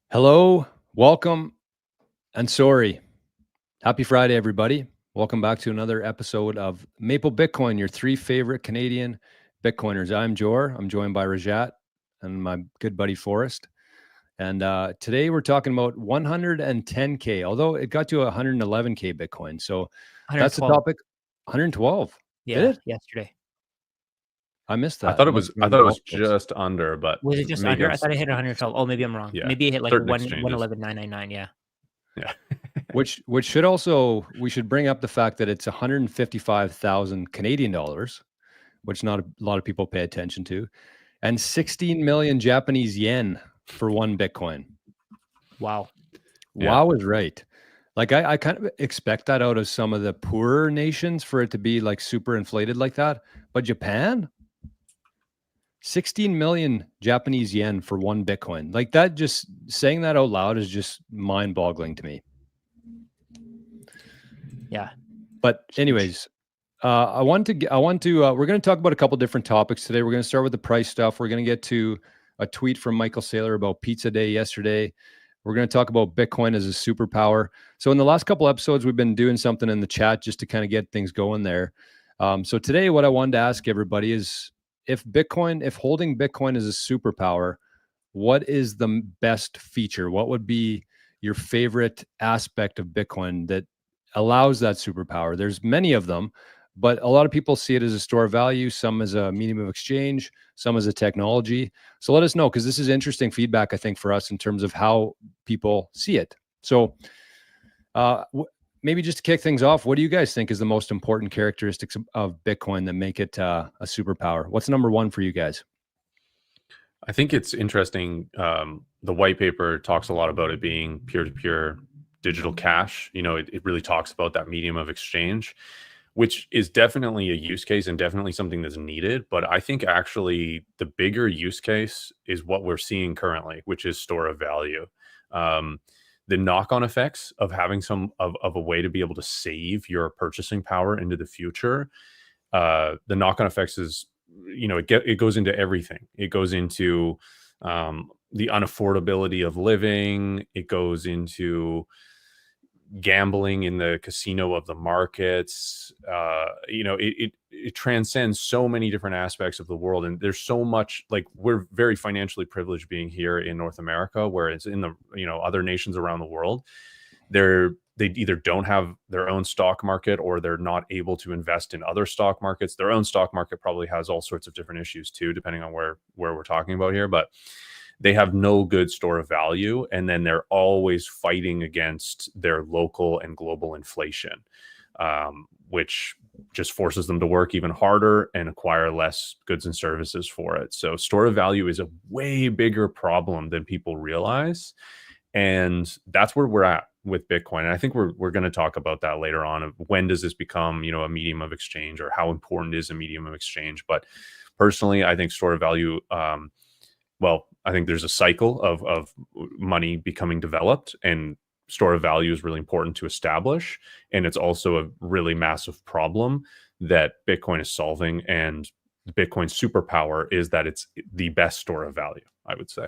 Hello, welcome, and sorry. Happy Friday, everybody. Welcome back to another episode of Maple Bitcoin, your three favorite Canadian Bitcoiners. I'm Jor. I'm joined by Rajat and my good buddy Forrest. And today we're talking about 110K, although it got to 111K Bitcoin. So that's the 112. topic. 112. Did Yeah, it? yesterday. I missed I that. thought I it must was have been I on the thought it golf was course. just under, but Was it just maybe under? I thought I hit 112. Oh, maybe I'm wrong. yeah, Maybe it hit like certain 111,999. Yeah. Yeah. Which should also we should bring up the fact that it's 155,000 Canadian dollars, which not a lot of people pay attention to, and 16 million Japanese yen for one Bitcoin. Wow. Yeah. Wow is right. Like I kind of expect that out of some of the poorer nations for it to be like super inflated like that. But Japan, 16 million Japanese yen for one Bitcoin. Like that, just saying that out loud is just mind boggling to me. Yeah. But anyways, I want to we're going to talk about a couple different topics today. We're going to start with the price stuff. We're going to get to a tweet from Michael Saylor about pizza day yesterday. We're going to talk about Bitcoin as a superpower. So in the last couple episodes, we've been doing something in the chat just to kind of get things going there. So today, what I wanted to ask everybody is if holding Bitcoin is a superpower, what is the best feature? What would be your favorite aspect of Bitcoin that allows that superpower? There's many of them, but a lot of people see it as a store of value, some as a medium of exchange, some as a technology. So let us know, because this is interesting feedback, I think, for us in terms of how people see it. So maybe just to kick things off, what do you guys think is the most important characteristics of Bitcoin that make it a superpower? What's number one for you guys? I think it's interesting. The white paper talks a lot about it being peer-to-peer digital cash. It really talks about that medium of exchange, which is definitely a use case and definitely something that's needed. But I think actually the bigger use case is what we're seeing currently, which is store of value. The knock-on effects of having some of a way to be able to save your purchasing power into the future. The knock-on effects is, it goes into everything. It goes into the unaffordability of living. It goes into gambling in the casino of the markets. It transcends so many different aspects of the world, and there's so much. Like, we're very financially privileged being here in North America, whereas in the other nations around the world, they either don't have their own stock market, or they're not able to invest in other stock markets. Their own stock market probably has all sorts of different issues too, depending on where we're talking about here. But they have no good store of value, and then they're always fighting against their local and global inflation, which just forces them to work even harder and acquire less goods and services for it. So store of value is a way bigger problem than people realize, and that's where we're at with Bitcoin. And I think we're going to talk about that later on, of when does this become a medium of exchange, or how important is a medium of exchange. But personally, I think store of value, I think there's a cycle of money becoming developed, and store of value is really important to establish. And it's also a really massive problem that Bitcoin is solving. And Bitcoin's superpower is that it's the best store of value, I would say.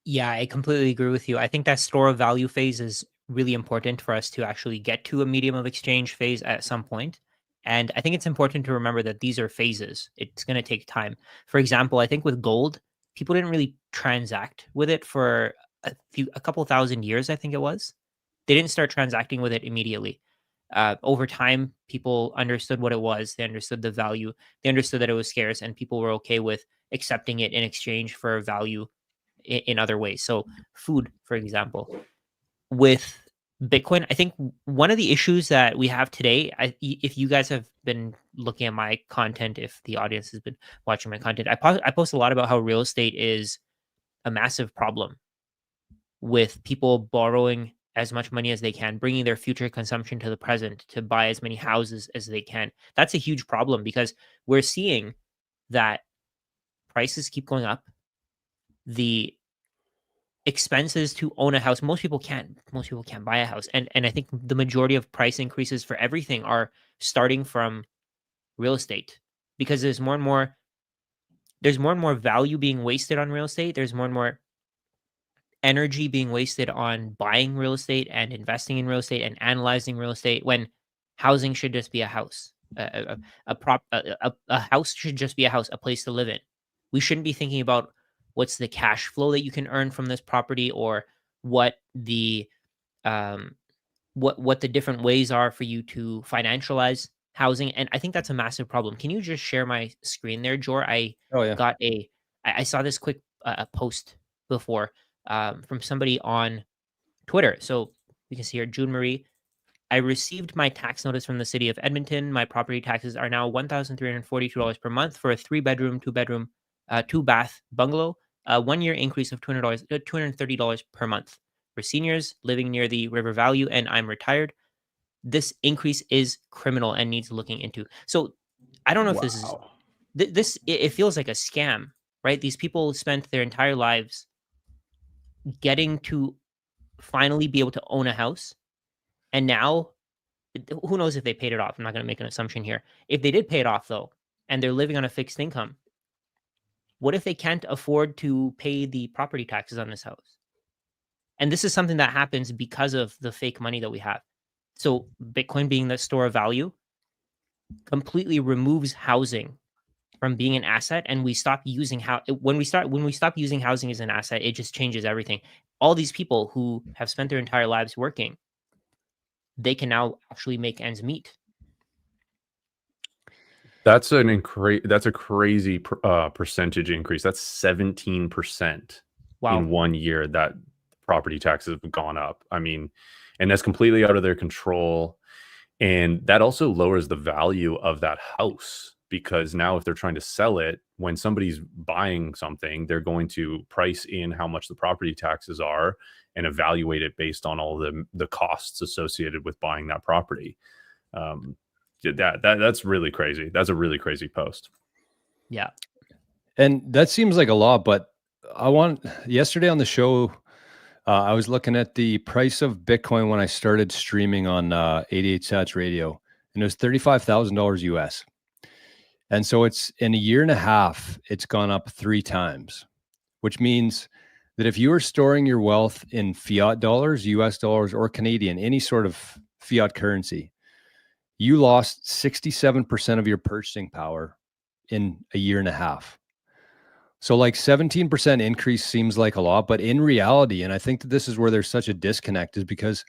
Yeah, I completely agree with you. I think that store of value phase is really important for us to actually get to a medium of exchange phase at some point. And I think it's important to remember that these are phases. It's going to take time. For example, I think with gold, people didn't really transact with it for a couple thousand years, I think it was. They didn't start transacting with it immediately. Over time, people understood what it was. They understood the value. They understood that it was scarce, and people were okay with accepting it in exchange for value in other ways. So food, for example, with Bitcoin, I think one of the issues that we have today, if you guys have been looking at my content, if the audience has been watching my content, I post a lot about how real estate is a massive problem, with people borrowing as much money as they can, bringing their future consumption to the present to buy as many houses as they can. That's a huge problem, because we're seeing that prices keep going up. The expenses to own a house, most people can't buy a house. And I think the majority of price increases for everything are starting from real estate, because there's more and more value being wasted on real estate. There's more and more energy being wasted on buying real estate and investing in real estate and analyzing real estate when housing should just be a house. A house should just be a house, a place to live in. We shouldn't be thinking about what's the cash flow that you can earn from this property, or what the um, what the different ways are for you to financialize housing. And I think that's a massive problem. Can you just share my screen there, Jor? Oh yeah. I saw this quick post before from somebody on Twitter. So you can see here, June Marie. I received my tax notice from the city of Edmonton. My property taxes are now $1,342 per month for a 3-bedroom, 2-bedroom, 2-bath bungalow. 1 year increase of $230 per month for seniors living near the river value, and I'm retired. This increase is criminal and needs looking into. So I don't know if this is Wow. it feels like a scam, right? These people spent their entire lives getting to finally be able to own a house, and now who knows if they paid it off. I'm not going to make an assumption here. If they did pay it off though, and they're living on a fixed income, what if they can't afford to pay the property taxes on this house? And this is something that happens because of the fake money that we have. So Bitcoin, being the store of value, completely removes housing from being an asset, and we stop using when we stop using housing as an asset, it just changes everything. All these people who have spent their entire lives working, they can now actually make ends meet. That's a crazy percentage increase. That's 17% Wow. in 1 year that property taxes have gone up. I mean, and that's completely out of their control. And that also lowers the value of that house, because now if they're trying to sell it, when somebody's buying something, they're going to price in how much the property taxes are and evaluate it based on all the costs associated with buying that property. That's really crazy. That's a really crazy post. Yeah. And that seems like a lot, but yesterday on the show, I was looking at the price of Bitcoin when I started streaming on 88 Sats Radio, and it was $35,000 US. And so it's in a year and a half, it's gone up 3 times, which means that if you were storing your wealth in fiat dollars, US dollars, or Canadian, any sort of fiat currency, you lost 67% of your purchasing power in a year and a half. So like 17% increase seems like a lot, but in reality, and I think that this is where there's such a disconnect, is because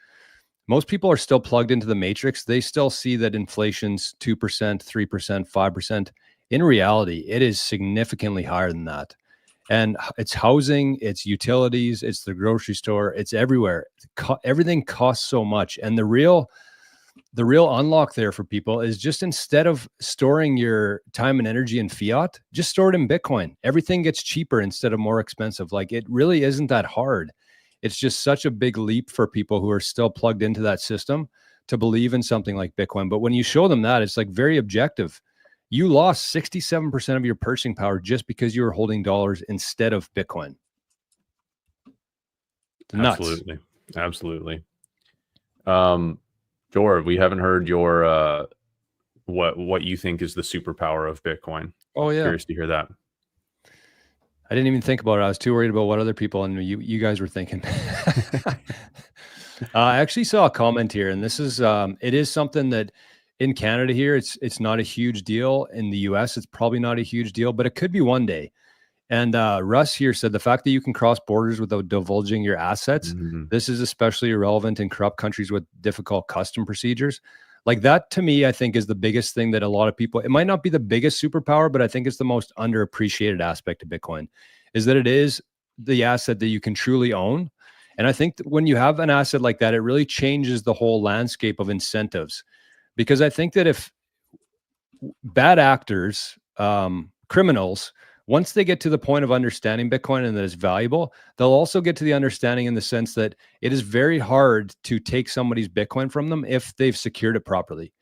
most people are still plugged into the matrix. They still see that inflation's 2%, 3%, 5%. In reality, it is significantly higher than that. And it's housing, it's utilities, it's the grocery store, it's everywhere. Everything costs so much. And the real unlock there for people is just, instead of storing your time and energy in fiat, just store it in Bitcoin. Everything gets cheaper instead of more expensive. Like, it really isn't that hard. It's just such a big leap for people who are still plugged into that system to believe in something like Bitcoin. But when you show them that, it's like very objective. You lost 67% of your purchasing power just because you were holding dollars instead of Bitcoin. Nuts. Absolutely. Jor, we haven't heard your what you think is the superpower of Bitcoin. Oh yeah, curious to hear that. I didn't even think about it. I was too worried about what other people and you guys were thinking. I actually saw a comment here, and this is it is something that in Canada here, it's not a huge deal. In the US, it's probably not a huge deal, but it could be one day. And Russ here said the fact that you can cross borders without divulging your assets, this is especially irrelevant in corrupt countries with difficult custom procedures. Like, that to me, I think, is the biggest thing that a lot of people, it might not be the biggest superpower, but I think it's the most underappreciated aspect of Bitcoin, is that it is the asset that you can truly own. And I think that when you have an asset like that, it really changes the whole landscape of incentives. Because I think that if bad actors, criminals, once they get to the point of understanding Bitcoin and that it's valuable, they'll also get to the understanding in the sense that it is very hard to take somebody's Bitcoin from them if they've secured it properly.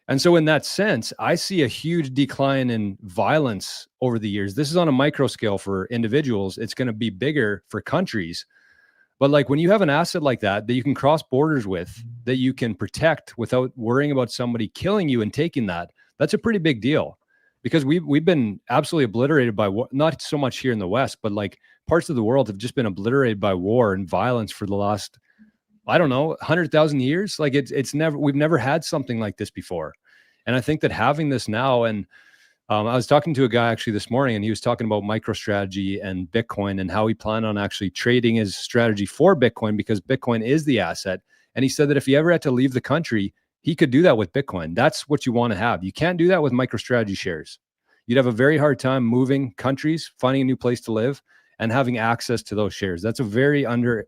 And so in that sense, I see a huge decline in violence over the years. This is on a micro scale for individuals. It's going to be bigger for countries. But like, when you have an asset like that you can cross borders with, that you can protect without worrying about somebody killing you and taking that, that's a pretty big deal. because we've been absolutely obliterated by war. Not so much here in the West, but like parts of the world have just been obliterated by war and violence for the last, I don't know, 100,000 years. Like we've never had something like this before. And I think that having this now, and I was talking to a guy actually this morning, and he was talking about MicroStrategy and Bitcoin and how he planned on actually trading his strategy for Bitcoin, because Bitcoin is the asset. And he said that if he ever had to leave the country, he could do that with Bitcoin. That's what you want to have. You can't do that with MicroStrategy shares. You'd have a very hard time moving countries, finding a new place to live, and having access to those shares. That's a very underrated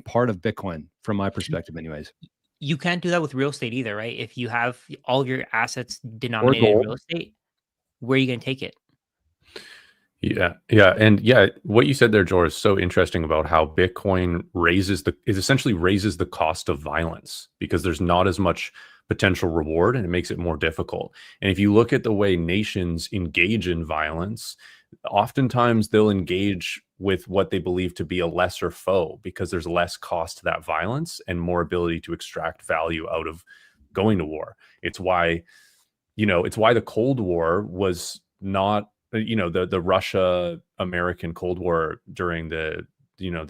part of Bitcoin from my perspective, anyways. You can't do that with real estate either, right? If you have all of your assets Or denominated in gold. real estate, where are you going to take it? Yeah, and yeah, what you said there, George, is so interesting about how Bitcoin essentially raises the cost of violence, because there's not as much potential reward and it makes it more difficult. And if you look at the way nations engage in violence, oftentimes they'll engage with what they believe to be a lesser foe, because there's less cost to that violence and more ability to extract value out of going to war. It's why the Cold War was not, the Russia American Cold War during the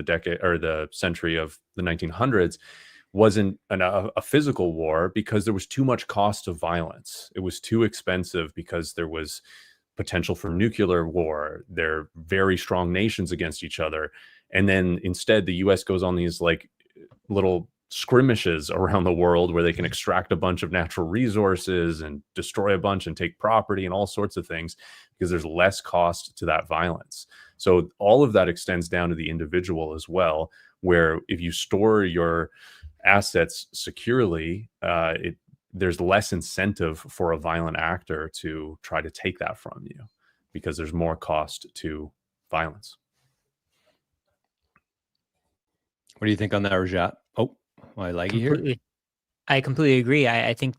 decade or the century of the 1900s wasn't a physical war, because there was too much cost of violence. It was too expensive because there was potential for nuclear war. They're very strong nations against each other. And then instead the US goes on these like little skirmishes around the world where they can extract a bunch of natural resources and destroy a bunch and take property and all sorts of things, because there's less cost to that violence. So all of that extends down to the individual as well, where if you store your assets securely, there's less incentive for a violent actor to try to take that from you, because there's more cost to violence. What do you think on that, Rajat? Oh, I like you here. I completely agree. I think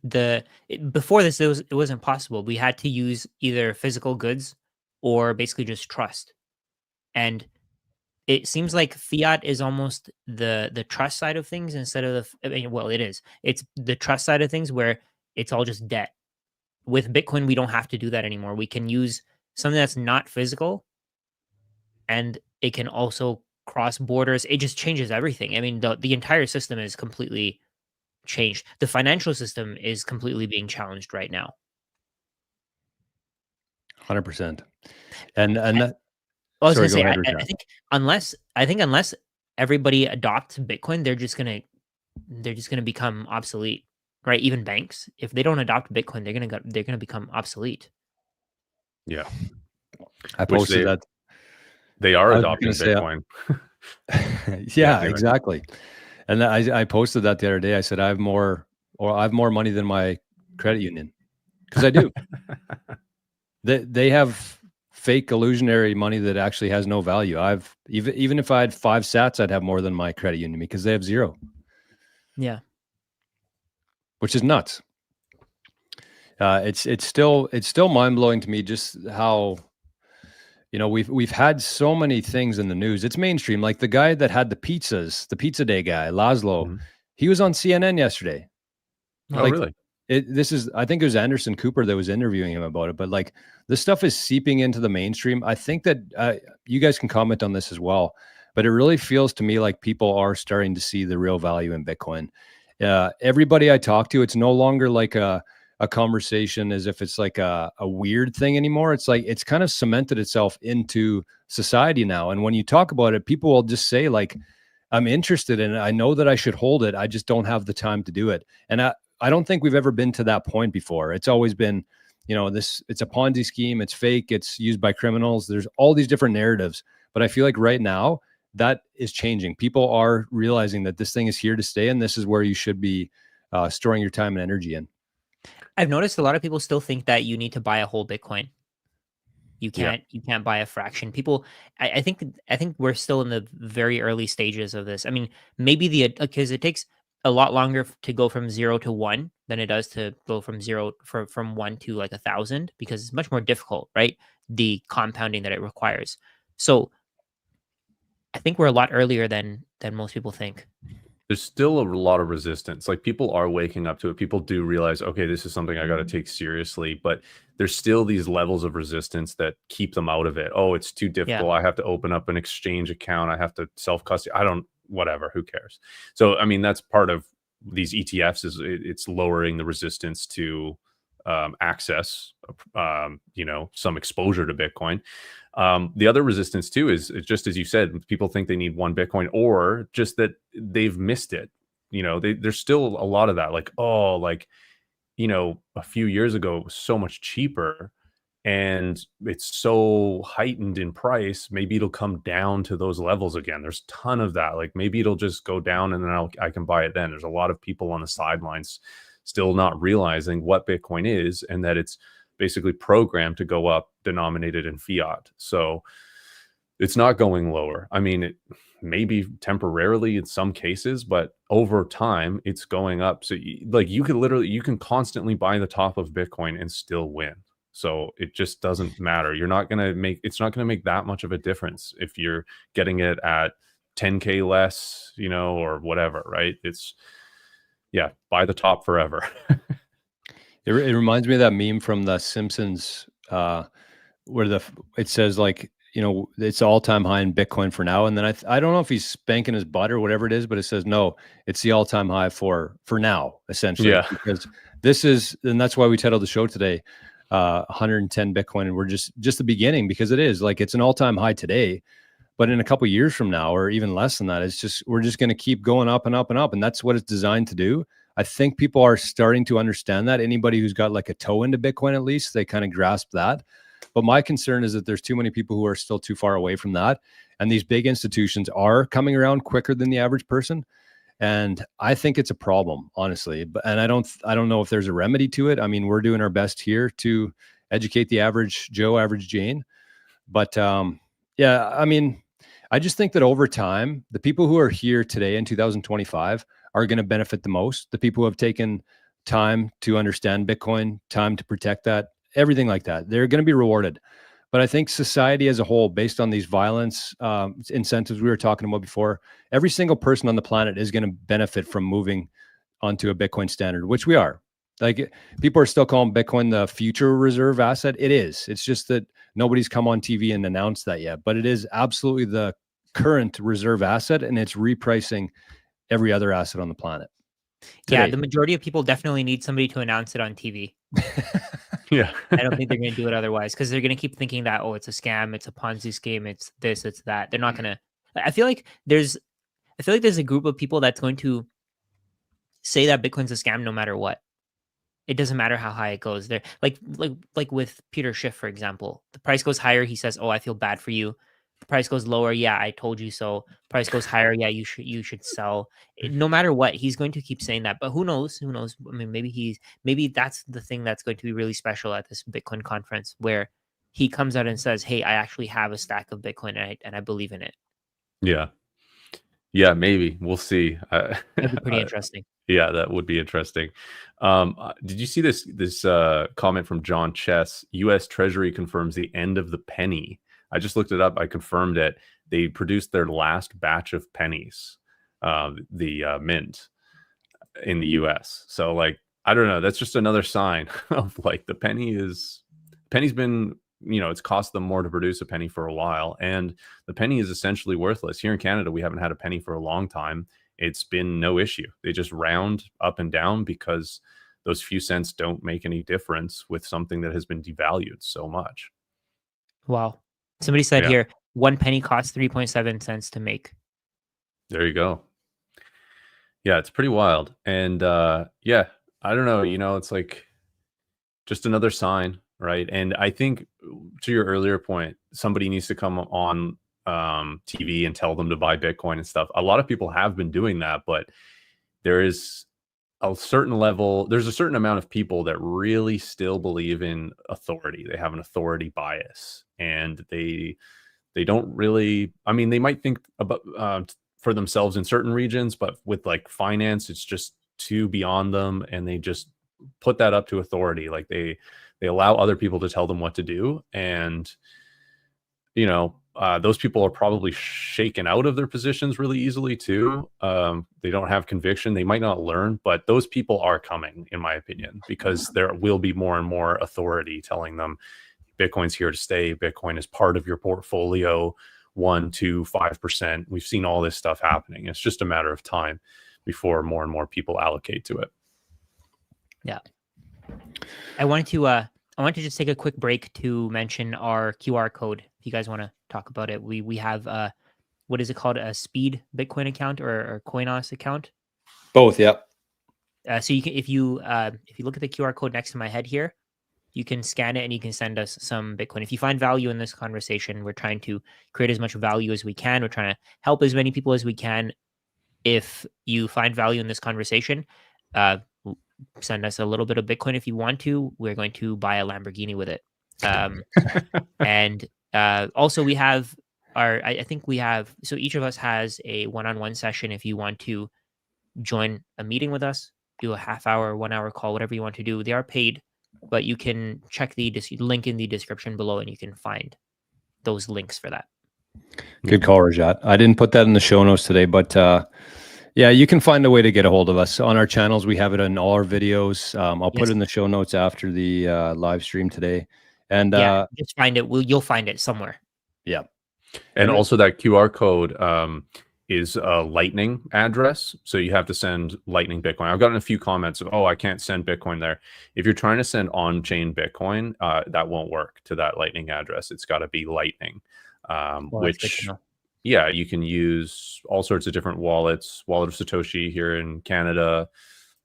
before this, it wasn't possible. We had to use either physical goods or basically just trust. And it seems like fiat is almost the trust side of things instead of well, it is. It's the trust side of things where it's all just debt. With Bitcoin, we don't have to do that anymore. We can use something that's not physical, and it can also cross borders. It just changes everything. I mean, the entire system is completely changed. The financial system is completely being challenged right now. 100%. And that, I was sorry, going go to say, ahead, I think unless everybody adopts Bitcoin, they're just gonna become obsolete, right? Even banks, if they don't adopt Bitcoin, they're gonna become obsolete. Yeah, I posted that. They are adopting Bitcoin. Yeah, exactly. And I posted that the other day. I said I have more money than my credit union, because I do. They have fake illusionary money that actually has no value. Even if I had 5 sats, I'd have more than my credit union, because they have 0. Yeah, which is nuts. It's still mind blowing to me just how, we've had so many things in the news. It's mainstream. Like the guy that had the pizza day guy, Laszlo, he was on CNN yesterday. Oh, like, really? I think it was Anderson Cooper that was interviewing him about it, but like this stuff is seeping into the mainstream. I think that you guys can comment on this as well, but it really feels to me like people are starting to see the real value in Bitcoin. Everybody I talk to, it's no longer like a conversation as if it's like a weird thing anymore. It's like it's kind of cemented itself into society now. And when you talk about it, people will just say like, I'm interested in it. I know that I should hold it. I just don't have the time to do it. And I don't think we've ever been to that point before. It's always been, it's a Ponzi scheme. It's fake. It's used by criminals. There's all these different narratives. But I feel like right now that is changing. People are realizing that this thing is here to stay, and this is where you should be storing your time and energy in. I've noticed a lot of people still think that you need to buy a whole Bitcoin. You can't buy a fraction. People, I think we're still in the very early stages of this. I mean, maybe because it takes a lot longer to go from 0 to 1 than it does to go from 1 to like 1,000, because it's much more difficult, right? The compounding that it requires. So I think we're a lot earlier than most people think. there's still a lot of resistance. Like, people are waking up to it. People do realize, okay, this is something I got to take seriously, but there's still these levels of resistance that keep them out of it. Oh, it's too Yeah. difficult. I have to open up an exchange account. I have to self custody. I don't, whatever, who cares? So, I mean, that's part of these ETFs is it's lowering the resistance to access, some exposure to Bitcoin. The other resistance too is just as you said, people think they need one Bitcoin, or just that they've missed it. There's still a lot of that. Like, oh, like, a few years ago it was so much cheaper, and it's so heightened in price. Maybe it'll come down to those levels again. There's a ton of that. Like, maybe it'll just go down, and then I can buy it then. There's a lot of people on the sidelines still not realizing what Bitcoin is, and that it's basically programmed to go up, denominated in fiat. So it's not going lower. I mean, it maybe temporarily in some cases, but over time it's going up. So you can constantly buy the top of Bitcoin and still win. So it just doesn't matter. It's not going to make that much of a difference if you're getting it at 10K less, or whatever, right? Buy the top forever. It reminds me of that meme from The Simpsons, where it says, like, it's all-time high in Bitcoin for now, and then I don't know if he's spanking his butt or whatever it is, but it says no, it's the all-time high for now, essentially. Yeah. Because and that's why we titled the show today 110 Bitcoin, and we're just the beginning, because it is like it's an all-time high today, but in a couple years from now, or even less than that, we're just going to keep going up and up and up, and that's what it's designed to do. I think people are starting to understand that. Anybody who's got like a toe into Bitcoin, at least, they kind of grasp that. But my concern is that there's too many people who are still too far away from that. And these big institutions are coming around quicker than the average person. And I think it's a problem, honestly. And I don't know if there's a remedy to it. I mean, we're doing our best here to educate the average Joe, average Jane. But yeah, I mean, I just think that over time, the people who are here today in 2025 are going to benefit the most. The people who have taken time to understand Bitcoin, time to protect that, everything like that, they're going to be rewarded. But I think society as a whole, based on these violence incentives we were talking about before, every single person on the planet is going to benefit from moving onto a Bitcoin standard, which we are. Like, people are still calling Bitcoin the future reserve asset. It is. It's just that nobody's come on TV and announced that yet. But it is absolutely the current reserve asset, and it's repricing every other asset on the planet today. Yeah, the majority of people definitely need somebody to announce it on TV. Yeah. I don't think they're going to do it otherwise, because they're going to keep thinking that, oh, it's a scam, it's a Ponzi scheme, it's this, it's that. They're not going to. I feel like there's a group of people that's going to say that Bitcoin's a scam no matter what. It doesn't matter how high it goes. They're like with Peter Schiff, for example. The price goes higher, he says, "Oh, I feel bad for you." The price goes lower, yeah, I told you so. Price goes higher, yeah, you should sell. No matter what, he's going to keep saying that. But who knows? Who knows? I mean, maybe that's the thing that's going to be really special at this Bitcoin conference, where he comes out and says, "Hey, I actually have a stack of Bitcoin, and I believe in it." Yeah. Yeah, maybe. We'll see. That'd be pretty interesting. Yeah, that would be interesting. Did you see this comment from John Chess? U.S. Treasury confirms the end of the penny. I just looked it up. I confirmed it. They produced their last batch of pennies, the mint in the U.S. So, like, I don't know. That's just another sign of, like, the penny's been, it's cost them more to produce a penny for a while, and the penny is essentially worthless. Here in Canada, we haven't had a penny for a long time. It's been no issue. They just round up and down because those few cents don't make any difference with something that has been devalued so much. Wow. Somebody said Yeah. here, 1 penny costs 3.7 cents to make. There you go. Yeah, it's pretty wild. And yeah, I don't know, it's like just another sign, right? And I think, to your earlier point, somebody needs to come on TV and tell them to buy Bitcoin and stuff. A lot of people have been doing that, but there's a certain amount of people that really still believe in authority. They have an authority bias, and they don't really, I mean, they might think about for themselves in certain regions, but with, like, finance, it's just too beyond them, and they just put that up to authority. Like, they allow other people to tell them what to do, and those people are probably shaken out of their positions really easily too. They don't have conviction. They might not learn, but those people are coming, in my opinion, because there will be more and more authority telling them Bitcoin's here to stay. Bitcoin is part of your portfolio, 1, 2, 5%. We've seen all this stuff happening. It's just a matter of time before more and more people allocate to it. Yeah. I wanted to just take a quick break to mention our QR code. If you guys want to talk about it, we have what is it called? A Speed Bitcoin account or Coinos account? Both, yeah. So you can, if you look at the QR code next to my head here, you can scan it and you can send us some Bitcoin. If you find value in this conversation, we're trying to create as much value as we can. We're trying to help as many people as we can. If you find value in this conversation, send us a little bit of Bitcoin if you want to. We're going to buy a Lamborghini with it. And also we have I think we have, so each of us has a one-on-one session. If you want to join a meeting with us, do a half-hour, 1-hour call, whatever you want to do. They are paid, but you can check the link in the description below and you can find those links for that. Good call, Rajat. I didn't put that in the show notes today, but yeah, you can find a way to get a hold of us on our channels. We have it in all our videos. I'll put it in the show notes after the live stream today. And just find it. You'll find it somewhere. Yeah. And also that QR code is a Lightning address. So you have to send Lightning Bitcoin. I've gotten a few comments of, oh, I can't send Bitcoin there. If you're trying to send on-chain Bitcoin, that won't work to that Lightning address. It's got to be Lightning, which, yeah, you can use all sorts of different wallets. Wallet of Satoshi here in Canada.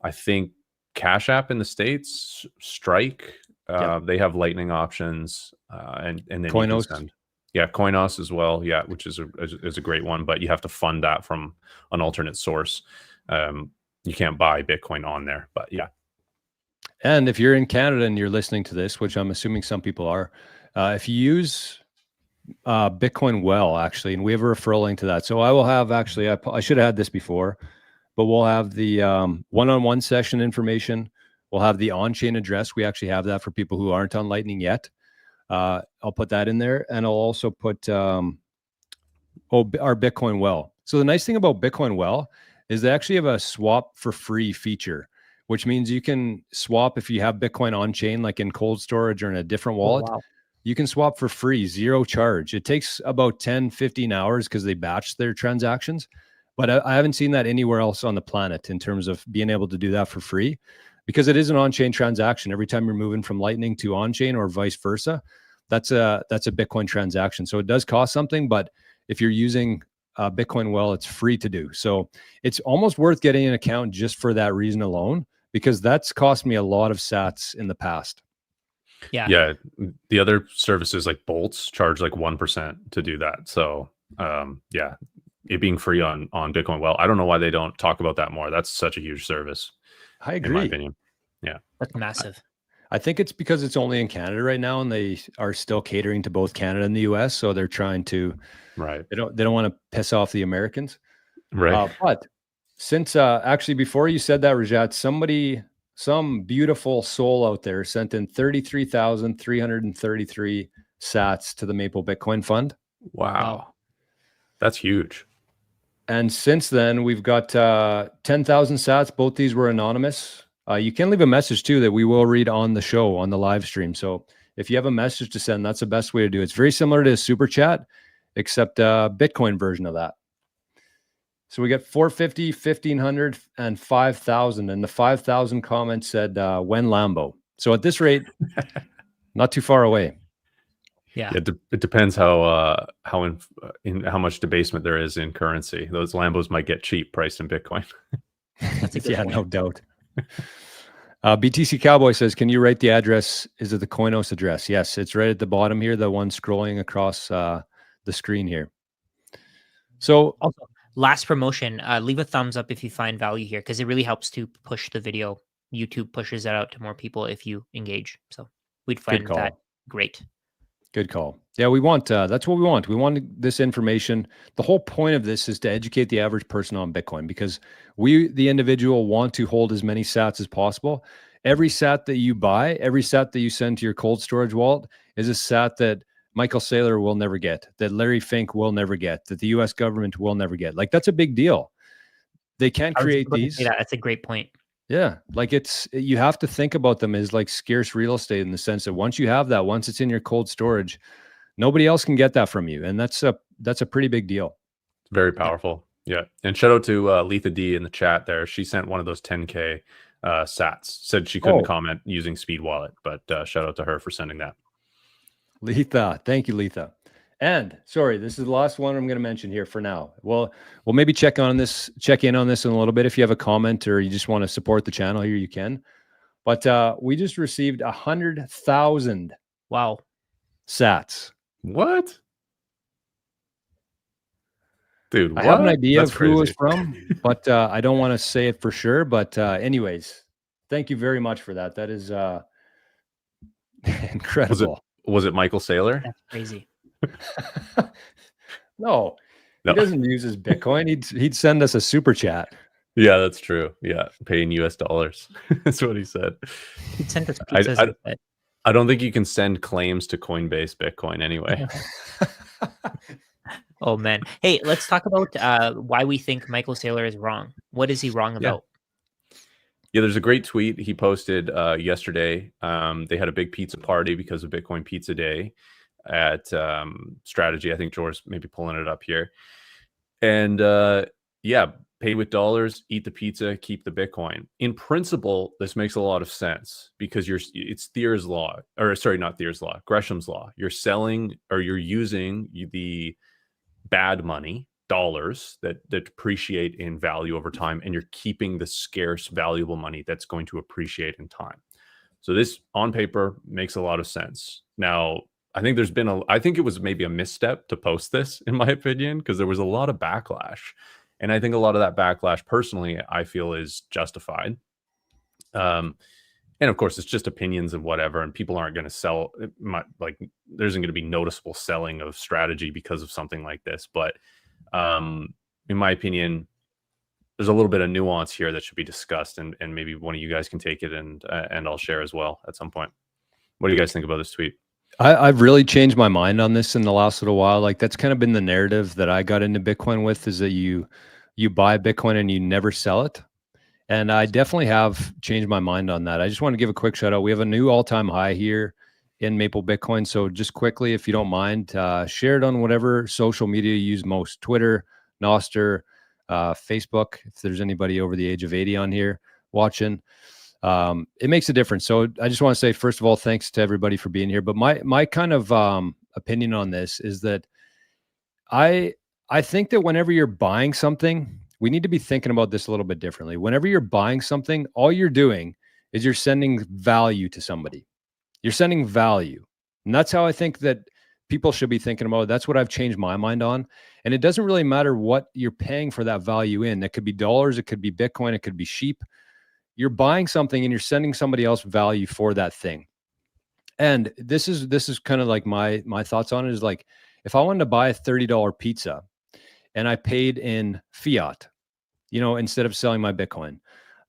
I think Cash App in the States, Strike, they have Lightning options. And then Coinos. You can send. Yeah, Coinos as well. Yeah, which is a great one, but you have to fund that from an alternate source. You can't buy Bitcoin on there, but yeah. And if you're in Canada and you're listening to this, which I'm assuming some people are, if you use Bitcoin Well, actually, and we have a referral link to that. So I will have actually, I should have had this before, but we'll have the one-on-one session information. We'll have the on-chain address. We actually have that for people who aren't on Lightning yet. I'll put that in there, and I'll also put our Bitcoin Well. So the nice thing about Bitcoin Well is they actually have a swap for free feature, which means you can swap if you have Bitcoin on chain, like in cold storage or in a different wallet. Oh, wow. You can swap for free, zero charge. It takes about 10, 15 hours because they batch their transactions, but I haven't seen that anywhere else on the planet in terms of being able to do that for free, because it is an on-chain transaction. Every time you're moving from Lightning to on-chain or vice versa, that's a Bitcoin transaction. So it does cost something, but if you're using Bitcoin Well, it's free to do. So it's almost worth getting an account just for that reason alone, because that's cost me a lot of sats in the past. Yeah. The other services like Bolts charge like 1% to do that. So yeah, it being free on Bitcoin Well, I don't know why they don't talk about that more. That's such a huge service. I agree. In my opinion. Yeah. That's massive. I think it's because it's only in Canada right now, and they are still catering to both Canada and the US. So they're trying to, right. They don't want to piss off the Americans. Right. But since actually, before you said that, Rajat, some beautiful soul out there sent in 33,333 sats to the Maple Bitcoin Fund. Wow. That's huge. And since then, we've got 10,000 sats. Both these were anonymous. You can leave a message too that we will read on the show, on the live stream. So if you have a message to send, that's the best way to do it. It's very similar to a super chat, except a Bitcoin version of that. So we got 450, 1,500, and 5,000. And the 5,000 comments said, when Lambo. So at this rate, not too far away. Yeah. It depends how much debasement there is in currency. Those Lambos might get cheap priced in Bitcoin. That's a good point. No doubt. BTC Cowboy says, can you write the address? Is it the Coinos address? Yes, it's right at the bottom here, the one scrolling across the screen here. So also, last promotion, leave a thumbs up if you find value here, because it really helps to push the video. YouTube pushes that out to more people if you engage. So we'd find that great. Good call. Yeah, we want, that's what we want. We want this information. The whole point of this is to educate the average person on Bitcoin, because we, the individual, want to hold as many sats as possible. Every sat that you buy, every sat that you send to your cold storage wallet is a sat that Michael Saylor will never get, that Larry Fink will never get, that the US government will never get. Like, that's a big deal. They can't I was create about to say these. that's a great point. Yeah. Like, you have to think about them as like scarce real estate, in the sense that once you have that, once it's in your cold storage, nobody else can get that from you. And that's a pretty big deal. Very powerful. Yeah. And shout out to Letha D in the chat there. She sent one of those 10K sats. Said she couldn't comment using Speed Wallet, but shout out to her for sending that. Letha. Thank you, Letha. And sorry, this is the last one I'm going to mention here for now. Well, we'll maybe check in on this in a little bit. If you have a comment or you just want to support the channel here, you can. But we just received 100,000 sats. What? Dude, I have an idea of who it was from, but I don't want to say it for sure. But anyways, thank you very much for that. That is incredible. Was it Michael Saylor? That's crazy. No, he doesn't use his Bitcoin. He'd send us a super chat. Yeah, that's true. Yeah, paying US dollars. That's what he said. He'd send us pizzas. I don't think you can send claims to Coinbase Bitcoin anyway. Oh man. Hey, let's talk about why we think Michael Saylor is wrong. What is he wrong about? Yeah, there's a great tweet he posted yesterday. They had a big pizza party because of Bitcoin Pizza Day at Strategy. I think George maybe pulling it up here. And yeah, pay with dollars, eat the pizza, keep the Bitcoin. In principle, this makes a lot of sense because it's Thayer's law, or sorry, not Thayer's law, Gresham's law. You're selling, or you're using the bad money, dollars that depreciate in value over time, and you're keeping the scarce, valuable money that's going to appreciate in time. So this on paper makes a lot of sense. Now, I think I think it was maybe a misstep to post this, in my opinion, because there was a lot of backlash. And I think a lot of that backlash, personally, I feel is justified. And of course, it's just opinions and whatever, and people aren't going to sell. There isn't going to be noticeable selling of Strategy because of something like this. But in my opinion, there's a little bit of nuance here that should be discussed, and maybe one of you guys can take it and I'll share as well at some point. What do you guys think about this tweet? I've really changed my mind on this in the last little while. Like, that's kind of been the narrative that I got into Bitcoin with, is that you buy Bitcoin and you never sell it. And I definitely have changed my mind on that. I just want to give a quick shout out. We have a new all-time high here in Maple Bitcoin. So just quickly, if you don't mind, share it on whatever social media you use most: Twitter, Nostr, Facebook, if there's anybody over the age of 80 on here watching. It makes a difference. So I just want to say, first of all, thanks to everybody for being here. But my kind of opinion on this is that I think that whenever you're buying something, we need to be thinking about this a little bit differently. Whenever you're buying something, all you're doing is you're sending value to somebody. You're sending value. And that's how I think that people should be thinking about it. That's what I've changed my mind on. And it doesn't really matter what you're paying for that value in. It could be dollars, it could be Bitcoin, it could be sheep. You're buying something and you're sending somebody else value for that thing. And this is kind of like my thoughts on it is like, if I wanted to buy a $30 pizza and I paid in fiat, instead of selling my Bitcoin,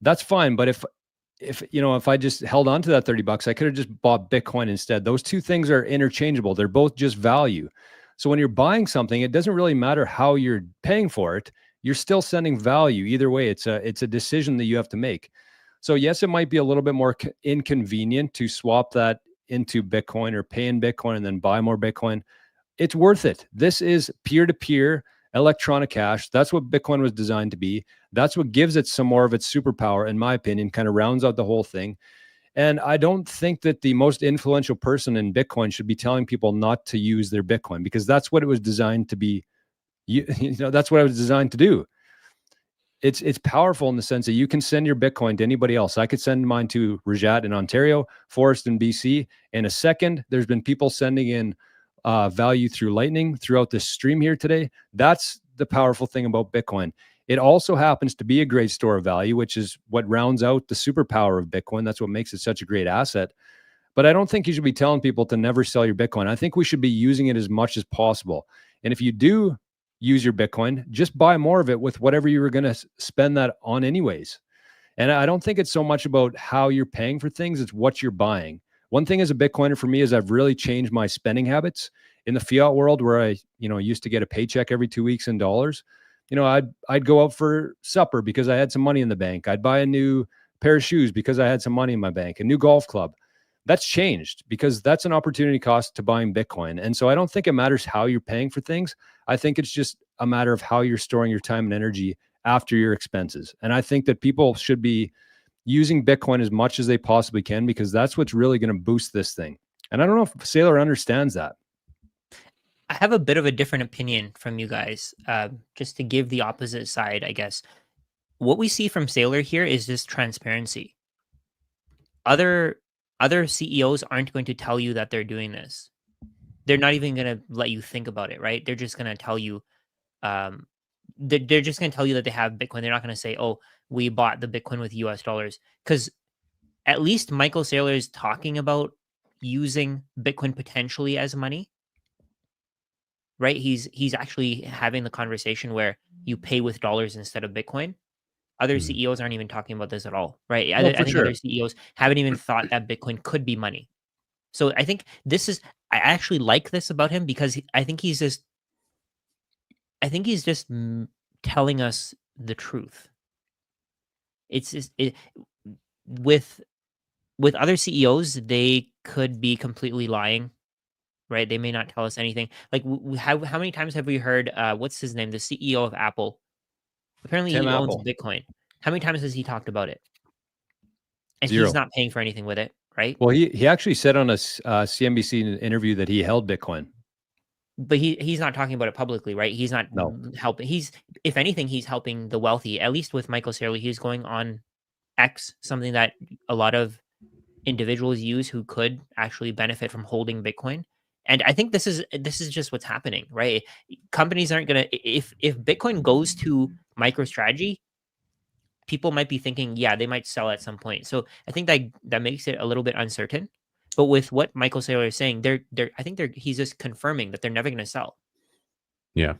that's fine. But if I just held on to that $30, I could have just bought Bitcoin instead. Those two things are interchangeable. They're both just value. So when you're buying something, it doesn't really matter how you're paying for it. You're still sending value. Either way, it's a decision that you have to make. So yes, it might be a little bit more inconvenient to swap that into Bitcoin or pay in Bitcoin and then buy more Bitcoin. It's worth it. This is peer-to-peer electronic cash. That's what Bitcoin was designed to be. That's what gives it some more of its superpower, in my opinion, kind of rounds out the whole thing. And I don't think that the most influential person in Bitcoin should be telling people not to use their Bitcoin, because that's what it was designed to be. That's what it was designed to do. It's powerful in the sense that you can send your Bitcoin to anybody else. I could send mine to Rajat in Ontario, Forrest in BC. In a second, there's been people sending in value through Lightning throughout this stream here today. That's the powerful thing about Bitcoin. It also happens to be a great store of value, which is what rounds out the superpower of Bitcoin. That's what makes it such a great asset. But I don't think you should be telling people to never sell your Bitcoin. I think we should be using it as much as possible. And if you do use your Bitcoin, just buy more of it with whatever you were going to spend that on anyways. And I don't think it's so much about how you're paying for things, it's what you're buying. One thing as a Bitcoiner for me is I've really changed my spending habits. In the fiat world where I, used to get a paycheck every 2 weeks in dollars, I'd go out for supper because I had some money in the bank. I'd buy a new pair of shoes because I had some money in my bank, a new golf club. That's changed because that's an opportunity cost to buying Bitcoin. And so I don't think it matters how you're paying for things. I think it's just a matter of how you're storing your time and energy after your expenses. And I think that people should be using Bitcoin as much as they possibly can, because that's what's really going to boost this thing. And I don't know if Sailor understands that. I have a bit of a different opinion from you guys. Just to give the opposite side, I guess. What we see from Sailor here is just transparency. Other CEOs aren't going to tell you that they're doing this. They're not even going to let you think about it, right? They're just going to tell you, they're just going to tell you that they have Bitcoin. They're not going to say, "Oh, we bought the Bitcoin with US dollars," because at least Michael Saylor is talking about using Bitcoin potentially as money, right? He's actually having the conversation where you pay with dollars instead of Bitcoin. Other Mhm. CEOs aren't even talking about this at all, right? No, I for think sure. other CEOs haven't even thought that Bitcoin could be money. So I think I actually like this about him because I think he's just telling us the truth. It's just with with other CEOs, they could be completely lying, right? They may not tell us anything. Like how many times have we heard what's his name, the CEO of Apple? Apparently, Tim he owns Apple, Bitcoin. How many times has he talked about it? And he's 0. not paying for anything with it, right? Well, he actually said on a CNBC interview that he held Bitcoin. But he's not talking about it publicly, right? He's not No. helping. He's, if anything, he's helping the wealthy. At least with Michael Saylor, he's going on X, something that a lot of individuals use who could actually benefit from holding Bitcoin. And I think this is just what's happening, right? Companies aren't gonna, if Bitcoin goes to MicroStrategy, people might be thinking, yeah, they might sell at some point. So I think that makes it a little bit uncertain. But with what Michael Saylor is saying, he's just confirming that they're never going to sell. Yeah.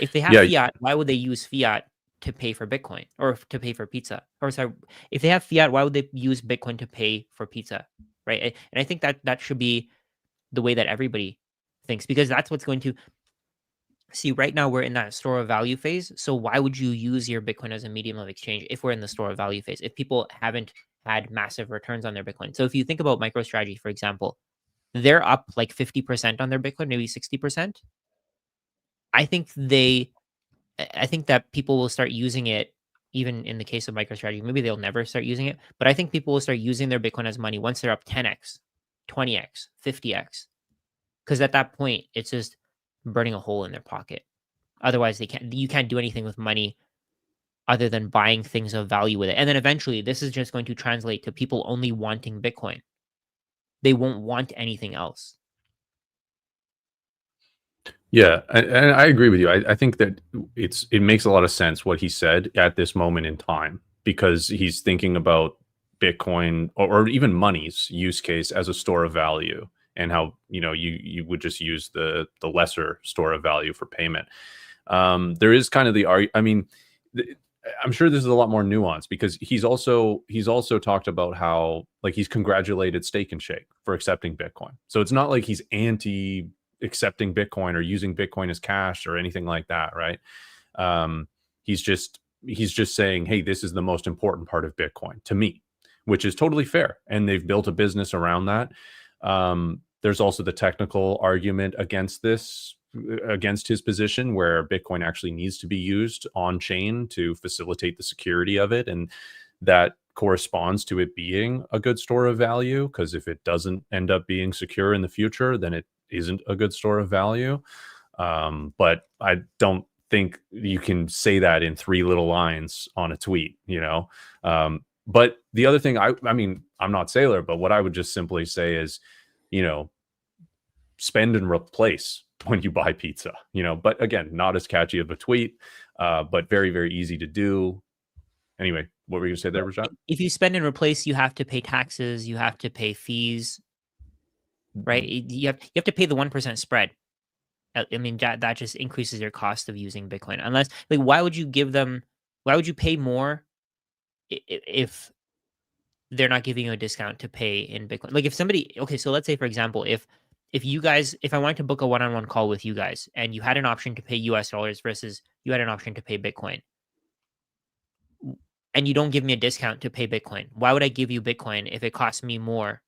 If they have Yeah. fiat, why would they use fiat to pay for Bitcoin or to pay for pizza? Or sorry, if they have fiat, why would they use Bitcoin to pay for pizza? Right. And I think that should be the way that everybody thinks, because that's what's going to see. Right now, we're in that store of value phase. So why would you use your Bitcoin as a medium of exchange if we're in the store of value phase? If people haven't had massive returns on their Bitcoin. So if you think about MicroStrategy, for example, they're up like 50% on their Bitcoin, maybe 60%. I think I think that people will start using it, even in the case of MicroStrategy. Maybe they'll never start using it, but I think people will start using their Bitcoin as money once they're up 10x, 20x, 50x. Because at that point, it's just burning a hole in their pocket. Otherwise, you can't do anything with money other than buying things of value with it. And then eventually, this is just going to translate to people only wanting Bitcoin. They won't want anything else. Yeah, and I agree with you. I think that it makes a lot of sense what he said at this moment in time, because he's thinking about Bitcoin or even money's use case as a store of value, and how you would just use the lesser store of value for payment. There is kind of I mean, I'm sure this is a lot more nuanced, because he's also talked about how, like, he's congratulated Steak and Shake for accepting Bitcoin. So it's not like he's anti accepting Bitcoin or using Bitcoin as cash or anything like that, right? Um, he's just saying, hey, this is the most important part of Bitcoin to me, which is totally fair, and they've built a business around that. There's also the technical argument against his position, where Bitcoin actually needs to be used on chain to facilitate the security of it, and that corresponds to it being a good store of value, because if it doesn't end up being secure in the future, then it isn't a good store of value. But I don't think you can say that in 3 little lines on a tweet. But the other thing, I mean, I'm not Sailor, but what I would just simply say is, you know, spend and replace when you buy pizza. But again, not as catchy of a tweet, but very, very easy to do. Anyway, what were you gonna say there, Rajat? If you spend and replace, you have to pay taxes, you have to pay fees, right? You have to pay the 1% spread. I mean, that just increases your cost of using Bitcoin. Unless, like, why would you pay more if they're not giving you a discount to pay in Bitcoin? Like, if somebody, okay, so let's say, for example, if if I wanted to book a one-on-one call with you guys and you had an option to pay US dollars versus you had an option to pay Bitcoin, and you don't give me a discount to pay Bitcoin, why would I give you Bitcoin if it costs me more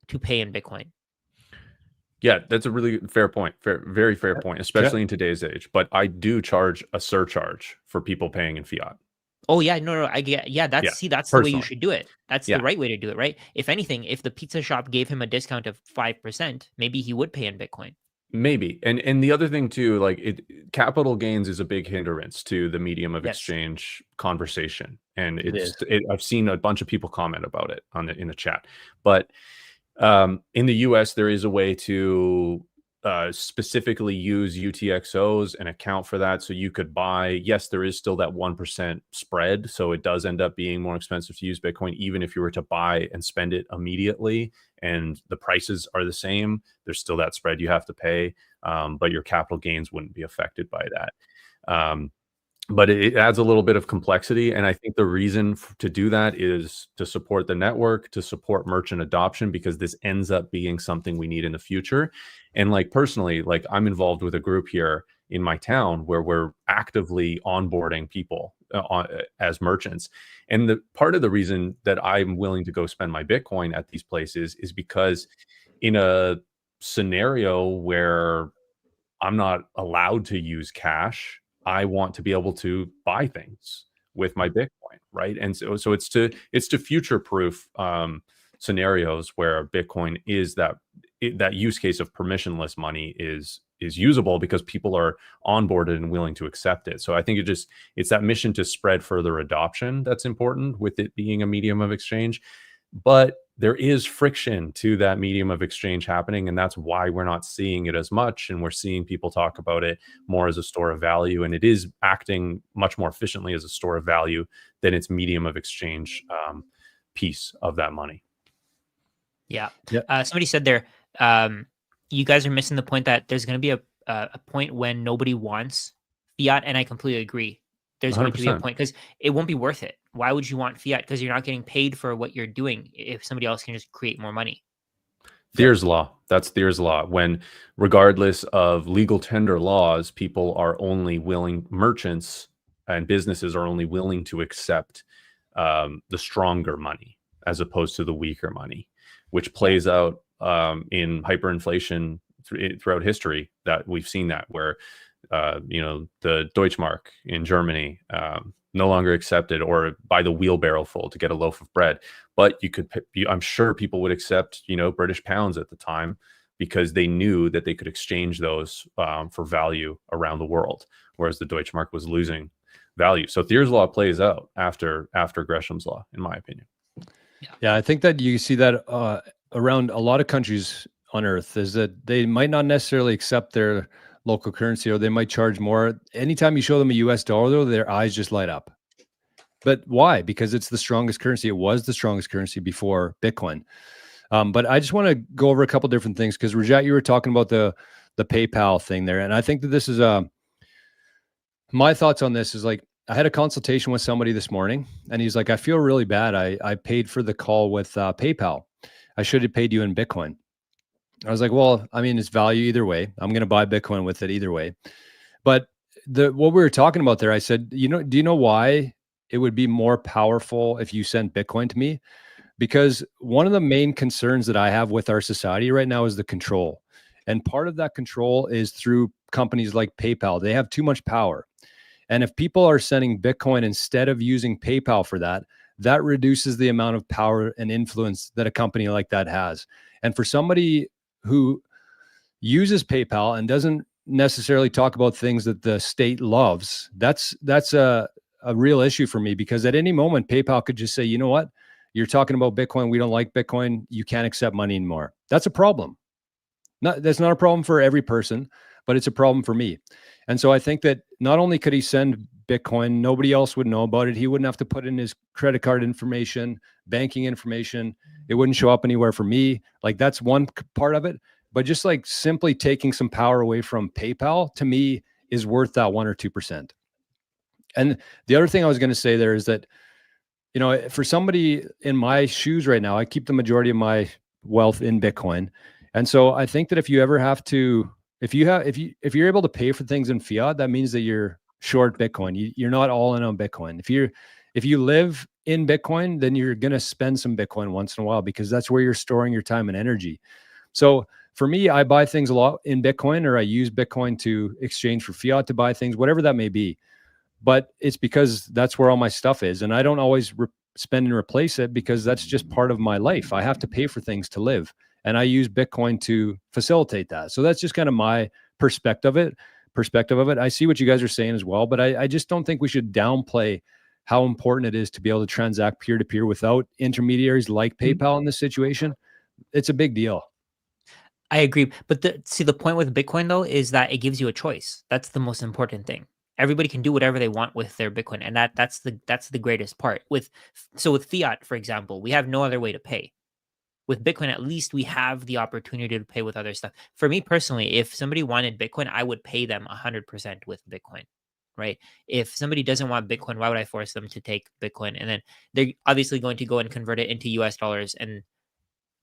to pay in Bitcoin? Yeah, that's a really fair point. Very fair point, Yeah. especially in today's age. But I do charge a surcharge for people paying in fiat. Oh yeah, no, I get. Yeah, Yeah, that's the way you personally. should do it. That's the Yeah, right way to do it, right? If anything, if the pizza shop gave him a discount of 5%, maybe he would pay in Bitcoin. maybe. And the other thing too, like capital gains is a big hindrance to the medium of Yes. exchange conversation. And It is. I've seen a bunch of people comment about it in the chat. But in the US, there is a way to specifically use UTXOs and account for that. So you could buy, yes, there is still that 1% spread. So it does end up being more expensive to use Bitcoin, even if you were to buy and spend it immediately and the prices are the same. There's still that spread you have to pay, but your capital gains wouldn't be affected by that. But it adds a little bit of complexity. And I think the reason to do that is to support the network, to support merchant adoption, because this ends up being something we need in the future. And like personally, like I'm involved with a group here in my town where we're actively onboarding people as merchants. And the part of the reason that I'm willing to go spend my Bitcoin at these places is because in a scenario where I'm not allowed to use cash, I want to be able to buy things with my Bitcoin, right? And so it's to future proof scenarios where Bitcoin is that use case of permissionless money is usable because people are onboarded and willing to accept it. So I think it's that mission to spread further adoption that's important with it being a medium of exchange. But there is friction to that medium of exchange happening, and that's why we're not seeing it as much, and we're seeing people talk about it more as a store of value, and it is acting much more efficiently as a store of value than its medium of exchange piece of that money. Yeah. Yeah. Somebody said there, you guys are missing the point that there's going to be a point when nobody wants fiat, and I completely agree. There's going to be a 100%. point because it won't be worth it. Why would you want fiat? Because you're not getting paid for what you're doing if somebody else can just create more money. Thayer's law. That's Thayer's law. When, regardless of legal tender laws, people are only willing, merchants and businesses are only willing to accept the stronger money as opposed to the weaker money, which plays out in hyperinflation throughout history. That we've seen that where the Deutschmark in Germany no longer accepted, or buy the wheelbarrow full to get a loaf of bread. But I'm sure people would accept, British pounds at the time because they knew that they could exchange those for value around the world, whereas the Deutschmark was losing value. So Thayer's law plays out after Gresham's law, in my opinion. Yeah, I think that you see that around a lot of countries on earth is that they might not necessarily accept their local currency, or they might charge more. Anytime you show them a US dollar, though, their eyes just light up. But why? Because it's the strongest currency. It was the strongest currency before Bitcoin. But I just want to go over a couple different things because Rajat, you were talking about the PayPal thing there, and I think that this is my thoughts on this is like I had a consultation with somebody this morning, and he's like, I feel really bad. I paid for the call with PayPal. I should have paid you in Bitcoin. I was like, well, I mean, it's value either way. I'm going to buy Bitcoin with it either way. But what we were talking about there, I said, do you know why it would be more powerful if you sent Bitcoin to me? Because one of the main concerns that I have with our society right now is the control. And part of that control is through companies like PayPal. They have too much power. And if people are sending Bitcoin instead of using PayPal for that, that reduces the amount of power and influence that a company like that has. And for somebody who uses PayPal and doesn't necessarily talk about things that the state loves, that's a real issue for me, because at any moment PayPal could just say, you know what, you're talking about Bitcoin, we don't like Bitcoin, you can't accept money anymore. That's a problem. That's not a problem for every person, but it's a problem for me. And so I think that not only could he send Bitcoin, nobody else would know about it. He wouldn't have to put in his credit card information, banking information. It wouldn't show up anywhere for me. Like, that's one part of it. But just like simply taking some power away from PayPal, to me, is worth that 1 or 2%. And the other thing I was going to say there is that, for somebody in my shoes right now, I keep the majority of my wealth in Bitcoin. And so I think that if you ever have to, if you're able to pay for things in fiat, that means that you're short Bitcoin. You're not all in on Bitcoin. If you live in Bitcoin, then you're going to spend some Bitcoin once in a while because that's where you're storing your time and energy. So for me, I buy things a lot in Bitcoin, or I use Bitcoin to exchange for fiat to buy things, whatever that may be. But it's because that's where all my stuff is. And I don't always spend and replace it because that's just part of my life. I have to pay for things to live. And I use Bitcoin to facilitate that. So that's just kind of my perspective of it. I see what you guys are saying as well, but I just don't think we should downplay how important it is to be able to transact peer-to-peer without intermediaries like PayPal in this situation. It's a big deal. I agree. But the point with Bitcoin though is that it gives you a choice. That's the most important thing. Everybody can do whatever they want with their Bitcoin, and that's the greatest part. With fiat, for example, we have no other way to pay. With Bitcoin, at least we have the opportunity to pay with other stuff. For me personally, if somebody wanted Bitcoin, I would pay them 100% with Bitcoin, right? If somebody doesn't want Bitcoin, why would I force them to take Bitcoin? And then they're obviously going to go and convert it into US dollars, and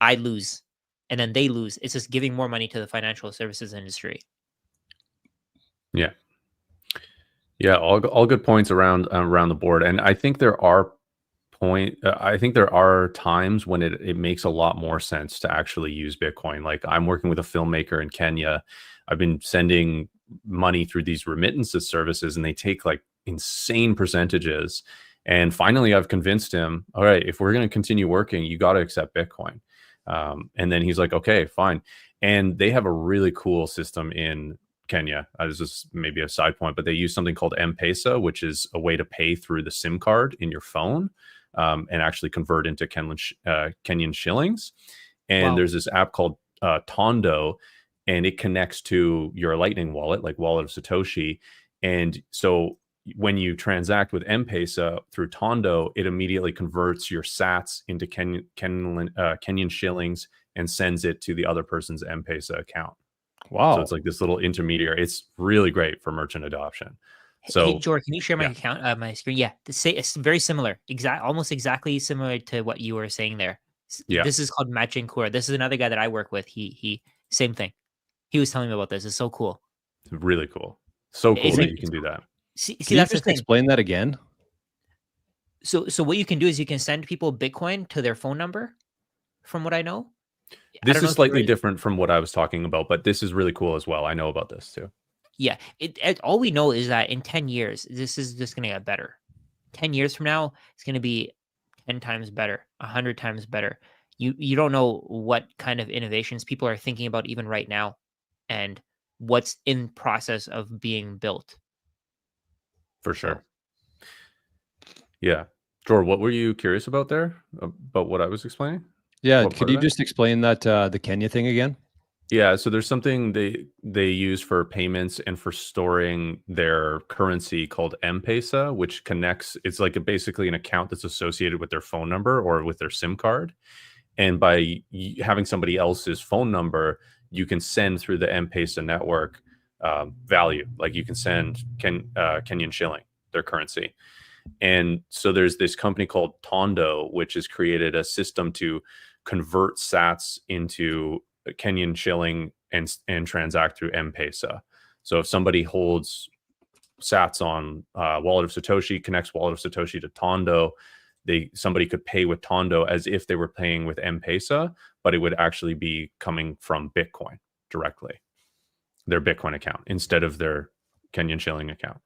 I lose, and then they lose. It's just giving more money to the financial services industry. Yeah. Yeah, all good points around the board, and I think there are times when it makes a lot more sense to actually use Bitcoin. Like I'm working with a filmmaker in Kenya. I've been sending money through these remittances services, and they take like insane percentages. And finally, I've convinced him, all right, if we're going to continue working, you got to accept Bitcoin. And then he's like, okay, fine. And they have a really cool system in Kenya. This is maybe a side point, but they use something called M-Pesa, which is a way to pay through the SIM card in your phone and actually convert into Kenyan shillings. And Wow. there's this app called Tondo, and it connects to your Lightning wallet, like Wallet of Satoshi. And so when you transact with M-Pesa through Tondo, it immediately converts your sats into Kenyan shillings and sends it to the other person's M-Pesa account. Wow. So it's like this little intermediary. It's really great for merchant adoption. So, hey, George, can you share my account, my screen? Yeah, it's very similar, almost exactly similar to what you were saying there. Yeah. This is called Matching Core. This is another guy that I work with. He same thing. He was telling me about this. It's so cool. Really cool. So cool that you can do that. See, can that's you just the thing. Explain that again. So what you can do is you can send people Bitcoin to their phone number, from what I know. This is slightly different from what I was talking about, but this is really cool as well. I know about this too. Yeah, all we know is that in 10 years, this is just going to get better. 10 years from now, it's going to be 10 times better, 100 times better. You don't know what kind of innovations people are thinking about even right now and what's in process of being built. For sure. Yeah. George, what were you curious about there? About what I was explaining? Yeah, could you just explain that the Kenya thing again? Yeah, so there's something they use for payments and for storing their currency called M-Pesa, which connects. It's like basically an account that's associated with their phone number or with their SIM card. And by having somebody else's phone number, you can send through the M-Pesa network value. Like you can send Kenyan shilling, their currency. And so there's this company called Tondo, which has created a system to convert sats into Kenyan shilling and transact through M-Pesa. So if somebody holds sats on Wallet of Satoshi, connects Wallet of Satoshi to Tondo, somebody could pay with Tondo as if they were paying with M-Pesa, but it would actually be coming from Bitcoin directly, their Bitcoin account, instead of their Kenyan shilling account.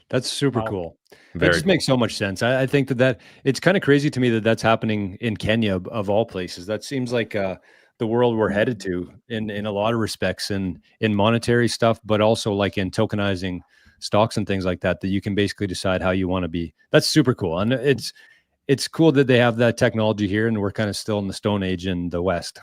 That's super cool. Very that just makes so much sense. I think that it's kind of crazy to me that that's happening in Kenya of all places. That seems like the world we're headed to in a lot of respects, and in monetary stuff, but also like in tokenizing stocks and things like that, that you can basically decide how you want to be. That's super cool. And it's cool that they have that technology here, and we're kind of still in the Stone Age in the West.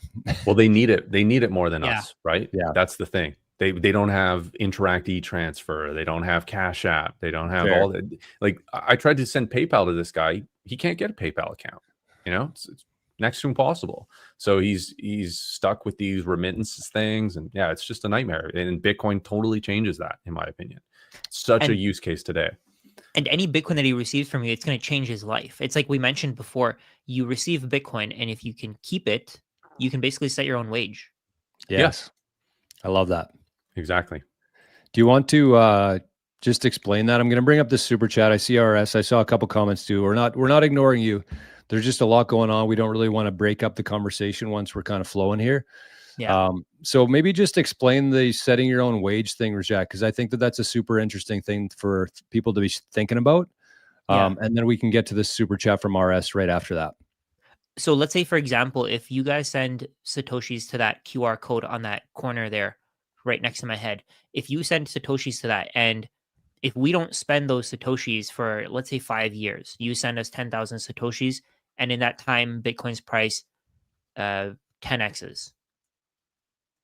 Well, they need it. They need it more than us, right? Yeah. That's the thing. They don't have Interact e-transfer. They don't have Cash App. They don't have all that. Like I tried to send PayPal to this guy. He can't get a PayPal account. You know, it's next to impossible. So he's stuck with these remittances things, and yeah, it's just a nightmare. And Bitcoin totally changes that, in my opinion. Such a use case today. And any Bitcoin that he receives from you, it's going to change his life. It's like we mentioned before, you receive Bitcoin, and if you can keep it, you can basically set your own wage. Yes. I love that. Exactly. Do you want to just explain that? I'm going to bring up this super chat. I see RS. I saw a couple comments too. We're not ignoring you. There's just a lot going on. We don't really want to break up the conversation once we're kind of flowing here. Yeah. So maybe just explain the setting your own wage thing, Rajat, because I think that that's a super interesting thing for people to be thinking about. And then we can get to this super chat from RS right after that. So let's say, for example, if you guys send Satoshis to that QR code on that corner there, right next to my head, if you send Satoshis to that, and if we don't spend those Satoshis for, let's say, 5 years, you send us 10,000 Satoshis, and in that time, Bitcoin's price 10x's.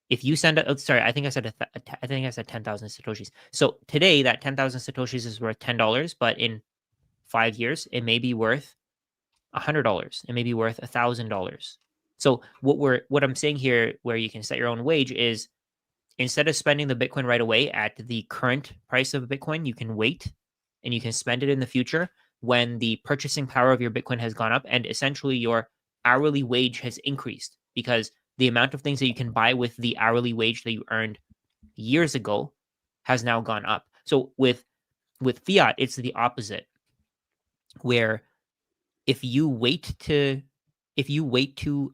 If you send it, sorry, I think I said I think I said 10,000 Satoshis. So today, that 10,000 Satoshis is worth $10, but in 5 years, it may be worth $100. It may be worth $1,000. So what I'm saying here, where you can set your own wage, is instead of spending the Bitcoin right away at the current price of Bitcoin, you can wait and you can spend it in the future when the purchasing power of your Bitcoin has gone up and essentially your hourly wage has increased, because the amount of things that you can buy with the hourly wage that you earned years ago has now gone up. So with fiat, it's the opposite, where if you wait to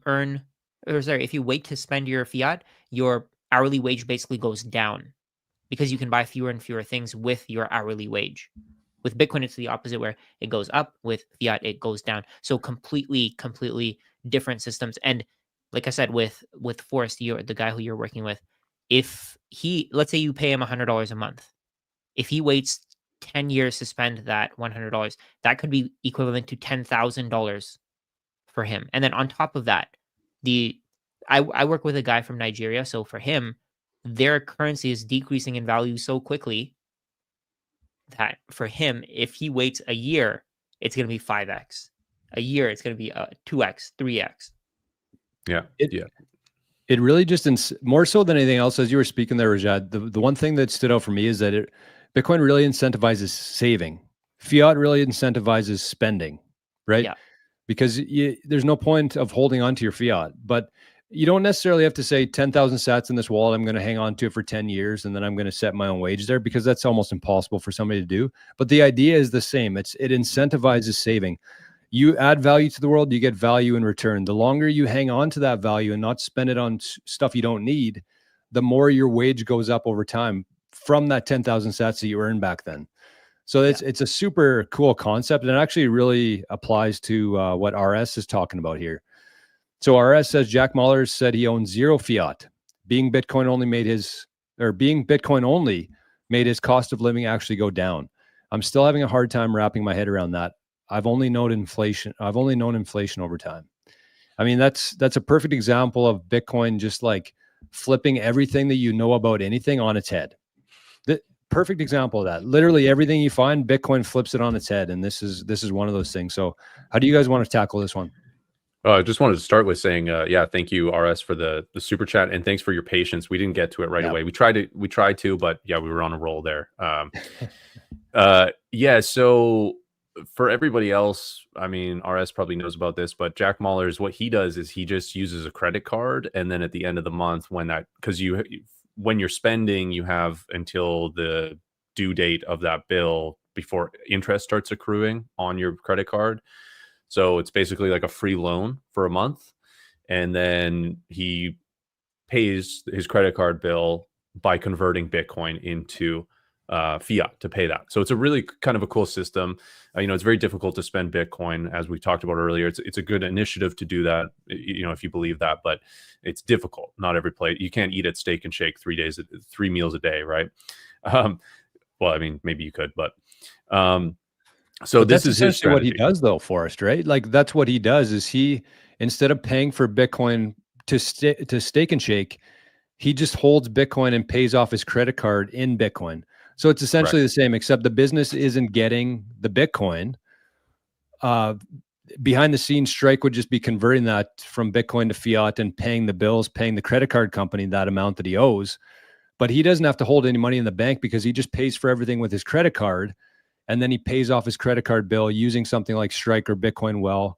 earn, or sorry, if you wait to spend your fiat, your hourly wage basically goes down because you can buy fewer and fewer things with your hourly wage. With Bitcoin, it's the opposite, where it goes up. With fiat, it goes down. So completely different systems. And like I said, with Forrest, the guy who you're working with, if let's say you pay him $100 a month, if he waits 10 years to spend that $100, that could be equivalent to $10,000 for him. And then on top of that, I work with a guy from Nigeria, so for him, their currency is decreasing in value so quickly that for him, if he waits a year, it's going to be 5x. A year, it's going to be 2x, 3x. Yeah. It really just, more so than anything else, as you were speaking there, Rajat, the one thing that stood out for me is that Bitcoin really incentivizes saving. Fiat really incentivizes spending, right? Yeah. Because there's no point of holding on to your fiat, but you don't necessarily have to say 10,000 sats in this wallet, I'm going to hang on to it for 10 years and then I'm going to set my own wage there, because that's almost impossible for somebody to do. But the idea is the same. It incentivizes saving. You add value to the world, you get value in return. The longer you hang on to that value and not spend it on stuff you don't need, the more your wage goes up over time from that 10,000 sats that you earned back then. So it's a super cool concept, and it actually really applies to what RS is talking about here. So RS says Jack Mallers said he owns 0 fiat. Being Bitcoin only made his cost of living actually go down. I'm still having a hard time wrapping my head around that. I've only known inflation over time. I mean, that's a perfect example of Bitcoin just like flipping everything that you know about anything on its head. The perfect example of that. Literally everything you find, Bitcoin flips it on its head, and this is one of those things. So how do you guys want to tackle this one? I just wanted to start with saying, thank you, RS, for the super chat, and thanks for your patience. We didn't get to it right away. We tried to, but yeah, we were on a roll there. So for everybody else, I mean, RS probably knows about this, but Jack Mallers, what he does is he just uses a credit card, and then at the end of the month, when you're spending, you have until the due date of that bill before interest starts accruing on your credit card. So it's basically like a free loan for a month. And then he pays his credit card bill by converting Bitcoin into fiat to pay that. So it's a really kind of a cool system. It's very difficult to spend Bitcoin, as we talked about earlier. It's a good initiative to do that, if you believe that, but it's difficult. Not every plate. You can't eat at Steak and Shake 3 meals a day, right? Well, I mean, maybe you could, but this is his strategy. What he does, though, Forrest, right? Like that's what he does. Is he, instead of paying for Bitcoin to Steak and Shake, he just holds Bitcoin and pays off his credit card in Bitcoin. So it's essentially the same, except the business isn't getting the Bitcoin. Behind the scenes, Strike would just be converting that from Bitcoin to fiat and paying the bills, paying the credit card company that amount that he owes. But he doesn't have to hold any money in the bank because he just pays for everything with his credit card. And then he pays off his credit card bill using something like Strike or Bitcoin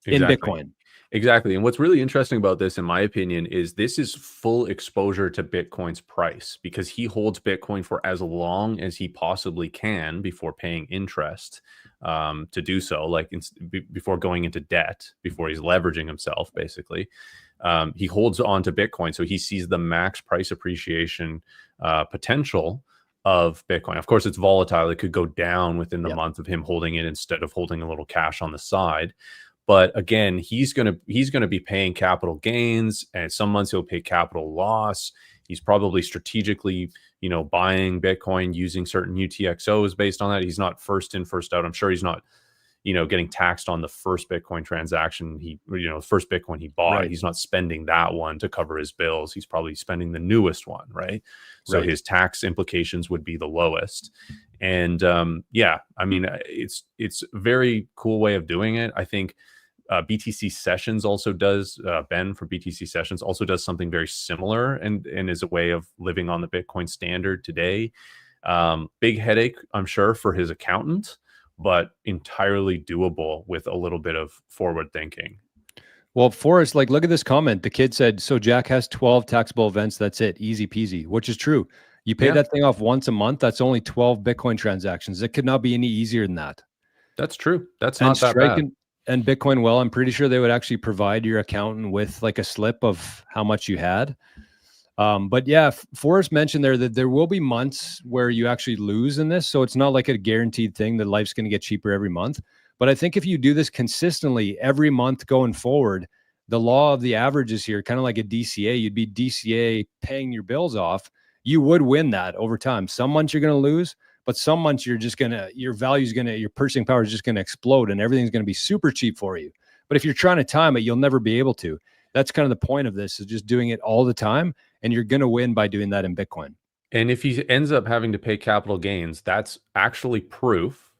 in Bitcoin. Exactly. And what's really interesting about this, in my opinion, is this is full exposure to Bitcoin's price because he holds Bitcoin for as long as he possibly can before paying interest to do so, like before going into debt, before he's leveraging himself, basically. He holds on to Bitcoin. So he sees the max price appreciation potential of Bitcoin. Of course, it's volatile. It could go down within the Yep. month of him holding it instead of holding a little cash on the side. But again, he's gonna be paying capital gains, and some months he'll pay capital loss. He's probably strategically, buying Bitcoin using certain UTXOs based on that. He's not first in, first out. I'm sure he's not, getting taxed on the first Bitcoin transaction. First Bitcoin he bought. Right. He's not spending that one to cover his bills. He's probably spending the newest one, right? So Right. his tax implications would be the lowest. And yeah, I mean, it's a very cool way of doing it. I think BTC Sessions also does, Ben from BTC Sessions also does something very similar and is a way of living on the Bitcoin standard today. Big headache, I'm sure, for his accountant, but entirely doable with a little bit of forward thinking. Well, Forrest, like, look at this comment. The kid said, so Jack has 12 taxable events. That's it. Easy peasy, which is true. You pay Yeah. that thing off once a month. That's only 12 Bitcoin transactions. It could not be any easier than that. That's true. That's And not that bad. Strike and Bitcoin, well, I'm pretty sure they would actually provide your accountant with like a slip of how much you had. But yeah, Forrest mentioned there that there will be months where you actually lose in this. So it's not like a guaranteed thing that life's going to get cheaper every month. But I think if you do this consistently every month going forward, the law of the averages here, kind of like a DCA, you'd be DCA paying your bills off. You would win that over time. Some months you're going to lose, but some months you're just your purchasing power is just going to explode and everything's going to be super cheap for you. But if you're trying to time it, you'll never be able to. That's kind of the point of this, is just doing it all the time. And you're going to win by doing that in Bitcoin. And if he ends up having to pay capital gains, that's actually proof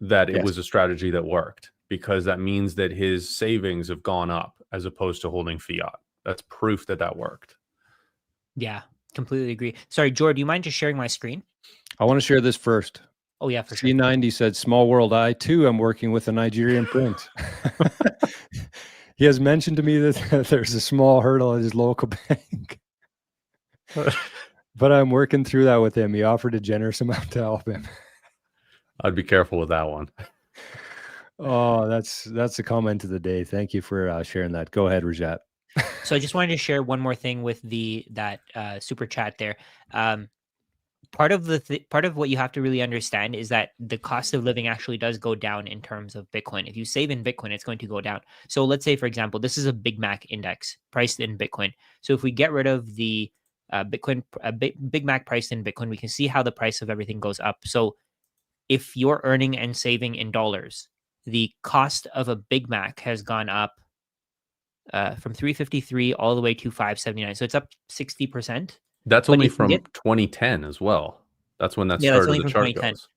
that it was a strategy that worked, because that means that his savings have gone up as opposed to holding fiat. That's proof that that worked. Yeah, completely agree. Sorry, George, do you mind just sharing my screen? I want to share this first. Oh yeah, for sure. C90 said, small world. I too am working with a Nigerian prince. He has mentioned to me that there's a small hurdle at his local bank. But I'm working through that with him. He offered a generous amount to help him. I'd be careful with that one. Oh, that's the comment of the day. Thank you for sharing that. Go ahead, Rajat. So I just wanted to share one more thing with that super chat there. Part of what you have to really understand is that the cost of living actually does go down in terms of Bitcoin. If you save in Bitcoin, it's going to go down. So let's say, for example, this is a Big Mac index priced in Bitcoin. So if we get rid of the Big Mac priced in Bitcoin, we can see how the price of everything goes up. So if you're earning and saving in dollars, the cost of a Big Mac has gone up from 353 all the way to 579. So it's up 60%. That's But only if you from get 2010 as well. That's when that Yeah, that's started only the from chart 2010. goes.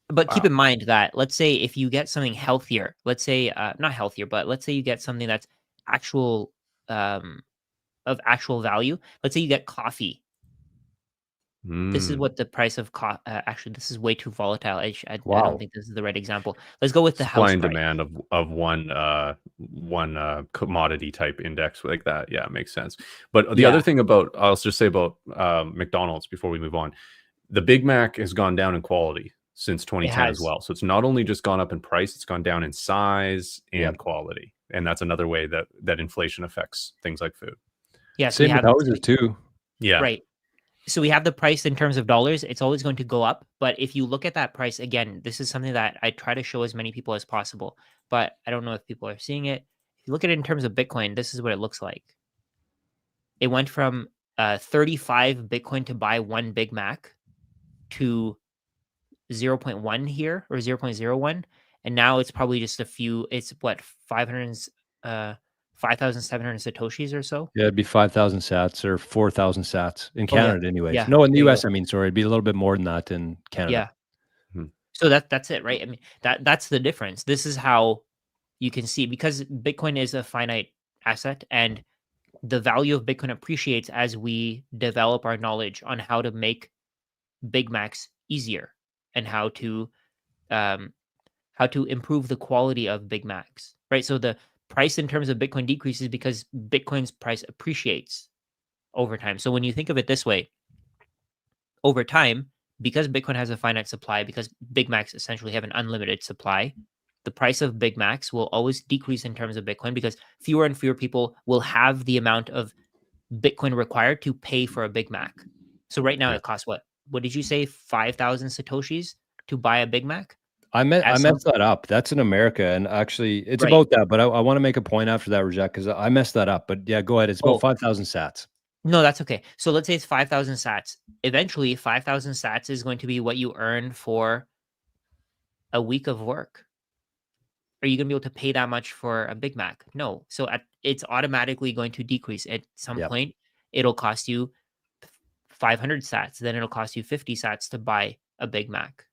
But keep Wow. in mind that, let's say if you get something healthier, let's say not healthier, but let's say you get something that's actual of actual value. Let's say you get coffee. This is what the price of actually, this is way too volatile. I don't Wow. think this is the right example. Let's go with the Supply house and price. demand of one commodity type index like that. Yeah, it makes sense. But the Yeah. other thing I'll just say about McDonald's before we move on, the Big Mac has gone down in quality since 2010 as has. well. So it's not only just gone up in price, it's gone down in size and Yep. quality. And that's another way that inflation affects things like food. Yeah, so we Same with have houses too. Yeah. right. So we have the price in terms of dollars. It's always going to go up. But if you look at that price, again, this is something that I try to show as many people as possible. But I don't know if people are seeing it. If you look at it in terms of Bitcoin, this is what it looks like. It went from 35 Bitcoin to buy one Big Mac to 0.1 here, or 0.01. And now it's probably just it's what, 5,700 Satoshis or so. Yeah, it'd be 5,000 sats or 4,000 sats in Canada, anyways. Yeah, No, in the there you US, go. I mean, sorry, it'd be a little bit more than that in Canada. Yeah. So that's it, right? I mean, that's the difference. This is how you can see, because Bitcoin is a finite asset, and the value of Bitcoin appreciates as we develop our knowledge on how to make Big Macs easier, and how to improve the quality of Big Macs, right? So the price in terms of Bitcoin decreases because Bitcoin's price appreciates over time. So when you think of it this way, over time, because Bitcoin has a finite supply, because Big Macs essentially have an unlimited supply, the price of Big Macs will always decrease in terms of Bitcoin because fewer and fewer people will have the amount of Bitcoin required to pay for a Big Mac. So right now Yeah. it costs what? What did you say? 5,000 Satoshis to buy a Big Mac? I messed that up. That's in America, and actually, it's Right. about that. But I want to make a point after that, Rajat, because I messed that up. But yeah, go ahead. It's about Oh, 5,000 sats. no, that's okay. So let's say it's 5,000 sats. Eventually, 5,000 sats is going to be what you earn for a week of work. Are you going to be able to pay that much for a Big Mac? No. So it's automatically going to decrease. At some Yep. point, it'll cost you 500 sats. Then it'll cost you 50 sats to buy a Big Mac.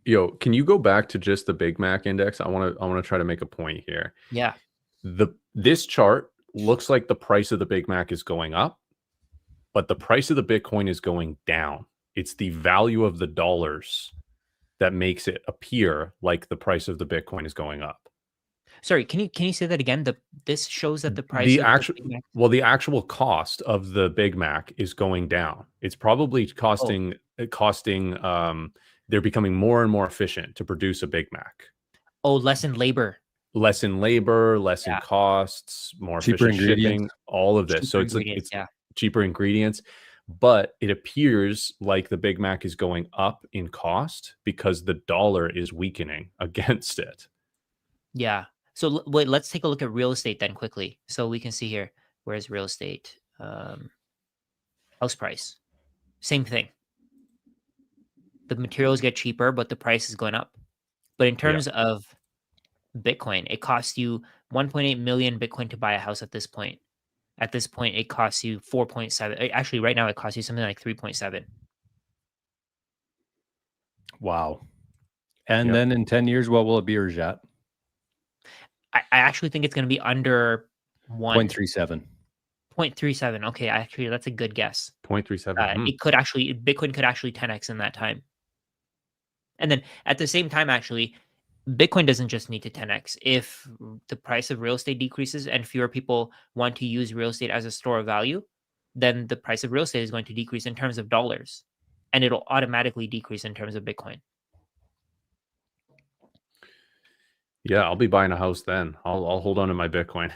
Yo, can you go back to just the Big Mac index? I want to try to make a point here. Yeah. This chart looks like the price of the Big Mac is going up, but the price of the Bitcoin is going down. It's the value of the dollars that makes it appear like the price of the Bitcoin is going up. Sorry, can you say that again? This shows that the price of the Big Mac. Well, the actual cost of the Big Mac is going down. It's probably costing they're becoming more and more efficient to produce a Big Mac. Oh, less in labor. Less in labor, less in Yeah. costs, more Cheaper efficient ingredients. shipping, all of this. Cheaper So it's ingredients, yeah. cheaper ingredients, but it appears like the Big Mac is going up in cost because the dollar is weakening against it. Yeah. So wait, let's take a look at real estate then quickly. So we can see here, where's real estate? House price. Same thing. The materials get cheaper, but the price is going up. But in terms of Bitcoin, it costs you 1.8 million Bitcoin to buy a house at this point. At this point, it costs you 4.7. Actually, right now, it costs you something like 3.7. Wow. And then in 10 years, what will it be, Rajat? I actually think it's going to be under 0.37. 0.37. Okay, actually, that's a good guess. 0.37. Bitcoin could actually 10x in that time. And then at the same time, actually, Bitcoin doesn't just need to 10x. If the price of real estate decreases and fewer people want to use real estate as a store of value, then the price of real estate is going to decrease in terms of dollars, and it'll automatically decrease in terms of Bitcoin. Yeah, I'll be buying a house then. I'll hold on to my Bitcoin.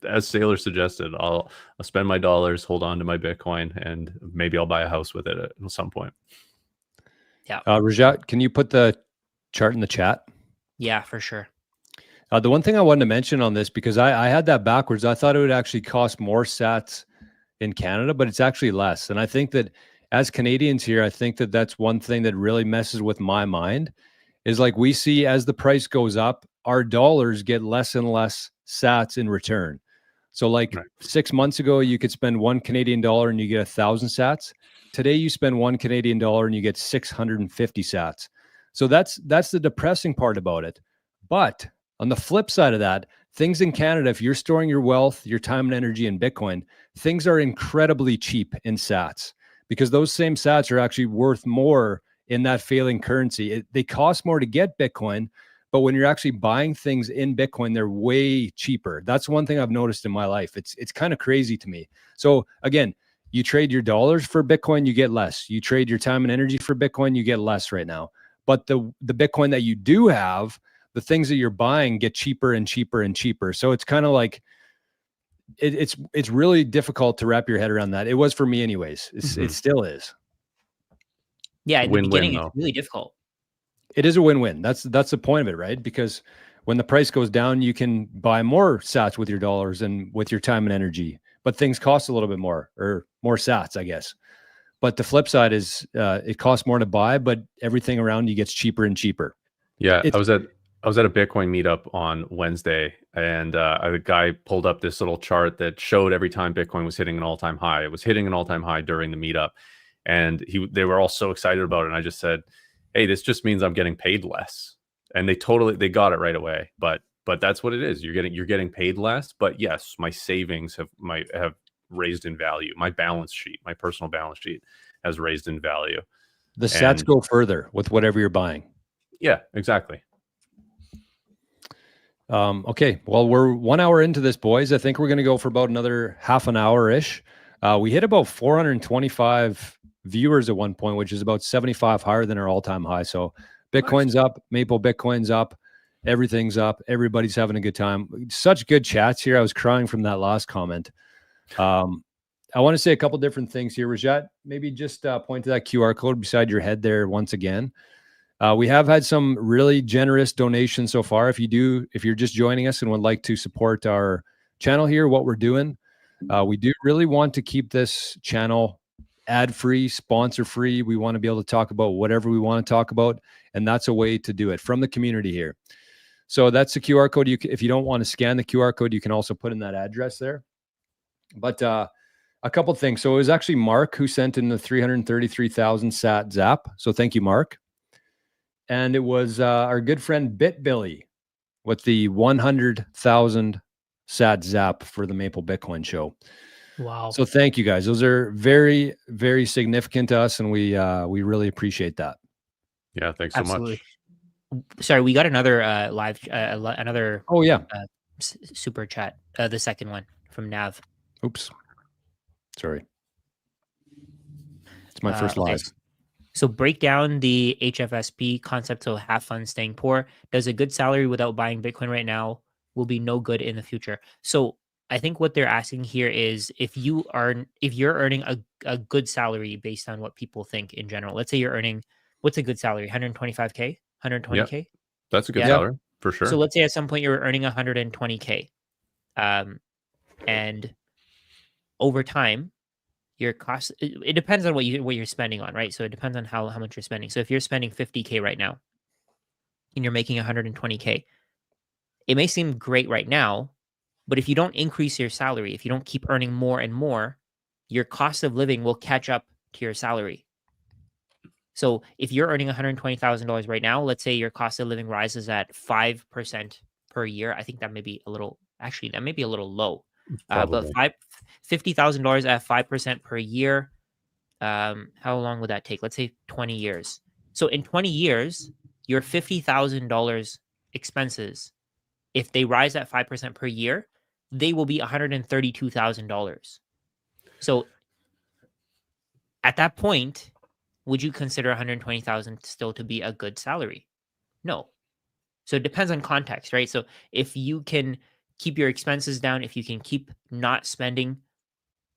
As Sailor suggested, I'll spend my dollars, hold on to my Bitcoin, and maybe I'll buy a house with it at some point. Yeah. Rajat, can you put the chart in the chat? Yeah, for sure. The one thing I wanted to mention on this, because I had that backwards, I thought it would actually cost more sats in Canada, but it's actually less. And I think that as Canadians here, I think that that's one thing that really messes with my mind is like we see as the price goes up, our dollars get less and less sats in return. So like 6 months ago, you could spend $1 Canadian and you get 1,000 sats. Today, you spend $1 Canadian and you get 650 sats. So that's the depressing part about it. But on the flip side of that, things in Canada, if you're storing your wealth, your time and energy in Bitcoin, things are incredibly cheap in sats because those same sats are actually worth more in that failing currency. They cost more to get Bitcoin, but when you're actually buying things in Bitcoin, they're way cheaper. That's one thing I've noticed in my life. It's kind of crazy to me. So again, you trade your dollars for Bitcoin, you get less. You trade your time and energy for Bitcoin, you get less right now. But the Bitcoin that you do have, the things that you're buying get cheaper and cheaper and cheaper. So it's kind of like it's really difficult to wrap your head around that. It was for me anyways. It still is. Yeah, in the beginning, it's really difficult. It is a win-win. That's the point of it, right? Because when the price goes down, you can buy more sats with your dollars and with your time and energy, but things cost a little bit more or more sats, I guess. But the flip side is it costs more to buy, but everything around you gets cheaper and cheaper. Yeah, I was at a Bitcoin meetup on Wednesday, and a guy pulled up this little chart that showed every time Bitcoin was hitting an all-time high. It was hitting an all-time high during the meetup, and they were all so excited about it. And I just said, "Hey, this just means I'm getting paid less." And they got it right away. But that's what it is. You're getting paid less. But yes, my savings have raised in value. My balance sheet, my personal balance sheet, has raised in value. The sats go further with whatever you're buying. Yeah, exactly. Okay, well, we're 1 hour into this, boys. I think we're going to go for about another half an hour ish. We hit about 425 viewers at one point, which is about 75 higher than our all-time high. So Bitcoin's up, Maple Bitcoin's up, everything's up. Everybody's having a good time. Such good chats here. I was crying from that last comment. I want to say a couple different things here. Rajat, maybe just point to that QR code beside your head there once again. We have had some really generous donations so far. If you're just joining us and would like to support our channel here, what we're doing, we do really want to keep this channel ad-free, sponsor-free. We want to be able to talk about whatever we want to talk about, and that's a way to do it from the community here. So that's the QR code. If you don't want to scan the QR code, you can also put in that address there. But a couple things. So it was actually Mark who sent in the 333,000 sat zap. So thank you, Mark. And it was our good friend Bit Billy with the 100,000 sat zap for the Maple Bitcoin show. Wow. So thank you guys. Those are very, very significant to us, and we really appreciate that. Yeah, thanks so Absolutely. much. Sorry, we got another live, another Oh yeah, super chat. The second one from Nav. oops, sorry. It's my first Okay. live. So break down the HFSP concept. So have fun staying poor. Does a good salary without buying Bitcoin right now will be no good in the future? So I think what they're asking here is if you're earning a good salary based on what people think in general. Let's say you're earning, what's a good salary? 125K, 120K. That's a good Yeah. salary for sure. So let's say at some point you're earning 120K, and over time your cost, it depends on what you're spending on, right? So it depends on how much you're spending. So if you're spending 50K right now and you're making 120K, it may seem great right now, but if you don't increase your salary, if you don't keep earning more and more, your cost of living will catch up to your salary. So if you're earning $120,000 right now, let's say your cost of living rises at 5% per year. I think that may be a little, actually, that may be a little low. But Probably. $50,000 at 5% per year. How long would that take? Let's say 20 years. So in 20 years, your $50,000 expenses, if they rise at 5% per year, they will be $132,000. So at that point, would you consider 120,000 still to be a good salary? No. So it depends on context, right? So if you can keep your expenses down, if you can keep not spending,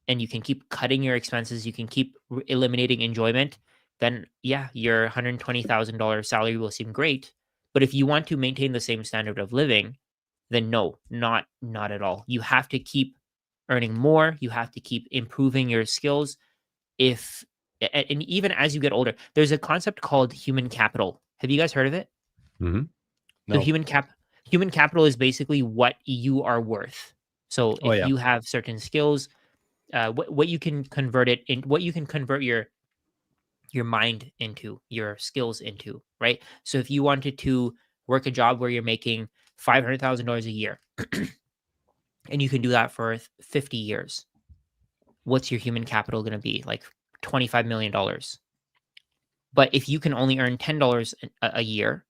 and you can keep cutting your expenses, you can keep eliminating enjoyment, then yeah, your $120,000 salary will seem great. But if you want to maintain the same standard of living, then no, not at all. You have to keep earning more. You have to keep improving your skills. And even as you get older, there's a concept called human capital. Have you guys heard of it? Mm-hmm. So No. human capital is basically what you are worth. So if you have certain skills, what you can convert it in, what you can convert your mind into, your skills into, right? So if you wanted to work a job where you're making $500,000 a year, and you can do that for 50 years, what's your human capital going to be? Like $25 million. But if you can only earn $10 a year,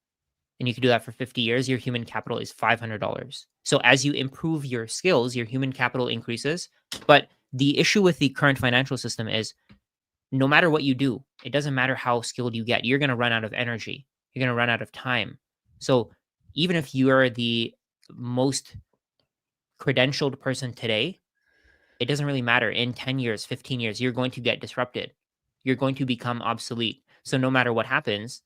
and you can do that for 50 years, your human capital is $500. So as you improve your skills, your human capital increases. But the issue with the current financial system is no matter what you do, it doesn't matter how skilled you get, you're going to run out of energy. You're going to run out of time. So even if you are the most credentialed person today, it doesn't really matter. In 10 years, 15 years, you're going to get disrupted. You're going to become obsolete. So no matter what happens,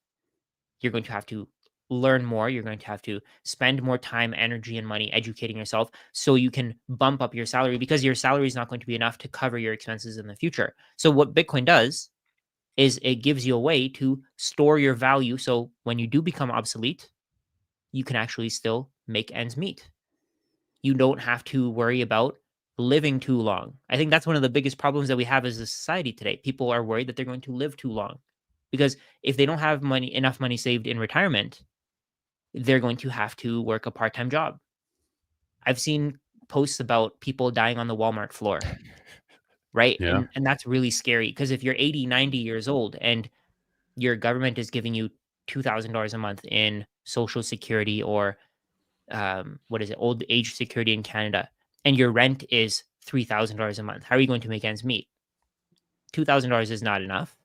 you're going to have to learn more. You're going to have to spend more time, energy, and money educating yourself so you can bump up your salary, because your salary is not going to be enough to cover your expenses in the future. So what Bitcoin does is it gives you a way to store your value. So when you do become obsolete, you can actually still make ends meet. You don't have to worry about living too long. I think that's one of the biggest problems that we have as a society today. People are worried that they're going to live too long because if they don't have enough money saved in retirement, they're going to have to work a part-time job. I've seen posts about people dying on the Walmart floor, right? Yeah. And that's really scary because if you're 80, 90 years old and your government is giving you $2,000 a month in social security or what is it, old age security in Canada, and your rent is $3,000 a month, how are you going to make ends meet? $2,000 is not enough.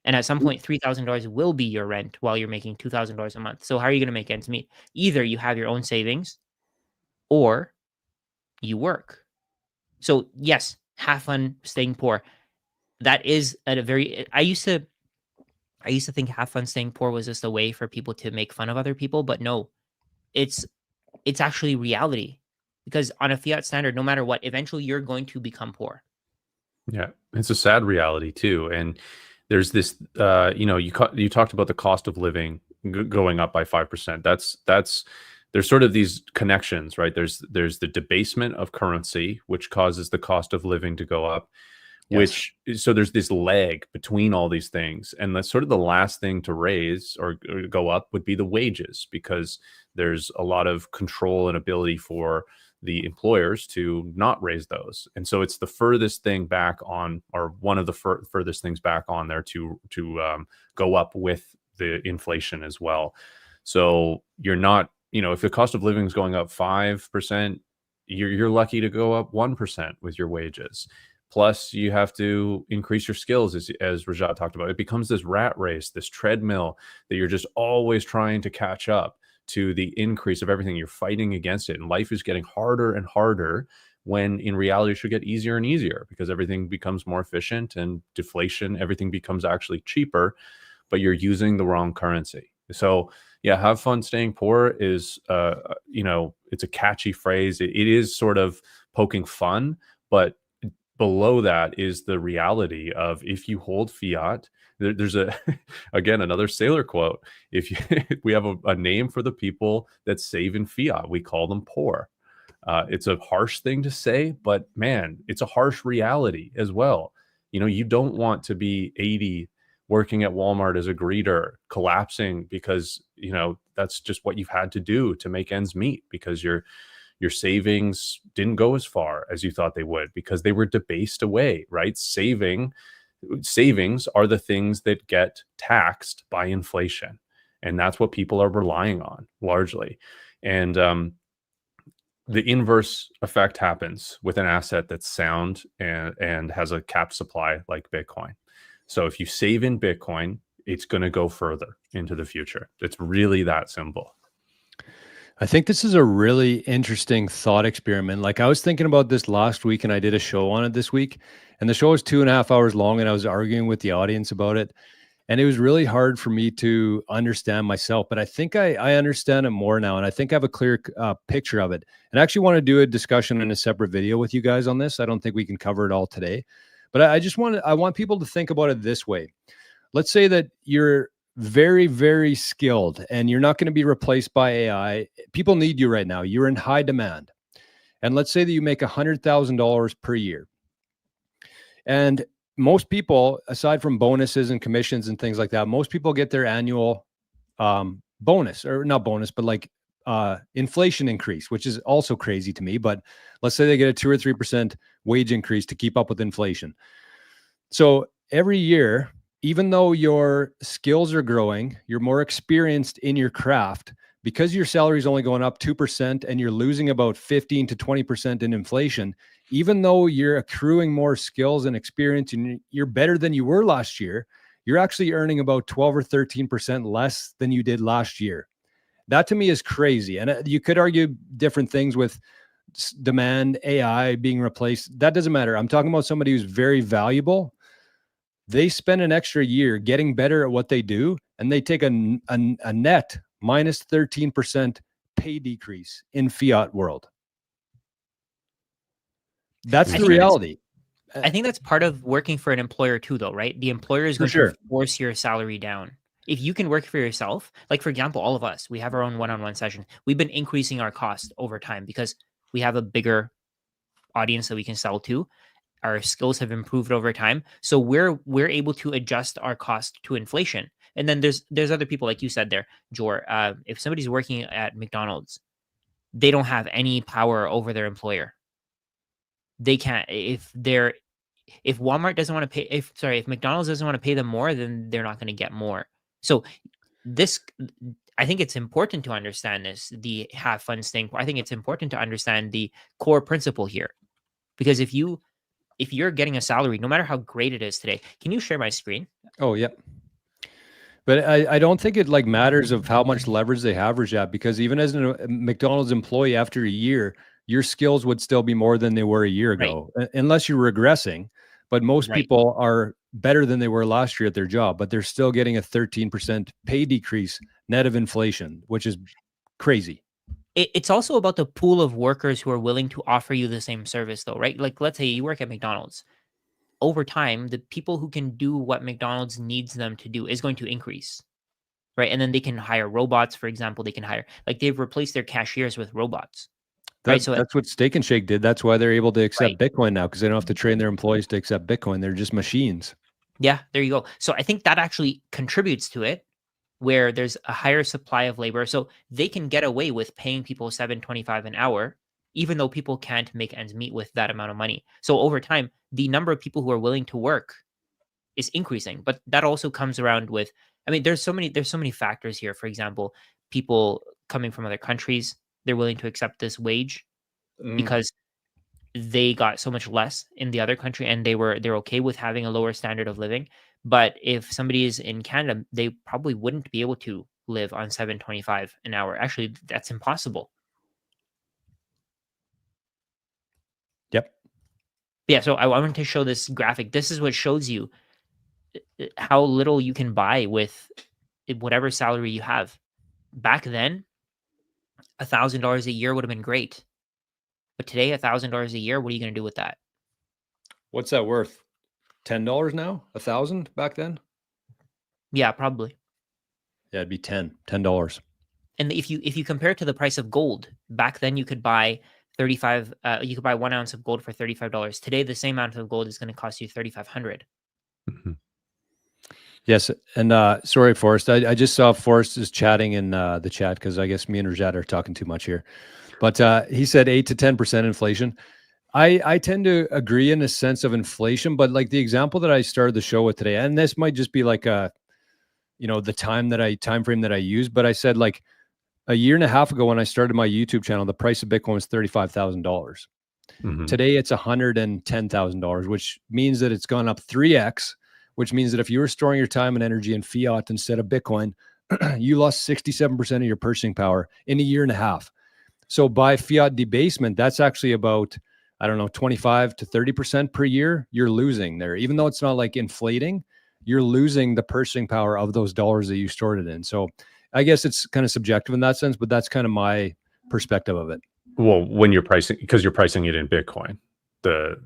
And at some point, $3,000 will be your rent while you're making $2,000 a month. So how are you going to make ends meet? Either you have your own savings or you work. So yes, have fun staying poor. That is a very, I used to think have fun staying poor was just a way for people to make fun of other people, but no, it's it's actually reality. Because on a fiat standard, no matter what, eventually you're going to become poor. Yeah, it's a sad reality too. And there's this, you talked about the cost of living going up by 5%. That's there's sort of these connections, right? There's the debasement of currency, which causes the cost of living to go up. Yes. So there's this lag between all these things, and that's sort of the last thing to raise or go up would be the wages, because there's a lot of control and ability for the employers to not raise those. And so it's the furthest thing back on, or one of the furthest things back on there to go up with the inflation as well. So you're not, if the cost of living is going up 5%, you're lucky to go up 1% with your wages. Plus, you have to increase your skills, as Rajat talked about. It becomes this rat race, this treadmill that you're just always trying to catch up to the increase of everything. You're fighting against it, and life is getting harder and harder, when in reality it should get easier and easier, because everything becomes more efficient, and deflation, everything becomes actually cheaper, but you're using the wrong currency. So yeah, have fun staying poor is, it's a catchy phrase. It is sort of poking fun, but below that is the reality of, if you hold fiat, there's a again, another sailor quote. If you we have a name for the people that save in fiat, we call them poor. It's a harsh thing to say, but man, it's a harsh reality as well. You don't want to be 80 working at Walmart as a greeter, collapsing because that's just what you've had to do to make ends meet, because your savings didn't go as far as you thought they would, because they were debased away, right? Savings are the things that get taxed by inflation, and that's what people are relying on largely. And the inverse effect happens with an asset that's sound and has a capped supply like Bitcoin. So if you save in Bitcoin, it's going to go further into the future. It's really that simple. I think this is a really interesting thought experiment. Like, I was thinking about this last week, and I did a show on it this week, and the show was 2.5 hours long, and I was arguing with the audience about it. And it was really hard for me to understand myself, but I think I understand it more now. And I think I have a clear picture of it. And I actually want to do a discussion in a separate video with you guys on this. I don't think we can cover it all today, but I want people to think about it this way. Let's say that you're very, very skilled and you're not going to be replaced by AI. People need you right now. You're in high demand. And let's say that you make $100,000 per year. And most people, aside from bonuses and commissions and things like that, most people get their annual bonus, or not bonus, but like inflation increase, which is also crazy to me. But let's say they get a 2 or 3% wage increase to keep up with inflation. So every year, even though your skills are growing, you're more experienced in your craft, because your salary is only going up 2% and you're losing about 15 to 20% in inflation, even though you're accruing more skills and experience and you're better than you were last year, you're actually earning about 12 or 13% less than you did last year. That to me is crazy. And you could argue different things with demand, AI being replaced. That doesn't matter. I'm talking about somebody who's very valuable. They spend an extra year getting better at what they do, and they take a net minus 13% pay decrease in fiat world. That's the reality. I think that's part of working for an employer too, though, right? The employer is going to force your salary down. If you can work for yourself, like for example, all of us, we have our own one-on-one session. We've been increasing our cost over time because we have a bigger audience that we can sell to. Our skills have improved over time, so we're able to adjust our cost to inflation. And then there's other people, like you said there, Jor. If somebody's working at McDonald's, they don't have any power over their employer. They can't. If Walmart doesn't want to pay, if McDonald's doesn't want to pay them more, then they're not going to get more. So this I think it's important to understand this, the have fun staying poor. I think it's important to understand the core principle here. Because if you're getting a salary, no matter how great it is today, can you share my screen? Oh, yeah. But I don't think it like matters of how much leverage they have, Rajat, because even as a McDonald's employee after a year, your skills would still be more than they were a year Right. ago, unless you're regressing. But most Right. people are better than they were last year at their job, but they're still getting a 13% pay decrease net of inflation, which is crazy. It's also about the pool of workers who are willing to offer you the same service, though, right? Like, let's say you work at McDonald's. Over time, the people who can do what McDonald's needs them to do is going to increase, right? And then they can hire robots, for example. They can hire, like, they've replaced their cashiers with robots, right? So, That's what Steak and Shake did. That's why they're able to right. accept Bitcoin now, because they don't have to train their employees to accept Bitcoin. They're just machines. Yeah, there you go. So I think that actually contributes to it, where there's a higher supply of labor. So they can get away with paying people 7.25 an hour, even though people can't make ends meet with that amount of money. So over time, the number of people who are willing to work is increasing. But that also comes around with, I mean, there's so many factors here. For example, people coming from other countries, they're willing to accept this wage because they got so much less in the other country, and they're okay with having a lower standard of living. But if somebody is in Canada, they probably wouldn't be able to live on 7.25 an hour. Actually, that's impossible. Yep. Yeah, so I wanted to show this graphic. This is what shows you how little you can buy with whatever salary you have. Back then, $1,000 a year would have been great. But today, $1,000 a year, what are you going to do with that? What's that worth? $10 now? 1,000 back then? Yeah, probably. Yeah, it'd be $10. And if you compare it to the price of gold, back then you could buy 35. You could buy 1 ounce of gold for $35. Today, the same amount of gold is going to cost you 3,500. Mhm. Yes, and sorry, Forrest. I just saw Forrest is chatting in the chat because I guess me and Rajat are talking too much here. But he said 8 to 10% inflation. I tend to agree in a sense of inflation, but like the example that I started the show with today, and this might just be like the time frame that I use, but I said like a year and a half ago when I started my YouTube channel, the price of Bitcoin was $35,000. Mhm. Today it's $110,000, which means that it's gone up 3x, which means that if you were storing your time and energy in fiat instead of Bitcoin, you lost 67% of your purchasing power in a year and a half. So by fiat debasement, that's actually about, I don't know, 25 to 30% per year. You're losing there. Even though it's not like inflating, you're losing the purchasing power of those dollars that you stored it in. So I guess it's kind of subjective in that sense, but that's kind of my perspective of it. Well, when you're pricing, because you're pricing it in Bitcoin, the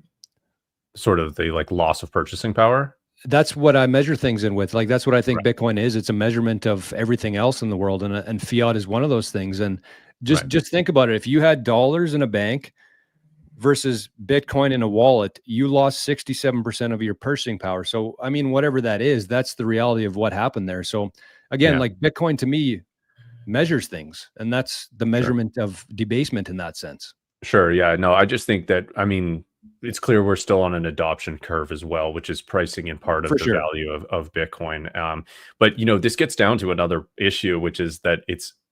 sort of the like loss of purchasing power. That's what I measure things in with. Like, that's what I think Right. Bitcoin is. It's a measurement of everything else in the world. And fiat is one of those things. And Right. just think about it. If you had dollars in a bank versus Bitcoin in a wallet, you lost 67% of your purchasing power. So, I mean, whatever that is, that's the reality of what happened there. So again, Yeah. like Bitcoin to me measures things, and that's the Sure. measurement of debasement in that sense. Sure. Yeah. No, I just think that, I mean, it's clear we're still on an adoption curve as well, which is pricing in part of For the sure. value of Bitcoin. But, this gets down to another issue, which is that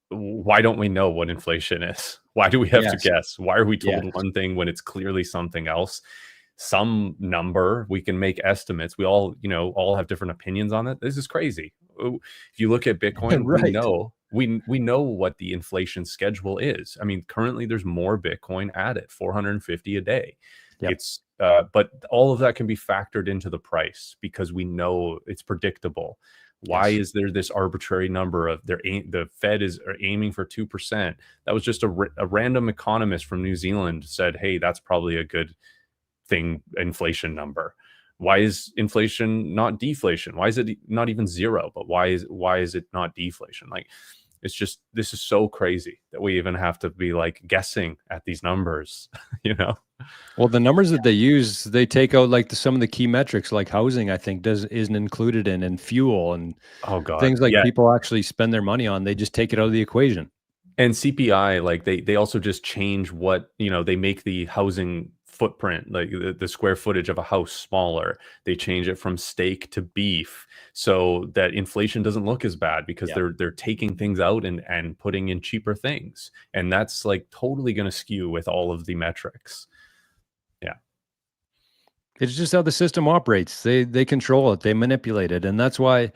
why don't we know what inflation is? Why do we have to Yes. guess? Why are we told Yes. one thing when it's clearly something else? Some number, we can make estimates. We all have different opinions on it. This is crazy. If you look at Bitcoin, Right. we know what the inflation schedule is. I mean, currently there's more Bitcoin added, 450 a day. Yep. It's but all of that can be factored into the price because we know it's predictable. Why Yes. is there this arbitrary number of the Fed are aiming for 2%? That was just a random economist from New Zealand said, hey, that's probably a good inflation number. Why is inflation not deflation? Why is it not even zero? But why is it not deflation? Like, it's just, this is so crazy that we even have to be like guessing at these numbers. Well, the numbers that they use, they take out like some of the key metrics, like housing, I think isn't included in, and fuel and Oh God, things like yeah. people actually spend their money on. They just take it out of the equation. And CPI, like they also just change what, they make the housing footprint, like the square footage of a house smaller. They change it from steak to beef so that inflation doesn't look as bad because Yeah. they're taking things out and putting in cheaper things. And that's like totally going to skew with all of the metrics. Yeah. It's just how the system operates. They control it, they manipulate it. And that's why,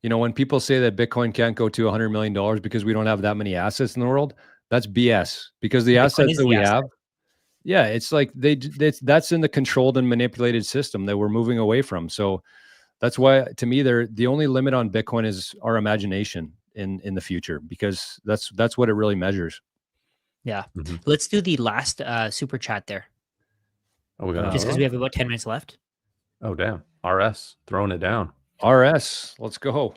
when people say that Bitcoin can't go to $100 million because we don't have that many assets in the world, that's BS, because the Bitcoin assets is that the we asset. have, yeah, it's like that's in the controlled and manipulated system that we're moving away from. So that's why, to me, the only limit on Bitcoin is our imagination in the future, because that's what it really measures. Yeah. Mhm. Let's do the last super chat there, Oh, we got just because another we one? have about 10 minutes left. Oh, damn. RS throwing it down. RS, let's go.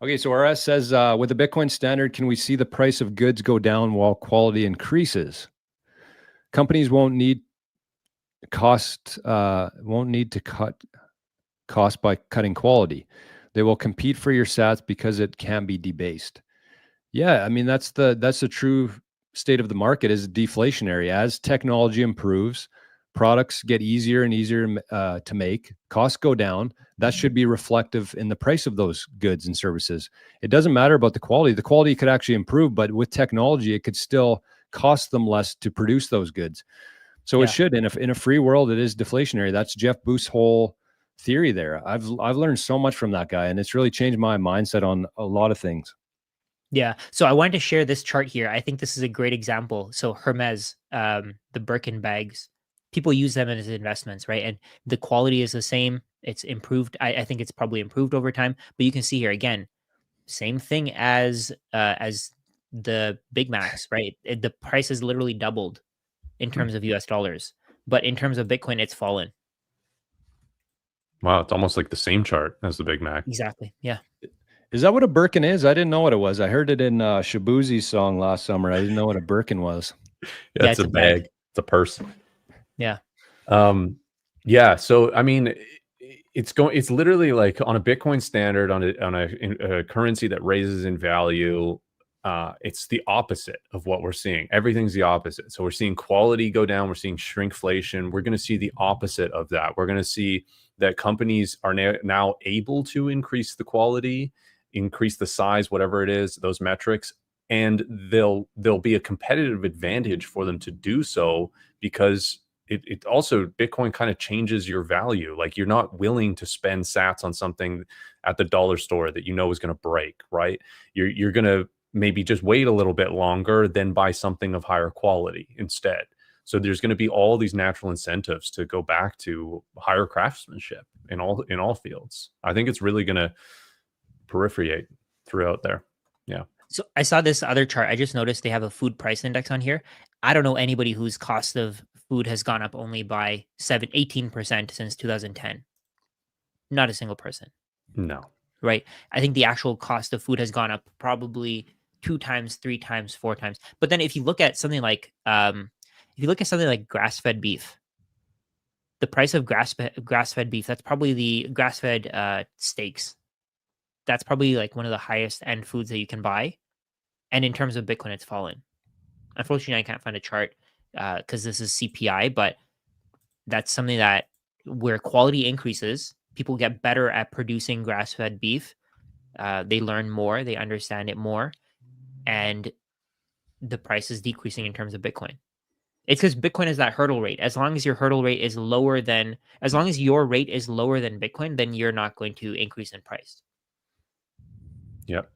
Okay, so RS says, with the Bitcoin standard, can we see the price of goods go down while quality increases? Companies won't need to cut cost by cutting quality. They will compete for your sats because it can be debased. Yeah, I mean that's the true state of the market, is deflationary. As technology improves, products get easier and easier to make, costs go down. That should be reflective in the price of those goods and services. It doesn't matter about the quality. The quality could actually improve, but with technology, it could still cost them less to produce those goods. So it should. In a free world, it is deflationary. That's Jeff Booth's whole theory there. I've learned so much from that guy, and it's really changed my mindset on a lot of things. Yeah. So I wanted to share this chart here. I think this is a great example. So Hermes, the Birkin bags, people use them as investments, right? And the quality is the same. It's improved. I think it's probably improved over time. But you can see here again, same thing as the Big Macs, right? The price has literally doubled in terms of US dollars. But in terms of Bitcoin, it's fallen. Wow, it's almost like the same chart as the Big Mac. Exactly. Yeah. Is that what a Birkin is? I didn't know what it was. I heard it in Shabuzi's song last summer. I didn't know what a Birkin was. Yeah, Yeah, it's it's a a bag. bag. It's a purse. Yeah. Yeah. So I mean, it's literally like on a Bitcoin standard, on a currency that raises in value. It's the opposite of what we're seeing. Everything's the opposite. So we're seeing quality go down. We're seeing shrinkflation. We're going to see the opposite of that. We're going to see that companies are now able to increase the quality, increase the size, whatever it is, those metrics, and there'll be a competitive advantage for them to do so, because it also, Bitcoin kind of changes your value. Like, you're not willing to spend sats on something at the dollar store that you know is going to break, right? You're going to maybe just wait a little bit longer, then buy something of higher quality instead. So there's going to be all these natural incentives to go back to higher craftsmanship in all fields. I think it's really going to proliferate throughout there. Yeah. So I saw this other chart. I just noticed they have a food price index on here. I don't know anybody whose cost of food has gone up only by 18% since 2010. Not a single person, No. right? I think the actual cost of food has gone up probably 2 times, 3 times, 4 times. But then if you look at something like grass-fed beef, the price of grass-fed beef, that's probably the grass-fed steaks. That's probably like one of the highest end foods that you can buy. And in terms of Bitcoin, it's fallen. Unfortunately, I can't find a chart because this is CPI, but that's something that where quality increases, people get better at producing grass-fed beef. They learn more, they understand it more, and the price is decreasing in terms of Bitcoin. It's because Bitcoin is that hurdle rate. As long as your rate is lower than Bitcoin, then you're not going to increase in price. Yep.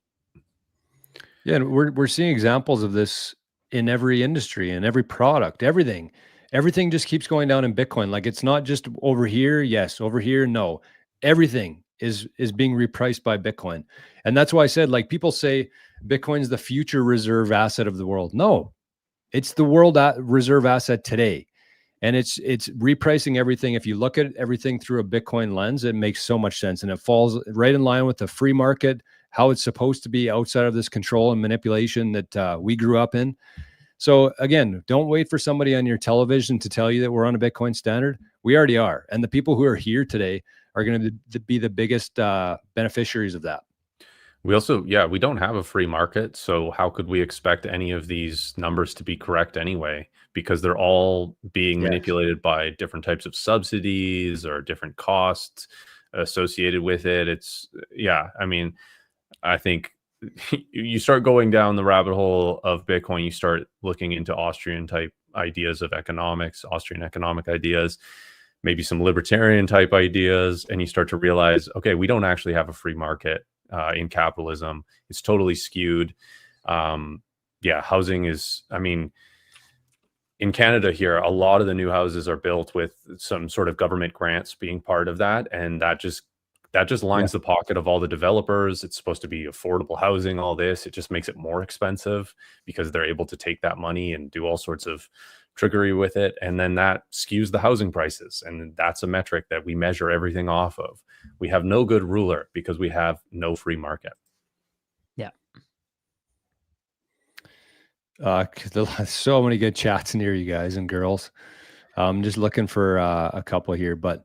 Yeah, and we're seeing examples of this in every industry, in every product, everything. Everything just keeps going down in Bitcoin. Like, it's not just over here, yes, over here, no. Everything is being repriced by Bitcoin. And that's why I said, like, people say Bitcoin's the future reserve asset of the world. No, it's the world reserve asset today. And it's repricing everything. If you look at everything through a Bitcoin lens, it makes so much sense. And it falls right in line with the free market, how it's supposed to be, outside of this control and manipulation that we grew up in. So again, don't wait for somebody on your television to tell you that we're on a Bitcoin standard. We already are. And the people who are here today are going to be the biggest beneficiaries of that. We also, yeah, we don't have a free market. So how could we expect any of these numbers to be correct anyway? Because they're all being Yes. manipulated by different types of subsidies or different costs associated with it. It's, yeah, I mean, I think you start going down the rabbit hole of Bitcoin, you start looking into Austrian type ideas of economics, Austrian economic ideas, maybe some libertarian type ideas, and you start to realize, okay, we don't actually have a free market in capitalism. It's totally skewed. Yeah, housing is, I mean, in Canada here, a lot of the new houses are built with some sort of government grants being part of that, and that just Yeah. lines the pocket of all the developers. It's supposed to be affordable housing, all this. It just makes it more expensive because they're able to take that money and do all sorts of trickery with it, and then that skews the housing prices, and that's a metric that we measure everything off of. We have no good ruler because we have no free market. Yeah. So many good chats in here, you guys and girls. I'm just looking for a couple here, but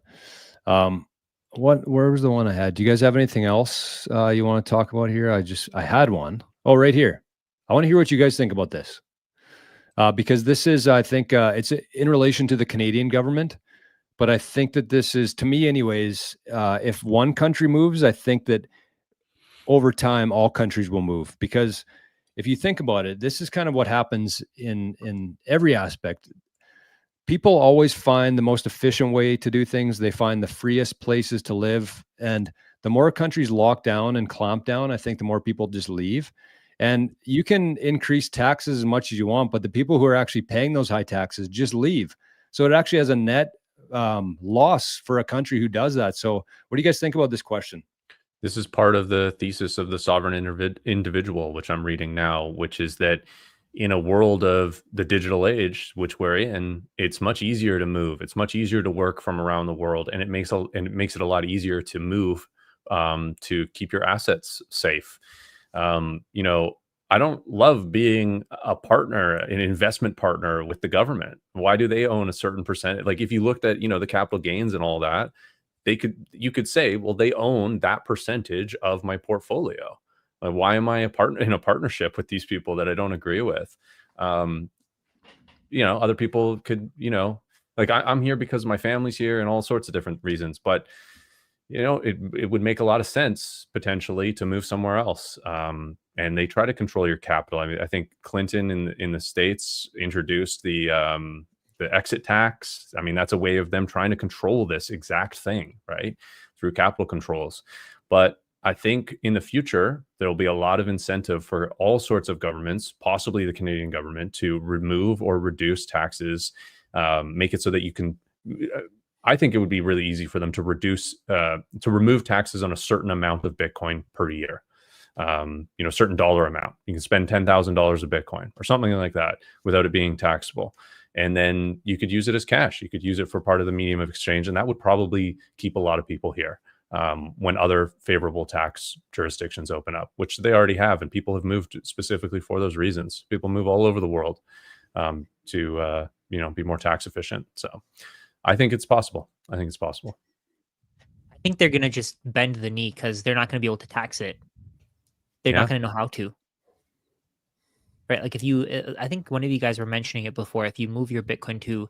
where was the one I had? Do you guys have anything else you want to talk about here? I had one. Oh, right here. I want to hear what you guys think about this. Because this is, I think, it's in relation to the Canadian government, but I think that this is, to me, anyways. If one country moves, I think that over time all countries will move, because if you think about it, this is kind of what happens in every aspect. People always find the most efficient way to do things. They find the freest places to live. And the more countries lock down and clamp down, I think the more people just leave. And you can increase taxes as much as you want, but the people who are actually paying those high taxes just leave. So it actually has a net loss for a country who does that. So what do you guys think about this question? This is part of the thesis of the sovereign individual, which I'm reading now, which is that in a world of the digital age, which we're in, it's much easier to move. It's much easier to work from around the world, and it makes it a lot easier to move to keep your assets safe. You know, I don't love being a partner, an investment partner with the government. Why do they own a certain percent? Like if you looked at, the capital gains and all that, you could say, well, they own that percentage of my portfolio. Like, why am I a partner in a partnership with these people that I don't agree with? Um, Other people could, like I'm here because my family's here and all sorts of different reasons, but it would make a lot of sense potentially to move somewhere else. And they try to control your capital. I mean, I think Clinton in the States introduced the exit tax. I mean, that's a way of them trying to control this exact thing, right? Through capital controls. But I think in the future, there'll be a lot of incentive for all sorts of governments, possibly the Canadian government, to remove or reduce taxes, make it so that you can. I think it would be really easy for them to remove taxes on a certain amount of Bitcoin per year. Certain dollar amount. You can spend $10,000 of Bitcoin or something like that without it being taxable. And then you could use it as cash. You could use it for part of the medium of exchange. And that would probably keep a lot of people here when other favorable tax jurisdictions open up, which they already have. And people have moved specifically for those reasons. People move all over the world to be more tax efficient. So I think it's possible. I think they're going to just bend the knee because they're not going to be able to tax it. They're not going to know how to. Right? Like I think one of you guys were mentioning it before, if you move your Bitcoin to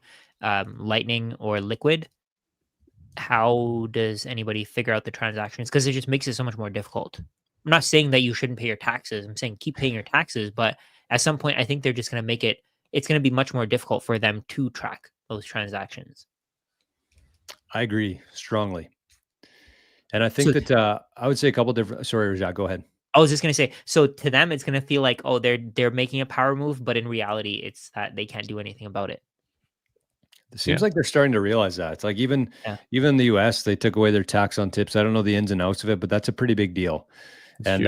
Lightning or Liquid, how does anybody figure out the transactions? Because it just makes it so much more difficult. I'm not saying that you shouldn't pay your taxes. I'm saying keep paying your taxes, but at some point, I think they're just going to make it's going to be much more difficult for them to track those transactions. I agree strongly. And I think that I would say a couple different. Sorry, Rajat, go ahead. I was just going to say, so to them, it's going to feel like, oh, they're making a power move, but in reality, it's that they can't do anything about it. It seems like they're starting to realize that. It's like even in the US, they took away their tax on tips. I don't know the ins and outs of it, but that's a pretty big deal. And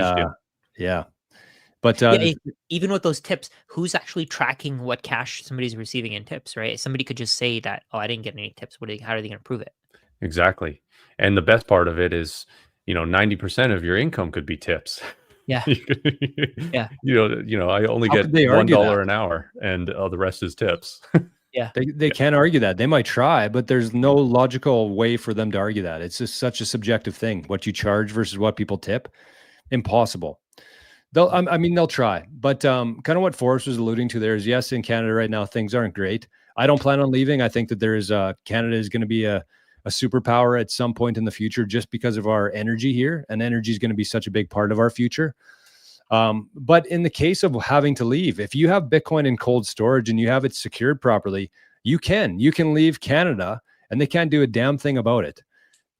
yeah. But even with those tips, who's actually tracking what cash somebody's receiving in tips, right? Somebody could just say that, oh, I didn't get any tips. How are they going to prove it? Exactly. And the best part of it is, 90% of your income could be tips. Yeah. Yeah. I only get $1 an hour and the rest is tips. Yeah. They can't argue that. They might try, but there's no logical way for them to argue that. It's just such a subjective thing, what you charge versus what people tip. impossible. I mean, they'll try, but kind of what Forrest was alluding to there is, yes, in Canada right now, things aren't great. I don't plan on leaving. I think that Canada is going to be a superpower at some point in the future just because of our energy here, and energy is going to be such a big part of our future. But in the case of having to leave, if you have Bitcoin in cold storage and you have it secured properly, you can leave Canada and they can't do a damn thing about it.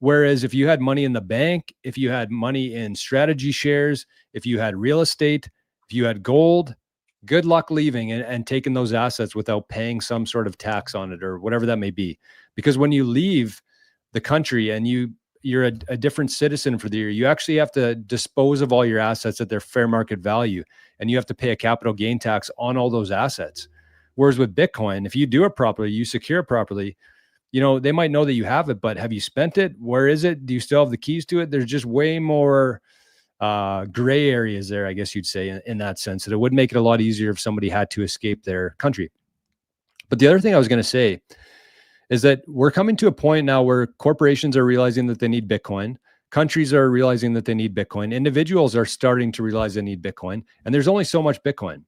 Whereas if you had money in the bank, if you had money in strategy shares, if you had real estate, if you had gold, good luck leaving and taking those assets without paying some sort of tax on it or whatever that may be. Because when you leave the country and you're a different citizen for the year, you actually have to dispose of all your assets at their fair market value, and you have to pay a capital gain tax on all those assets. Whereas with Bitcoin, if you do it properly, you secure it properly, they might know that you have it, but have you spent it? Where is it? Do you still have the keys to it? There's just way more gray areas there, I guess you'd say, in that sense, that it would make it a lot easier if somebody had to escape their country. But the other thing I was going to say is that we're coming to a point now where corporations are realizing that they need Bitcoin. Countries are realizing that they need Bitcoin. Individuals are starting to realize they need Bitcoin. And there's only so much Bitcoin.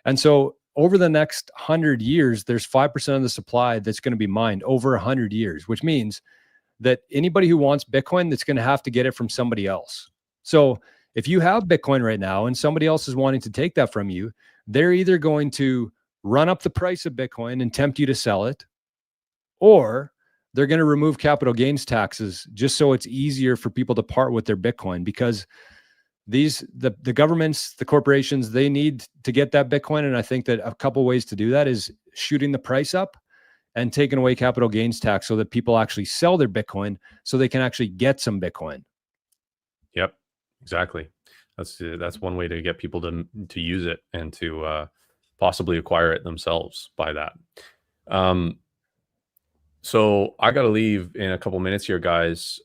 And so over the next 100 years, there's 5% of the supply that's going to be mined over 100 years, which means that anybody who wants Bitcoin, that's going to have to get it from somebody else. So if you have Bitcoin right now and somebody else is wanting to take that from you, they're either going to run up the price of Bitcoin and tempt you to sell it, or they're going to remove capital gains taxes just so it's easier for people to part with their Bitcoin, because the governments, the corporations, they need to get that Bitcoin. And I think that a couple ways to do that is shooting the price up and taking away capital gains tax so that people actually sell their Bitcoin so they can actually get some Bitcoin. Yep, exactly. That's one way to get people to use it and to possibly acquire it themselves by that. So I got to leave in a couple minutes here, guys.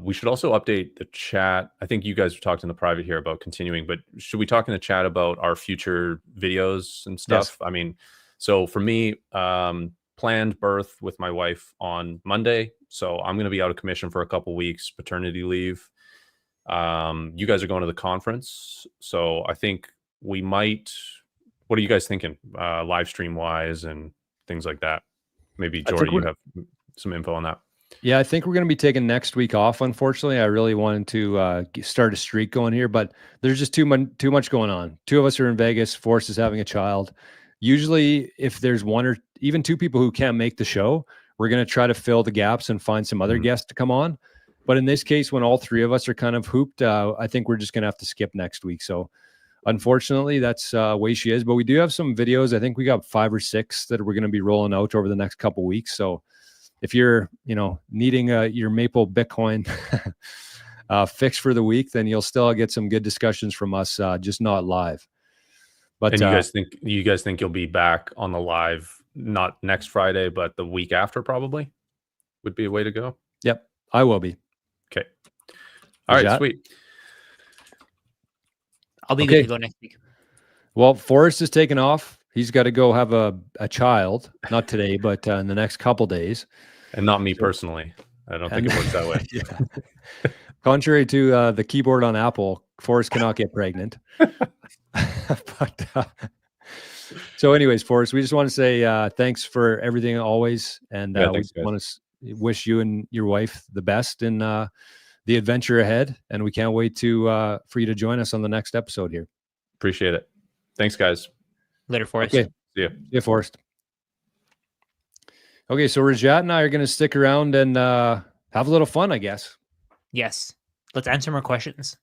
We should also update the chat. I think you guys talked in the private here about continuing, but should we talk in the chat about our future videos and stuff? Yes. I mean, so for me, planned birth with my wife on Monday. So I'm going to be out of commission for a couple weeks, paternity leave. You guys are going to the conference. So I think we might, what are you guys thinking? Live stream wise and things like that. Maybe Jordy, you have some info on that. Yeah, I think we're going to be taking next week off. Unfortunately, I really wanted to start a streak going here, but there's just too much going on. Two of us are in Vegas. Forrest is having a child. Usually, if there's one or even two people who can't make the show, we're going to try to fill the gaps and find some other guests to come on. But in this case, when all three of us are kind of hooped, I think we're just going to have to skip next week. So unfortunately, that's the way she is. But we do have some videos. I think we got 5 or 6 that we're going to be rolling out over the next couple of weeks. So if you're, needing your Maple Bitcoin fix for the week, then you'll still get some good discussions from us, just not live. But and you guys think you'll be back on the live, not next Friday, but the week after probably would be a way to go? Yep, I will be. Okay. All right, sweet. I'll be good to go next week. Well, Forrest is taking off. He's got to go have a child, not today, but in the next couple days. And not me personally. I don't think it works that way. Yeah. Contrary to the keyboard on Apple, Forrest cannot get pregnant. But so anyways, Forrest, we just want to say thanks for everything always. And we want to wish you and your wife the best in the adventure ahead. And we can't wait for you to join us on the next episode here. Appreciate it. Thanks, guys. Later, Forrest. Okay. See ya. See ya, Forrest. Okay, so Rajat and I are going to stick around and have a little fun, I guess. Yes. Let's answer more questions.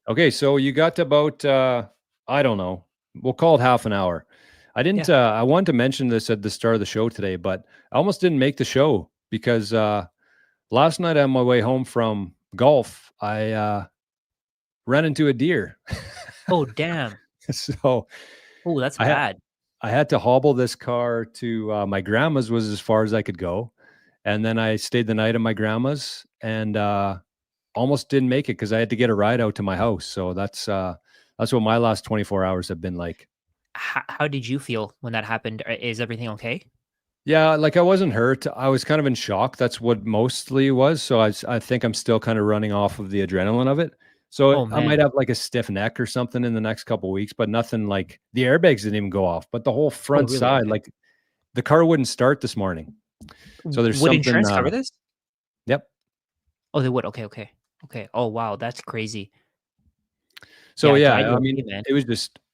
Okay, so you got about, I don't know, we'll call it half an hour. I didn't, I wanted to mention this at the start of the show today, but I almost didn't make the show because last night on my way home from golf, I ran into a deer. Oh, damn. So, oh, that's bad. I had to hobble this car to my grandma's, was as far as I could go. And then I stayed the night at my grandma's and almost didn't make it because I had to get a ride out to my house. So that's what my last 24 hours have been like. How did you feel when that happened? Is everything okay? Yeah, like I wasn't hurt. I was kind of in shock. That's what mostly was. So I think I'm still kind of running off of the adrenaline of it. So Oh I might man. have like a stiff neck or something in the next couple of weeks, but nothing like the airbags didn't even go off, but the whole Oh front really? side, Okay. like the car wouldn't start this morning. So there's Would something, insurance cover this? yep. Oh, they would. Okay, okay. Okay. Oh wow, that's crazy. So Yeah, yeah, glad I you're mean, okay, man.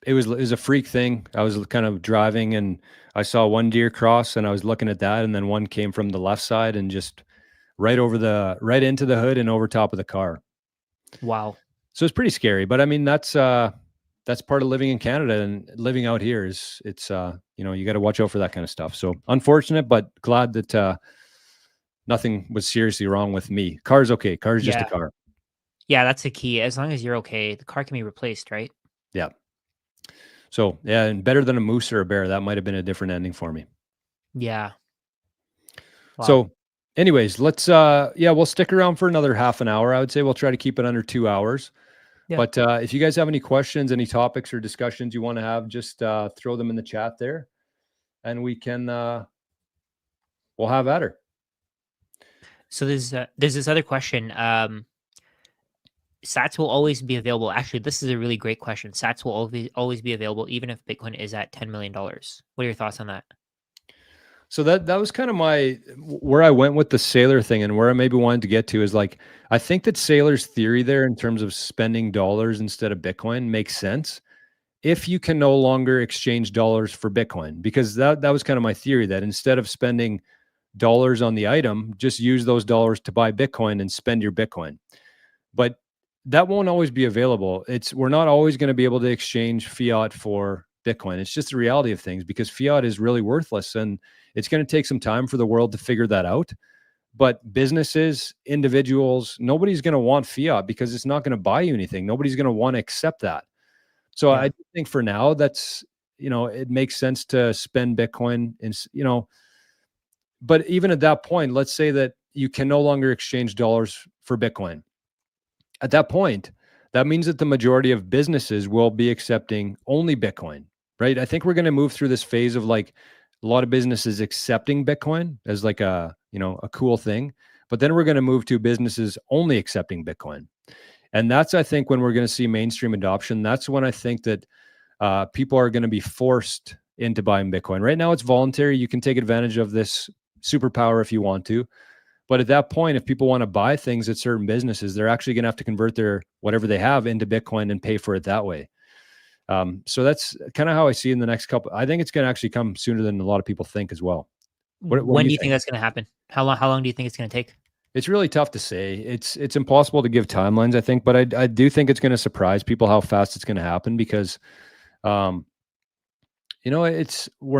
it was a freak thing. I was kind of driving and I saw one deer cross and I was looking at that and then one came from the left side and just right into the hood and over top of the car. Wow. So it's pretty scary, but I mean that's part of living in Canada and living out here is it's you got to watch out for that kind of stuff. So unfortunate, but glad that nothing was seriously wrong with me. Car's okay. Car's just a Yeah. car. Yeah, that's the key. As long as you're okay, the car can be replaced, right? Yeah. So yeah, and better than a moose or a bear. That might have been a different ending for me. Yeah. Wow. So anyways, let's we'll stick around for another half an hour. I would say we'll try to keep it under 2 hours. Yeah. But if you guys have any questions, any topics or discussions you want to have, just throw them in the chat there and we can we'll have at her. So there's this other question. Sats will always be available. Actually, this is a really great question. Sats will always be available even if Bitcoin is at $10 million. What are your thoughts on that? So that was kind of where I went with the Sailor thing and where I maybe wanted to get to is like I think that Sailor's theory there in terms of spending dollars instead of Bitcoin makes sense if you can no longer exchange dollars for Bitcoin, because that was kind of my theory that instead of spending dollars on the item, just use those dollars to buy Bitcoin and spend your Bitcoin. But that won't always be available. We're not always going to be able to exchange fiat for Bitcoin. It's just the reality of things because fiat is really worthless and it's going to take some time for the world to figure that out. But businesses, individuals, nobody's going to want fiat because it's not going to buy you anything. Nobody's going to want to accept that. So Yeah. I think for now, that's, it makes sense to spend Bitcoin and, but even at that point, let's say that you can no longer exchange dollars for Bitcoin. At that point, that means that the majority of businesses will be accepting only Bitcoin, right? I think we're going to move through this phase of like a lot of businesses accepting Bitcoin as like a cool thing, but then we're going to move to businesses only accepting Bitcoin. And that's, I think, when we're going to see mainstream adoption. That's when I think that people are going to be forced into buying Bitcoin. Right now, it's voluntary. You can take advantage of this superpower if you want to. But at that point, if people want to buy things at certain businesses, they're actually going to have to convert their whatever they have into Bitcoin and pay for it that way. So that's kind of how I see in the next couple. I think it's going to actually come sooner than a lot of people think as well. What do When you do you think? think that's going to happen? How long do you think it's going to take? It's really tough to say. It's impossible to give timelines, I think, but I do think it's going to surprise people how fast it's going to happen because, we're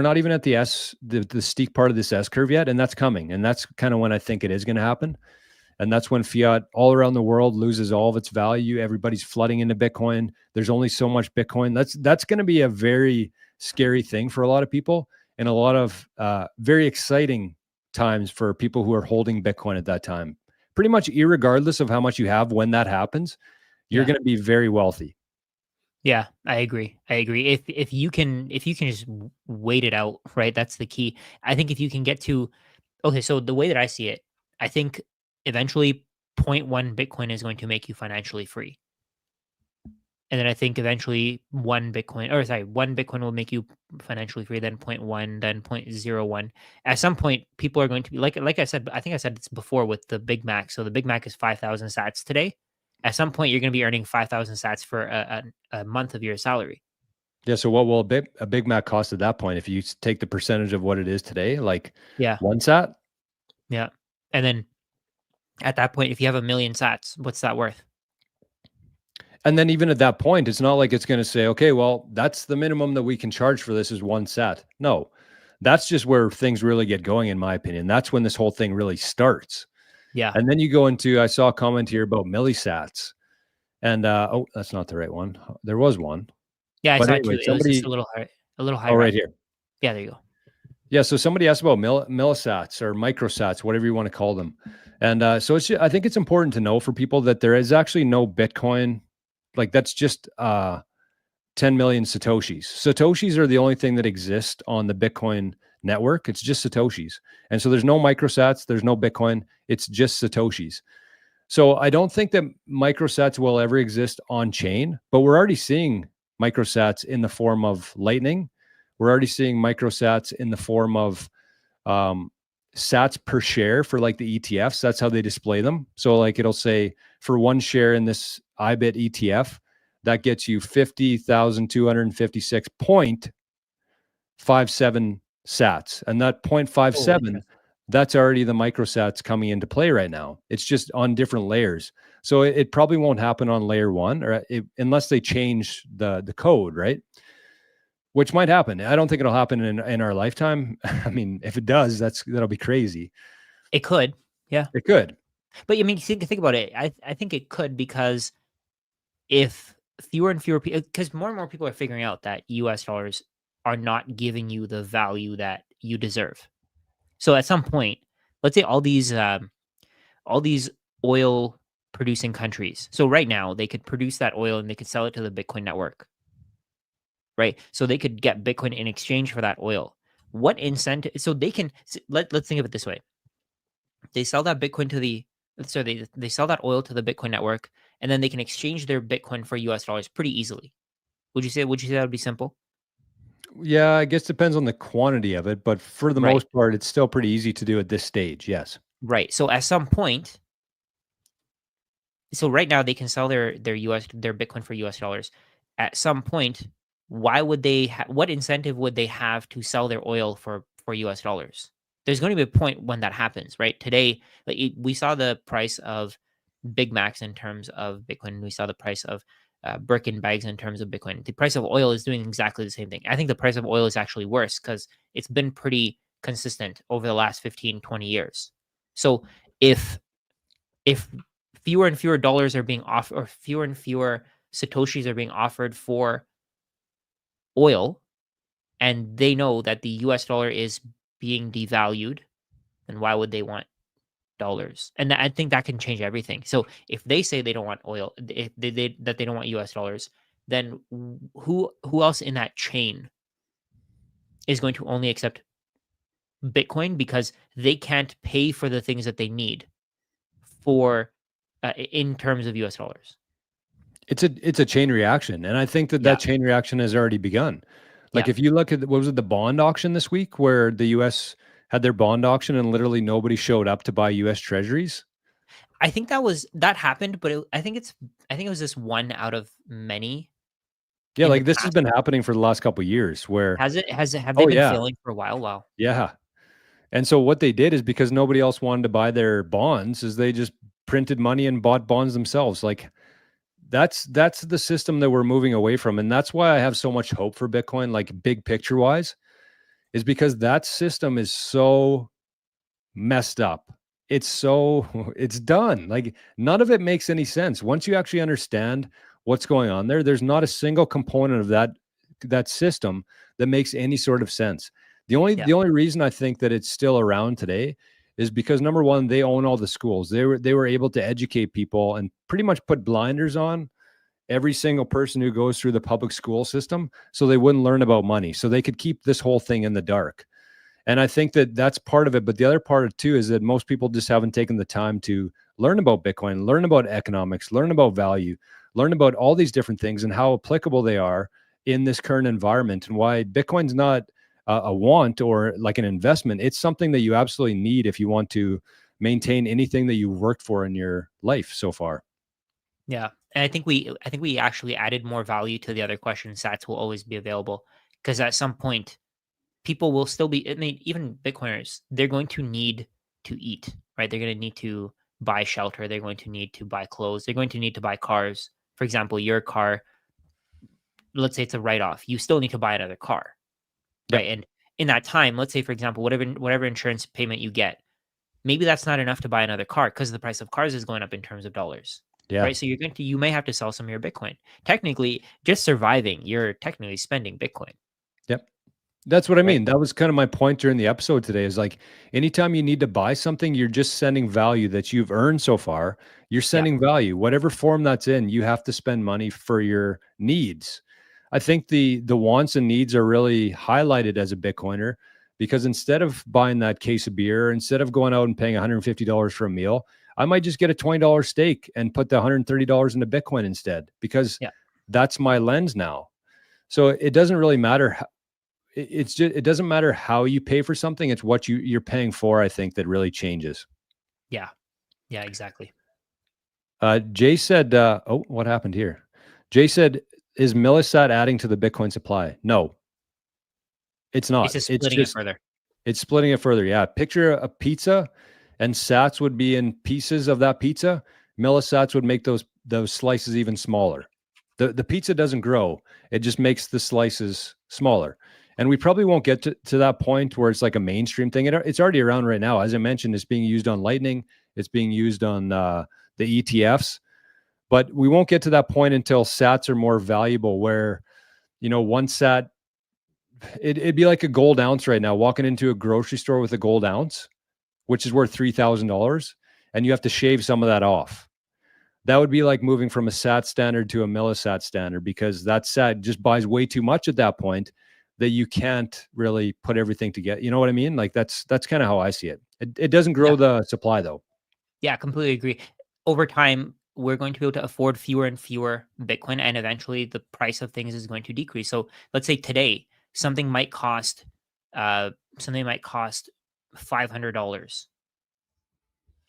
not even at the steep part of this S curve yet, and that's coming, and that's kind of when I think it is going to happen, and that's when fiat all around the world loses all of its value. Everybody's flooding into Bitcoin. There's only so much Bitcoin. That's going to be a very scary thing for a lot of people, and a lot of very exciting times for people who are holding Bitcoin at that time. Pretty much irregardless of how much you have when that happens, you're Yeah. going to be very wealthy. Yeah, I agree. I agree. If you can just wait it out, right? That's the key. I think if you can get to okay, so the way that I see it, I think eventually zero point 0.1 Bitcoin is going to make you financially free. And then I think eventually 1 Bitcoin will make you financially free, then 0.1, then 0.01. At some point, people are going to be like I said, I think I said this before with the Big Mac. So the Big Mac is 5,000 sats today. At some point, you're going to be earning 5,000 sats for a month of your salary. Yeah. So what will a Big Mac cost at that point if you take the percentage of what it is today, like Yeah. one sat? Yeah. And then at that point, if you have 1,000,000 sats, what's that worth? And then even at that point, it's not like it's going to say, okay, well, that's the minimum that we can charge for this is one sat. No, that's just where things really get going, in my opinion. That's when this whole thing really starts. Yeah. And then you go into, I saw a comment here about millisats. And oh, that's not the right one. There was one. Yeah, I But saw it anyway, too. It was just a little high, oh, right right? here. Yeah, there you go. Yeah. So somebody asked about millisats or microsats, whatever you want to call them. And so I think it's important to know for people that there is actually no Bitcoin. Like that's just 10 million Satoshis. Satoshis are the only thing that exist on the Bitcoin network. It's just Satoshis. And so there's no microsats, there's no Bitcoin. It's just Satoshis. So I don't think that microsats will ever exist on chain, but we're already seeing microsats in the form of Lightning. We're already seeing microsats in the form of um, sats per share for like the ETFs. That's how they display them. So like it'll say for one share in this IBIT ETF, that gets you 50,256.57 sats. And that Oh, 0.57, interesting. that's already the microsats coming into play right now. It's just on different layers. So it probably won't happen on layer one unless they change the code, right? Which might happen. I don't think it'll happen in our lifetime. I mean, if it does, that'll be crazy. It could, yeah. It could. But I mean, think about it. I think it could, because if fewer and fewer people, because more and more people are figuring out that US dollars are not giving you the value that you deserve. So at some point, let's say all these oil producing countries. So right now they could produce that oil and they could sell it to the Bitcoin network, right? So they could get Bitcoin in exchange for that oil. What incentive? So they can let's think of it this way: they sell that Bitcoin to the so they sell that oil to the Bitcoin network, and then they can exchange their Bitcoin for US dollars pretty easily. Would you say that would be simple? Yeah, I guess depends on the quantity of it, but for the Right. most part, it's still pretty easy to do at this stage. Yes. Right. So at some point, so right now they can sell their Bitcoin for US dollars. At some point, why would what incentive would they have to sell their oil for US dollars? There's going to be a point when that happens, right? Today, we saw the price of Big Macs in terms of Bitcoin. We saw the price of Birkin bags in terms of Bitcoin. The price of oil is doing exactly the same thing. I think the price of oil is actually worse because it's been pretty consistent over the last 15, 20 years. So if if fewer and fewer dollars are being offered, or fewer and fewer satoshis are being offered for oil, and they know that the US dollar is being devalued, then why would they want dollars? And I think that can change everything. So if they say they don't want oil, if that they don't want US dollars, then who else in that chain is going to only accept Bitcoin because they can't pay for the things that they need for in terms of US dollars? It's a chain reaction, and I think that Yeah. that chain reaction has already begun. Like Yeah. if you look at what was it, the bond auction this week, where the U.S. had their bond auction and literally nobody showed up to buy U.S. Treasuries. I think that happened, but I think it was just one out of many Yeah, in the like this has past. been happening for the last couple of years. Where Have they oh been yeah, failing for a while? Wow. yeah, and so what they did is because nobody else wanted to buy their bonds, is they just printed money and bought bonds themselves. Like that's the system that we're moving away from, and that's why I have so much hope for Bitcoin. Like big picture wise, is because that system is so messed up. It's so it's done. Like none of it makes any sense. Once you actually understand what's going on there, there's not a single component of that system that makes any sort of sense. The only Yeah. the only reason I think that it's still around today is because number one, they own all the schools. They were able to educate people and pretty much put blinders on every single person who goes through the public school system so they wouldn't learn about money. So they could keep this whole thing in the dark. And I think that that's part of it. But the other part of too is that most people just haven't taken the time to learn about Bitcoin, learn about economics, learn about value, learn about all these different things and how applicable they are in this current environment, and why Bitcoin's not a want or like an investment. It's something that you absolutely need if you want to maintain anything that you worked for in your life so far. Yeah. And I think we actually added more value to the other questions. Sats will always be available because at some point people will still be, I mean, even Bitcoiners, they're going to need to eat, right? They're going to need to buy shelter. They're going to need to buy clothes. They're going to need to buy cars. For example, your car, let's say it's a write off, you still need to buy another car, right? Yep. And in that time, let's say, for example, whatever insurance payment you get, maybe that's not enough to buy another car because the price of cars is going up in terms of dollars, Yeah. right? So you may have to sell some of your Bitcoin. Technically, just surviving, you're technically spending Bitcoin, Yep. That's what I right? mean. That was kind of my point during the episode today is like anytime you need to buy something, you're just sending value that you've earned so far. You're Yeah, sending value, whatever form that's in, you have to spend money for your needs. I think the wants and needs are really highlighted as a Bitcoiner because instead of buying that case of beer, instead of going out and paying $150 for a meal, I might just get a $20 stake and put the $130 into Bitcoin instead, because Yeah. that's my lens now. So it doesn't really matter. It's just, it doesn't matter how you pay for something. It's what you're paying for, I think, that really changes. Yeah. Yeah, exactly. Jay said, oh, what happened here? Jay said, is Millisat adding to the Bitcoin supply? No, it's not. It's just It's splitting it just, further. it's splitting it further. Yeah. Picture a pizza, and sats would be in pieces of that pizza. Millisats would make those slices even smaller. The pizza doesn't grow. It just makes the slices smaller. And we probably won't get to that point where it's like a mainstream thing. It's already around right now. As I mentioned, it's being used on Lightning. It's being used on the ETFs. But we won't get to that point until sats are more valuable, where, one sat, it'd be like a gold ounce right now, walking into a grocery store with a gold ounce, which is worth $3,000, and you have to shave some of that off. That would be like moving from a sat standard to a millisat standard, because that sat just buys way too much at that point that you can't really put everything together. You know what I mean? Like that's kind of how I see it. It doesn't grow the supply though. Yeah, completely agree. Over time, we're going to be able to afford fewer and fewer Bitcoin, and eventually the price of things is going to decrease. So let's say today something might cost $500,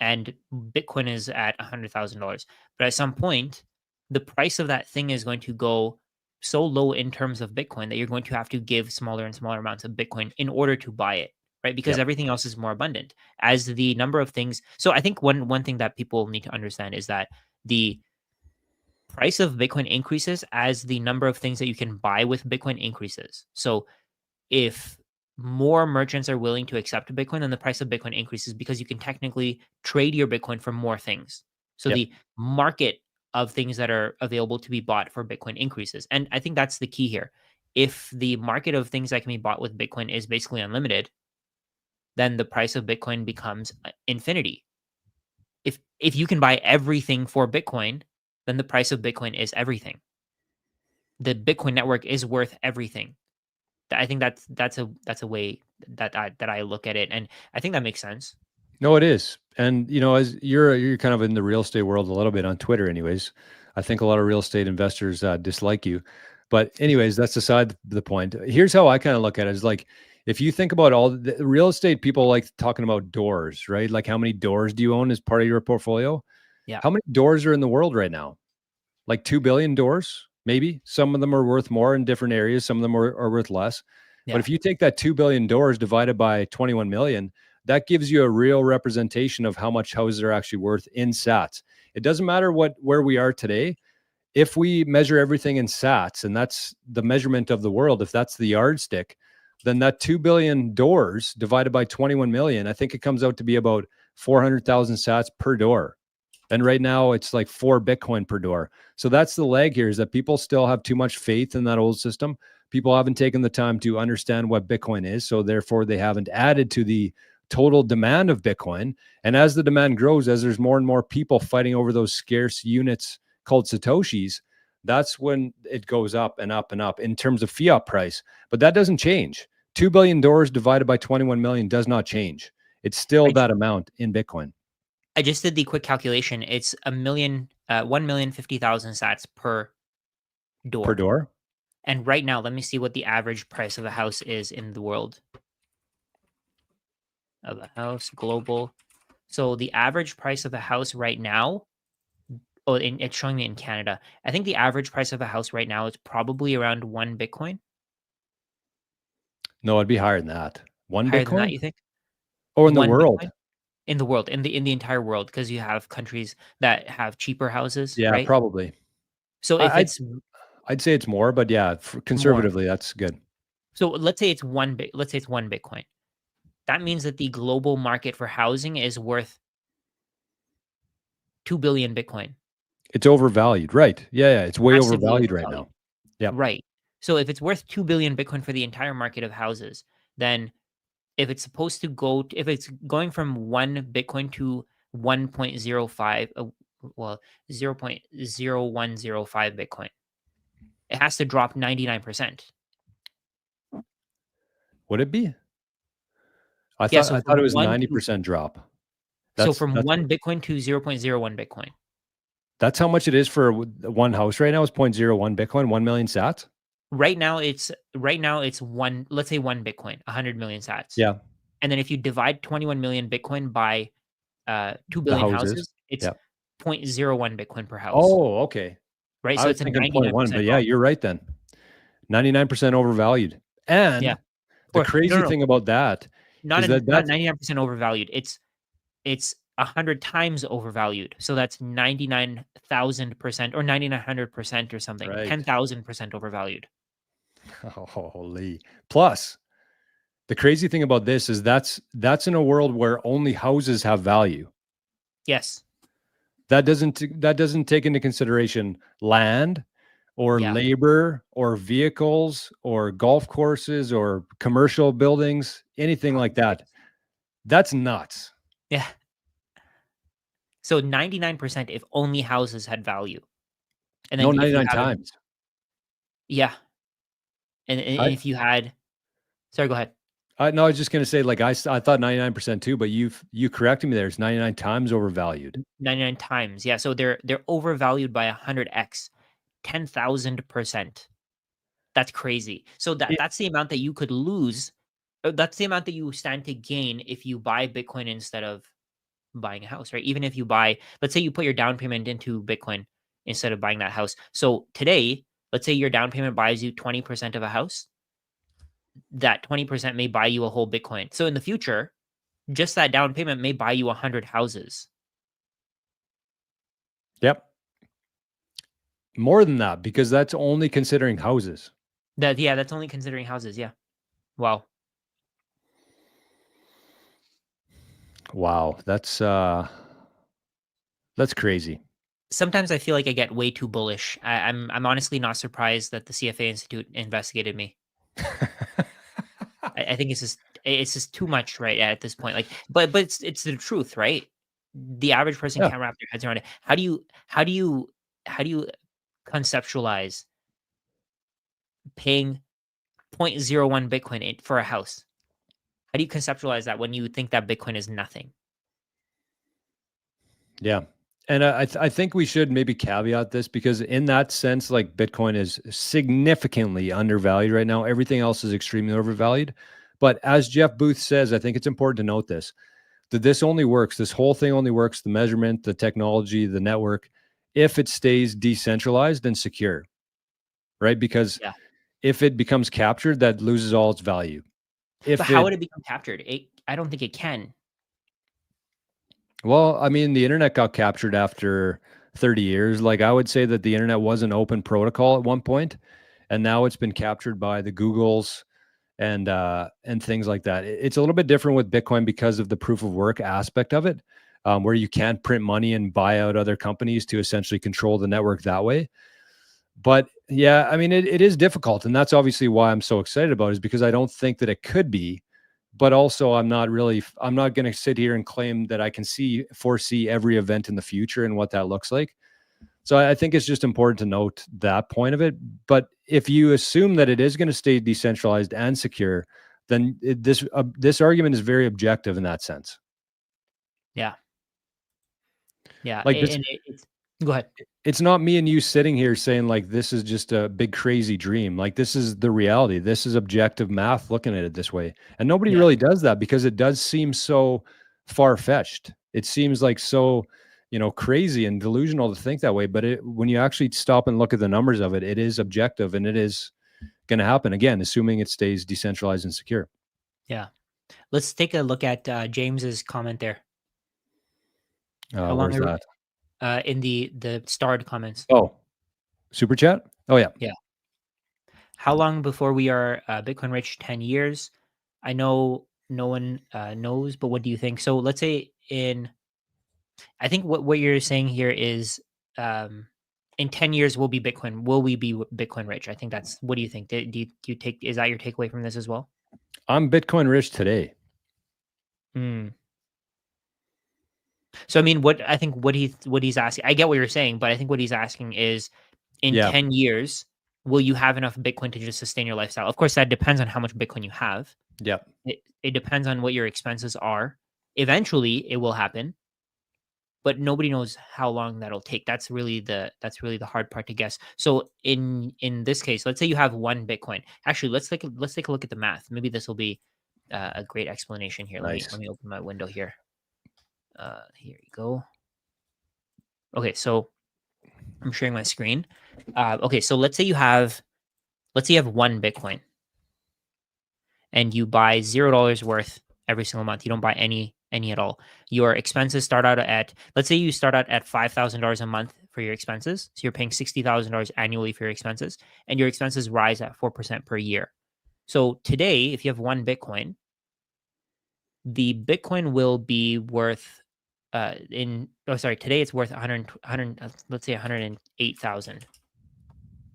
and Bitcoin is at $100,000. But at some point, the price of that thing is going to go so low in terms of Bitcoin that you're going to have to give smaller and smaller amounts of Bitcoin in order to buy it, right? Because Yep. everything else is more abundant as the number of things. So I think one thing that people need to understand is that the price of Bitcoin increases as the number of things that you can buy with Bitcoin increases. So if more merchants are willing to accept Bitcoin, then the price of Bitcoin increases, because you can technically trade your Bitcoin for more things. So Yep. the market of things that are available to be bought for Bitcoin increases. And I think that's the key here. If the market of things that can be bought with Bitcoin is basically unlimited, then the price of Bitcoin becomes infinity. If you can buy everything for Bitcoin, then the price of Bitcoin is everything. The Bitcoin network is worth everything. I think that's a way that I look at it, and I think that makes sense. No, it is. And as you're kind of in the real estate world a little bit on Twitter, anyways. I think a lot of real estate investors dislike you, but anyways, that's aside the point. Here's how I kind of look at it: is like, if you think about all the real estate people like talking about doors, right? Like, how many doors do you own as part of your portfolio? Yeah. How many doors are in the world right now? Like 2 billion doors, maybe. Some of them are worth more in different areas. Some of them are worth less. But Yeah. if you take that 2 billion doors divided by 21 million, that gives you a real representation of how much houses are actually worth in sats. It doesn't matter where we are today. If we measure everything in sats, and that's the measurement of the world, if that's the yardstick, then that 2 billion doors divided by 21 million, I think it comes out to be about 400,000 sats per door. And right now it's like 4 Bitcoin per door. So that's the lag here, is that people still have too much faith in that old system. People haven't taken the time to understand what Bitcoin is. So therefore they haven't added to the total demand of Bitcoin. And as the demand grows, as there's more and more people fighting over those scarce units called Satoshis, that's when it goes up and up and up in terms of fiat price. But that doesn't change. 2 billion dollars divided by 21 million does not change. It's still that amount in Bitcoin. I just did the quick calculation. It's 1,050,000 sats per door. Per door? And right now, let me see what the average price of a house is in the world. Of a house, global. So the average price of a house right now, it's showing me in Canada. I think the average price of a house right now is probably around 1 Bitcoin. No, it'd be higher than that. 1 Higher than that, Bitcoin? you think? Oh, in the 1 world. Bitcoin? In the world, in the entire world, because you have countries that have cheaper houses, Yeah, right? probably. So if I, I'd it's I'd say it's more, but yeah, more, conservatively, that's good. so let's say it's 1 Bitcoin. That means that the global market for housing is worth 2 billion Bitcoin. It's overvalued, right? Yeah, it's way Massively overvalued right overvalued. now. Yep. Right. So if it's worth 2 billion Bitcoin for the entire market of houses, then if it's supposed to go, if it's going from 1 Bitcoin to 1.05, well, 0.0105 Bitcoin, it has to drop 99%. Would it be? I Yeah. thought So I thought it from was one to 90% drop. So That's from that's 1 Bitcoin to 0.01 Bitcoin. that's how much it is for one house right now is 0.01 Bitcoin, 1 million sats. Right now it's one, let's say 1 Bitcoin, 100 million sats. Yeah, And then if you divide 21 million Bitcoin by 2 the billion houses. houses, it's Yeah. 0.01 Bitcoin per house, Oh, okay. right? I So was it's a thinking point 1, 99% but yeah, off. you're right then. 99% overvalued. Yeah. And the Or no, crazy no, thing about that is that not that's 99% overvalued. It's 100 times overvalued. So that's 99,000% or 9,900% or something. right. 10,000% overvalued. Holy. Plus, the crazy thing about this is that's in a world where only houses have value. Yes. That doesn't take into consideration land or Yeah. labor or vehicles or golf courses or commercial buildings, anything like that. That's nuts. Yeah. So 99% if only houses had value. And No, then if you 99 have an times. yeah. And I if you had sorry, go ahead. I no, I was just gonna say, like, I thought 99% too, but you corrected me there. It's 99 times overvalued. 99 times. Yeah. So they're overvalued by 100x, 10,000%. That's crazy. So It that's the amount that you could lose. That's the amount that you stand to gain if you buy Bitcoin instead of buying a house, right? Even if you buy, let's say you put your down payment into Bitcoin instead of buying that house. So today, let's say your down payment buys you 20% of a house. That 20% may buy you a whole Bitcoin. So in the future, just that down payment may buy you 100 houses. Yep. More than that, because that's only considering houses. That's only considering houses. Yeah. Wow. Wow, that's crazy. Sometimes I feel like I get way too bullish. I'm honestly not surprised that the CFA Institute investigated me. I think it's just too much right at this point. Like, but it's the truth, right? The average person Yeah. can't wrap their heads around it. How do you conceptualize paying 0.01 Bitcoin for a house? How do you conceptualize that when you think that Bitcoin is nothing? Yeah. And I think we should maybe caveat this because in that sense, like Bitcoin is significantly undervalued right now. Everything else is extremely overvalued. But as Jeff Booth says, I think it's important to note this, that this only works, this whole thing only works, the measurement, the technology, the network, if it stays decentralized and secure, right? Because Yeah. if it becomes captured, that loses all its value. But If how it would it become captured? I don't think it can. Well, I mean, the internet got captured after 30 years. Like I would say that the internet was an open protocol at one point, and now it's been captured by the Googles and things like that. It's a little bit different with Bitcoin because of the proof of work aspect of it, where you can't print money and buy out other companies to essentially control the network that way. But yeah, I mean, it is difficult, and that's obviously why I'm so excited about it, is because I don't think that it could be, but also I'm not going to sit here and claim that I can foresee every event in the future and what that looks like. So I think it's just important to note that point of it. But if you assume that it is going to stay decentralized and secure, then this argument is very objective in that sense. Yeah. Yeah. Like this, It's go ahead. it's not me and you sitting here saying like this is just a big crazy dream. Like this is the reality. This is objective math looking at it this way. And nobody Yeah. really does that because it does seem so far-fetched. It seems like so, crazy and delusional to think that way, but when you actually stop and look at the numbers of it, it is objective and it is going to happen again, assuming it stays decentralized and secure. Yeah. Let's take a look at James's comment there. How long Where's that? in the starred comments? Oh, super chat. Oh yeah. Yeah. How long before we are Bitcoin rich? 10 years. I know no one knows, but what do you think? So let's say I think what you're saying here is in 10 years we'll be Bitcoin. Will we be Bitcoin rich? I think what do you think? Do you take, is that your takeaway from this as well? I'm Bitcoin rich today. Hmm. So I mean, what he's asking, I get what you're saying, but I think what he's asking is, in Yeah. 10 years, will you have enough Bitcoin to just sustain your lifestyle? Of course, that depends on how much Bitcoin you have. Yeah. It depends on what your expenses are. Eventually, it will happen. but nobody knows how long that'll take. That's really the hard part to guess. So in this case, let's say you have one Bitcoin. Actually, let's take a look at the math. Maybe this will be a great explanation here. Nice. Let me open my window here. Here you go. Okay, so I'm sharing my screen. Okay, so let's say you have one Bitcoin, and you buy $0 worth every single month. You don't buy any at all. Your expenses start out at, let's say you start out at $5,000 a month for your expenses. So you're paying $60,000 annually for your expenses, and your expenses rise at 4% per year. So today, if you have one Bitcoin, the Bitcoin will be worth today it's worth 100, let's say 108,000.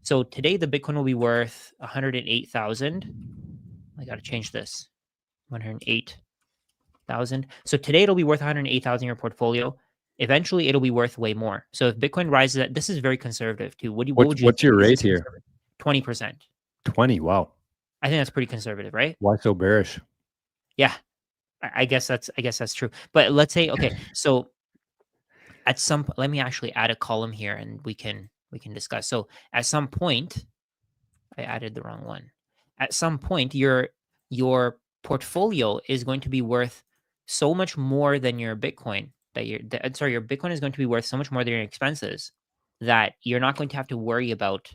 So today the Bitcoin will be worth 108,000. I got to change this. 108,000. So today it'll be worth 108,000 in your portfolio. Eventually it'll be worth way more. So if Bitcoin rises, this is very conservative too. What would you What's your think? rate here? 20%. 20. Wow. I think that's pretty conservative, right? Why so bearish? Yeah. I guess that's true. But let's say, okay, so let me actually add a column here and we can discuss. So at some point, I added the wrong one. At some point, your portfolio is going to be worth so much more than your Bitcoin your Bitcoin is going to be worth so much more than your expenses that you're not going to have to worry about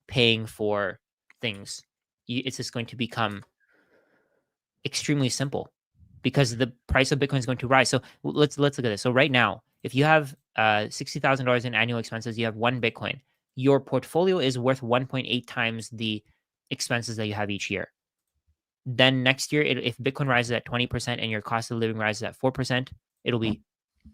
paying for things. It's just going to become extremely simple because the price of Bitcoin is going to rise. So let's look at this. So right now, if you have $60,000 in annual expenses, you have one Bitcoin. Your portfolio is worth 1.8 times the expenses that you have each year. Then next year, if Bitcoin rises at 20% and your cost of living rises at 4%, it'll be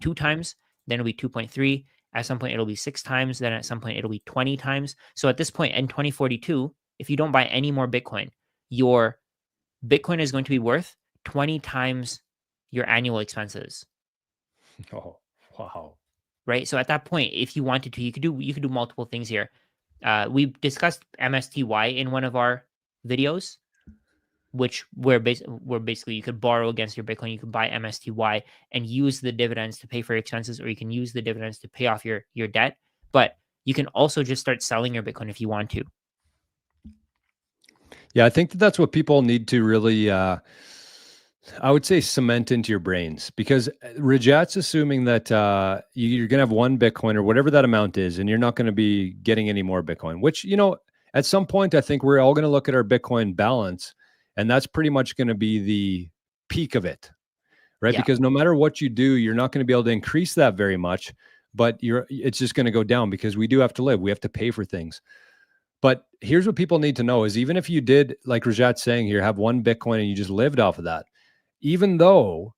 2 times. Then it'll be 2.3. At some point, it'll be 6 times. Then at some point, it'll be 20 times. So at this point in 2042, if you don't buy any more Bitcoin, your Bitcoin is going to be worth 20 times your annual expenses. Oh, wow. Right. So at that point, if you wanted to, you could do multiple things here. We discussed MSTY in one of our videos, which where basically you could borrow against your Bitcoin. You could buy MSTY and use the dividends to pay for your expenses, or you can use the dividends to pay off your debt. But you can also just start selling your Bitcoin if you want to. Yeah, I think that's what people need to really, I would say, cement into your brains, because Rajat's assuming that you're going to have one Bitcoin or whatever that amount is, and you're not going to be getting any more Bitcoin, which, at some point, I think we're all going to look at our Bitcoin balance, and that's pretty much going to be the peak of it, right? Yeah. Because no matter what you do, you're not going to be able to increase that very much, but it's just going to go down because we do have to live. We have to pay for things. But here's what people need to know is, even if you did, like Rajat's saying here, have one Bitcoin and you just lived off of that, even though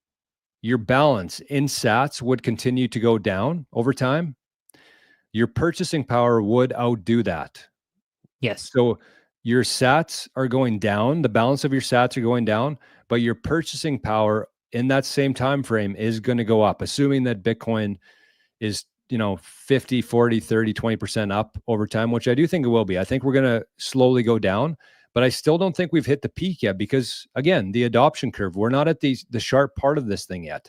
your balance in sats would continue to go down over time, your purchasing power would outdo that. Yes. So your sats are going down, the balance of your sats are going down, but your purchasing power in that same time frame is going to go up, assuming that Bitcoin is 50, 40, 30, 20% up over time, which I do think it will be. I think we're going to slowly go down, but I still don't think we've hit the peak yet because, again, the adoption curve, we're not at the sharp part of this thing yet.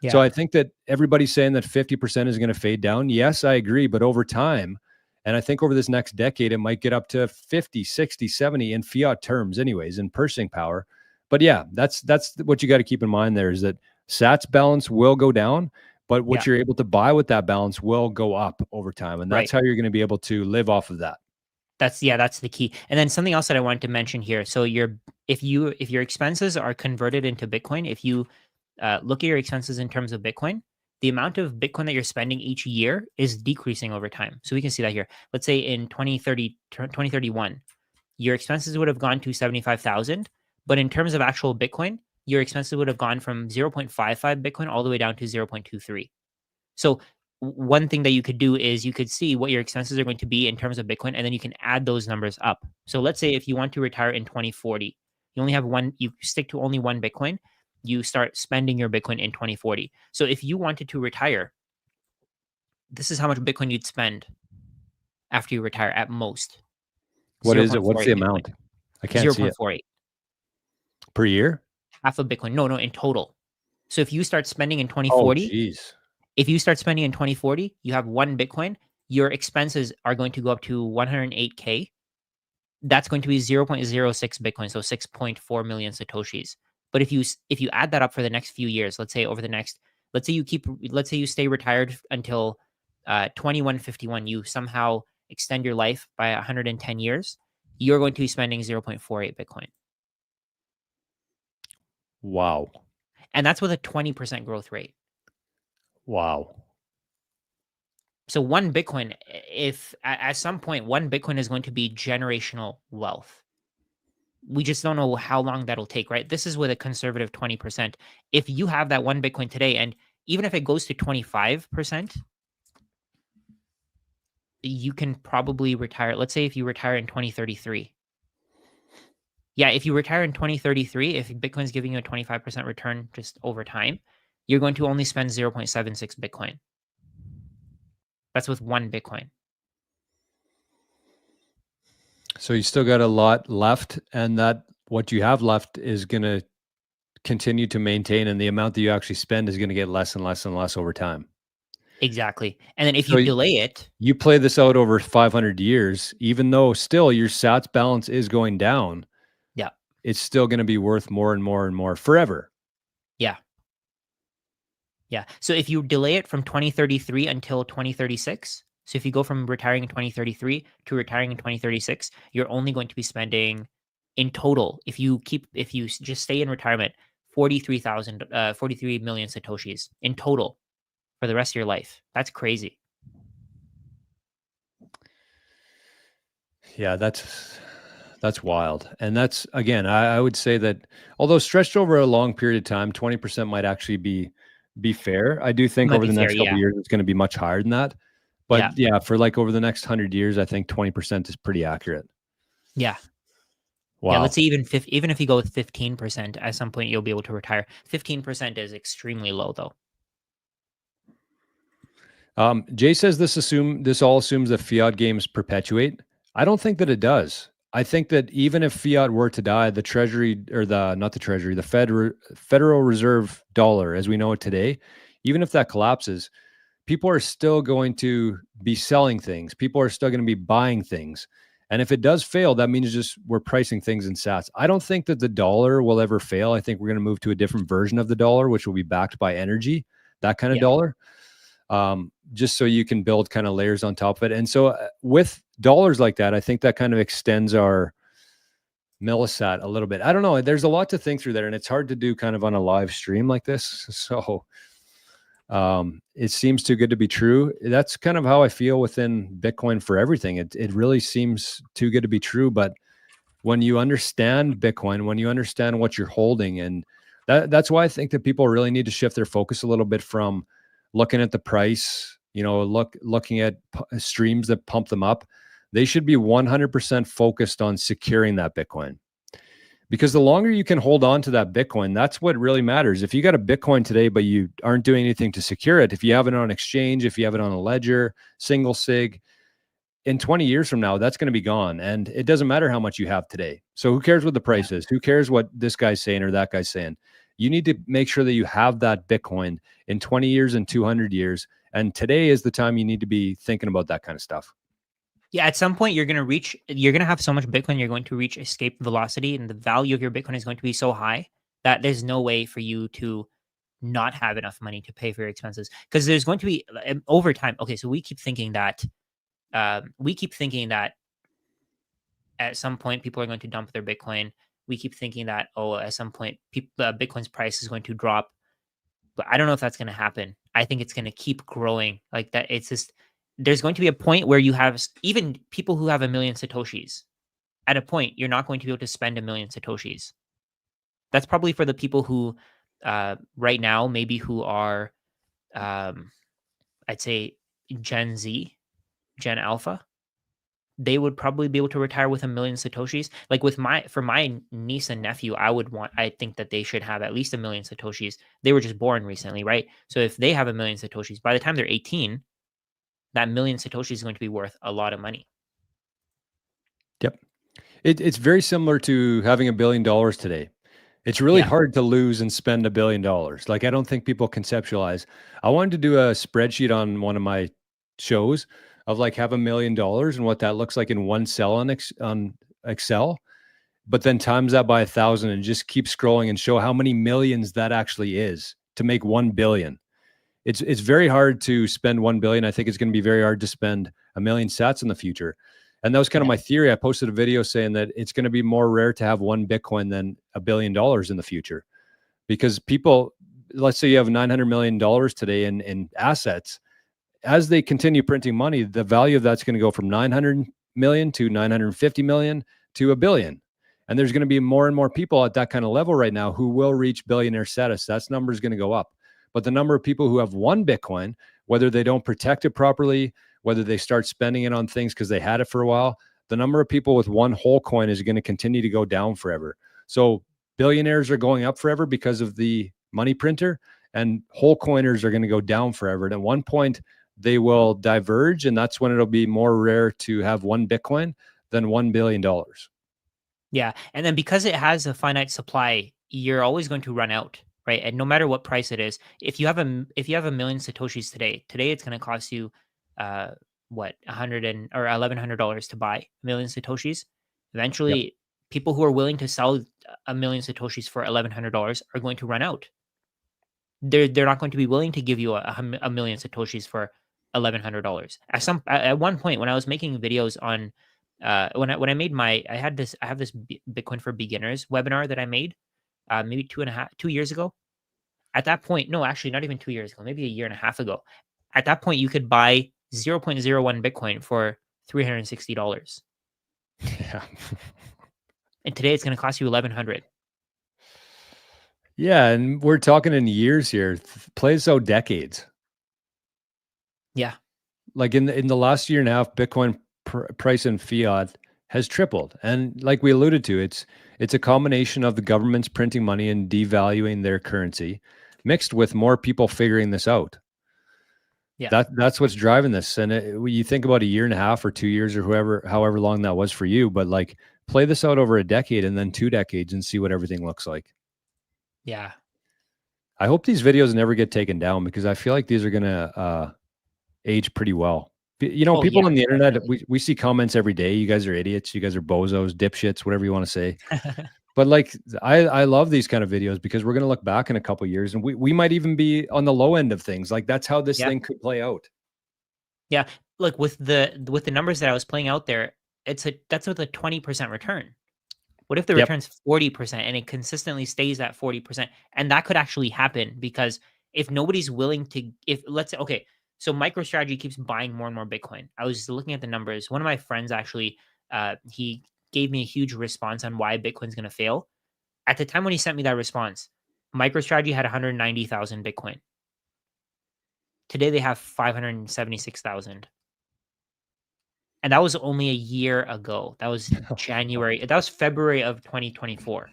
Yeah. So I think that everybody's saying that 50% is going to fade down. Yes, I agree. But over time, and I think over this next decade, it might get up to 50, 60, 70 in fiat terms anyways, in purchasing power. But yeah, that's what you got to keep in mind there, is that sats balance will go down, but what you're able to buy with that balance will go up over time. And that's how you're going to be able to live off of that. That's the key. And then something else that I wanted to mention here. So if your expenses are converted into Bitcoin, if you look at your expenses in terms of Bitcoin, the amount of Bitcoin that you're spending each year is decreasing over time. So we can see that here. Let's say in 2031, your expenses would have gone to 75,000, but in terms of actual Bitcoin, your expenses would have gone from 0.55 Bitcoin all the way down to 0.23. So one thing that you could do is you could see what your expenses are going to be in terms of Bitcoin, and then you can add those numbers up. So let's say if you want to retire in 2040, you only have one, you stick to only one Bitcoin, you start spending your Bitcoin in 2040. So if you wanted to retire, this is how much Bitcoin you'd spend after you retire at most. What is it? What's the amount? Bitcoin. I can't see it. 0.48 per year. Half of Bitcoin. No, in total. So if you start spending in 2040, If you start spending in 2040, you have 1 Bitcoin, your expenses are going to go up to 108K. That's going to be 0.06 Bitcoin, so 6.4 million Satoshis. But if you add that up for the next few years, let's say you stay retired until 2151, you somehow extend your life by 110 years, you're going to be spending 0.48 Bitcoin. Wow. And that's with a 20% growth rate. Wow. So 1 Bitcoin, if at some point 1 Bitcoin is going to be generational wealth. We just don't know how long that'll take, right? This is with a conservative 20%. If you have that 1 Bitcoin today, and even if it goes to 25%, you can probably retire. Let's say if you retire in 2033. Yeah, if you retire in 2033, if Bitcoin's giving you a 25% return just over time, you're going to only spend 0.76 Bitcoin. That's with 1 Bitcoin. So you still got a lot left, and that what you have left is going to continue to maintain, and the amount that you actually spend is going to get less and less and less over time. Exactly. And then if So you delay it, you play this out over 500 years, even though still your sats balance is going down, yeah, it's still going to be worth more and more and more forever. yeah. Yeah. So if you delay it from 2033 until 2036, so if you go from retiring in 2033 to retiring in 2036, you're only going to be spending in total, if you just stay in retirement, 43 million Satoshis in total for the rest of your life. That's crazy. Yeah, that's wild. And that's, again, I would say that although stretched over a long period of time, 20% might actually be fair. I do think Might over be the fair. next couple Yeah. of years, it's going to be much higher than that. Yeah. But yeah, for like over the next 100 years, I think 20% is pretty accurate. Yeah. Wow. Yeah. Let's say even if you go with 15%, at some point you'll be able to retire. 15% is extremely low though. Jay says this all assumes that fiat games perpetuate. I don't think that it does. I think that even if fiat were to die, the treasury, or not the treasury, the Federal Reserve dollar as we know it today, even if that collapses, people are still going to be selling things. People are still going to be buying things. And if it does fail, that means just we're pricing things in sats. I don't think that the dollar will ever fail. I think we're going to move to a different version of the dollar, which will be backed by energy, that kind of dollar. Just so you can build kind of layers on top of it. And so with dollars like that, I think that kind of extends our millisat a little bit. I don't know. There's a lot to think through there, and it's hard to do kind of on a live stream like this. So it seems too good to be true. That's kind of how I feel within Bitcoin for everything. It really seems too good to be true. But when you understand Bitcoin, when you understand what you're holding, and that's why I think that people really need to shift their focus a little bit from looking at the price, looking at streams that pump them up. They should be 100% focused on securing that Bitcoin. Because the longer you can hold on to that Bitcoin, that's what really matters. If you got a Bitcoin today, but you aren't doing anything to secure it, if you have it on exchange, if you have it on a ledger, single sig, in 20 years from now, that's going to be gone. And it doesn't matter how much you have today. So who cares what the price is? Who cares what this guy's saying or that guy's saying? You need to make sure that you have that Bitcoin in 20 years and 200 years. And today is the time you need to be thinking about that kind of stuff. Yeah, at some point you're going to have so much Bitcoin, you're going to reach escape velocity, and the value of your Bitcoin is going to be so high that there's no way for you to not have enough money to pay for your expenses. Because there's going to be over time. Okay, so we keep thinking that at some point people are going to dump their Bitcoin. We keep thinking that at some point Bitcoin's price is going to drop, but I don't know if that's going to happen. I think it's going to keep growing like that. It's just there's going to be a point where you have even people who have 1 million Satoshis. At a point, you're not going to be able to spend 1 million Satoshis. That's probably for the people who, right now, maybe who are, I'd say Gen Z, Gen Alpha. They would probably be able to retire with 1 million Satoshis. Like for my niece and nephew, I think that they should have at least 1 million Satoshis. They were just born recently, right? So if they have 1 million Satoshis, by the time they're 18, that 1 million Satoshis is going to be worth a lot of money. Yep. It's very similar to having $1 billion today. It's really Yeah. hard to lose and spend $1 billion. Like, I don't think people conceptualize. I wanted to do a spreadsheet on one of my shows of like have $1 million and what that looks like in one cell on Excel, but then times that by 1,000 and just keep scrolling and show how many millions that actually is to make 1 billion. It's very hard to spend 1 billion. I think it's going to be very hard to spend 1 million sats in the future. And that was kind of Yeah. my theory. I posted a video saying that it's going to be more rare to have one Bitcoin than $1 billion in the future, because people, let's say you have $900 million today in assets. As they continue printing money, the value of that's going to go from 900 million to 950 million to $1 billion. And there's going to be more and more people at that kind of level right now who will reach billionaire status. That number is going to go up. But the number of people who have one Bitcoin, whether they don't protect it properly, whether they start spending it on things because they had it for a while, the number of people with one whole coin is going to continue to go down forever. So billionaires are going up forever because of the money printer, and whole coiners are going to go down forever. And at one point, they will diverge, and that's when it'll be more rare to have one Bitcoin than $1 billion. Yeah. And then because it has a finite supply, you're always going to run out, right? And no matter what price it is, if you have a million satoshis today it's going to cost you what, or $1,100 to buy a million satoshis. Yep. Eventually, people who are willing to sell a million satoshis for $1,100 are going to run out. They're not going to be willing to give you a million satoshis for $1,100. At one point when I was making videos on when I made I have this Bitcoin for beginners webinar that I made maybe 2 years ago. At that point, no, actually not even 2 years ago, maybe a year and a half ago. At that point, you could buy 0.01 Bitcoin for $360, Yeah. and today it's going to cost you 1,100. Yeah. And we're talking in years here. Plays out decades. Yeah, Like in the last year and a half, Bitcoin price in fiat has tripled. And like we alluded to, it's a combination of the government's printing money and devaluing their currency, mixed with more people figuring this out. yeah, That's what's driving this. And you think about a year and a half or 2 years or however long that was for you, but like play this out over a decade and then 2 decades and see what everything looks like. yeah. I hope these videos never get taken down, because I feel like these are going to age pretty well. Oh People yeah, on the internet, definitely. we see comments every day. You guys are idiots. You guys are bozos, dipshits, whatever you want to say. But like, I love these kind of videos because we're going to look back in a couple of years and we might even be on the low end of things. Like that's how this Yeah. thing could play out. Yeah, look, with the numbers that I was playing out there, that's with a 20% return. What if the Yep. return's 40% and it consistently stays at 40%? And that could actually happen because if nobody's willing to, if let's say, okay, so MicroStrategy keeps buying more and more Bitcoin. I was looking at the numbers. One of my friends actually, he gave me a huge response on why Bitcoin's going to fail. At the time when he sent me that response, MicroStrategy had 190,000 Bitcoin. Today they have 576,000. And that was only a year ago. That was January. That was February of 2024.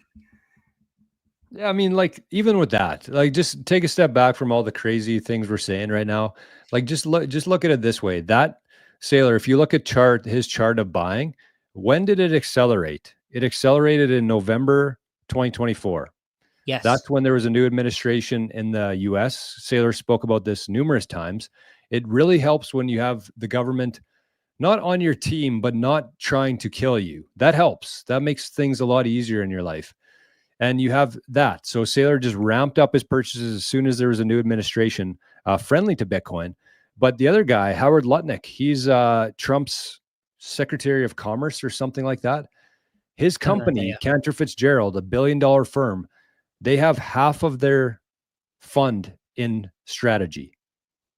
Yeah, I mean, like even with that, like just take a step back from all the crazy things we're saying right now. Like just look at it this way. That Sailor, if you look at his chart of buying, when did it accelerate? It accelerated in November 2024. Yes. That's when there was a new administration in the US. Sailor spoke about this numerous times. It really helps when you have the government not on your team, but not trying to kill you. That helps. That makes things a lot easier in your life. And you have that. So Sailor just ramped up his purchases as soon as there was a new administration friendly to Bitcoin. But the other guy, Howard Lutnick, he's Trump's Secretary of Commerce or something like that. His company, Cantor Fitzgerald, $1 billion firm, they have half of their fund in strategy.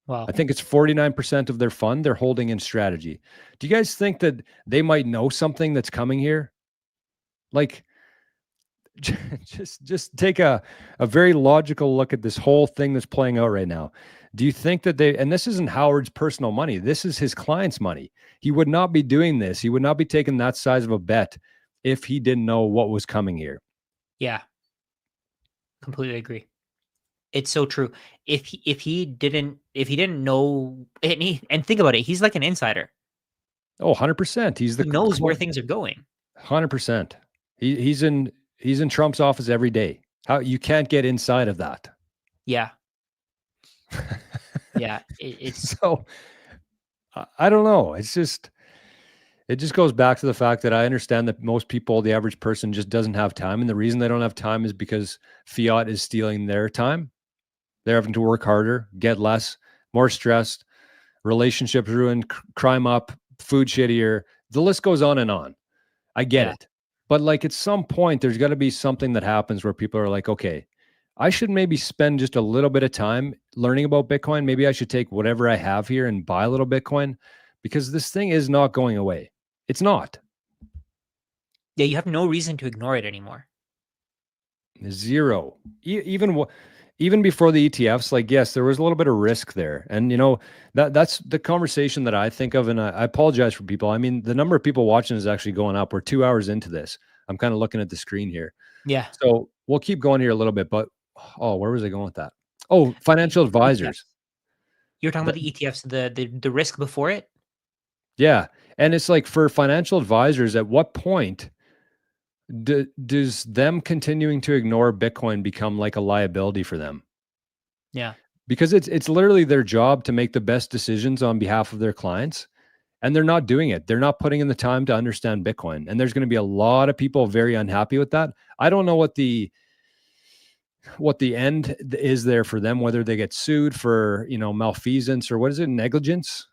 Wow. I think it's 49% of their fund they're holding in strategy. Do you guys think that they might know something that's coming here? Like, just take a very logical look at this whole thing that's playing out right now. Do you think that and this isn't Howard's personal money, this is his client's money. He would not be doing this. He would not be taking that size of a bet if he didn't know what was coming here. Yeah. Completely agree. It's so true. If he didn't know, and think about it, he's like an insider. Oh, 100%. He knows where things are going. 100%. He's in Trump's office every day. How you can't get inside of that. Yeah. Yeah. It's So I don't know. It just goes back to the fact that I understand that most people, the average person, just doesn't have time. And the reason they don't have time is because fiat is stealing their time. They're having to work harder, get less, more stressed, relationships ruined, crime up, food shittier. The list goes on and on. I get yeah. it. But like at some point, there's got to be something that happens where people are like, okay, I should maybe spend just a little bit of time learning about Bitcoin. Maybe I should take whatever I have here and buy a little Bitcoin because this thing is not going away. It's not. Yeah, you have no reason to ignore it anymore. Zero. Even before the ETFs, like yes, there was a little bit of risk there, and that's the conversation that I think of. And I apologize for people. I mean, the number of people watching is actually going up. We're 2 hours into this. I'm kind of looking at the screen here, Yeah. so we'll keep going here a little bit. But where was I going with that? Oh, financial advisors. ETFs. You're talking Th- about the ETFs, the risk before it? yeah, and it's like for financial advisors, at what point does them continuing to ignore Bitcoin become like a liability for them? Yeah. Because it's literally their job to make the best decisions on behalf of their clients, and they're not doing it. They're not putting in the time to understand Bitcoin, and there's going to be a lot of people very unhappy with that. I don't know what the end is there for them, whether they get sued for malfeasance or what is it, negligence.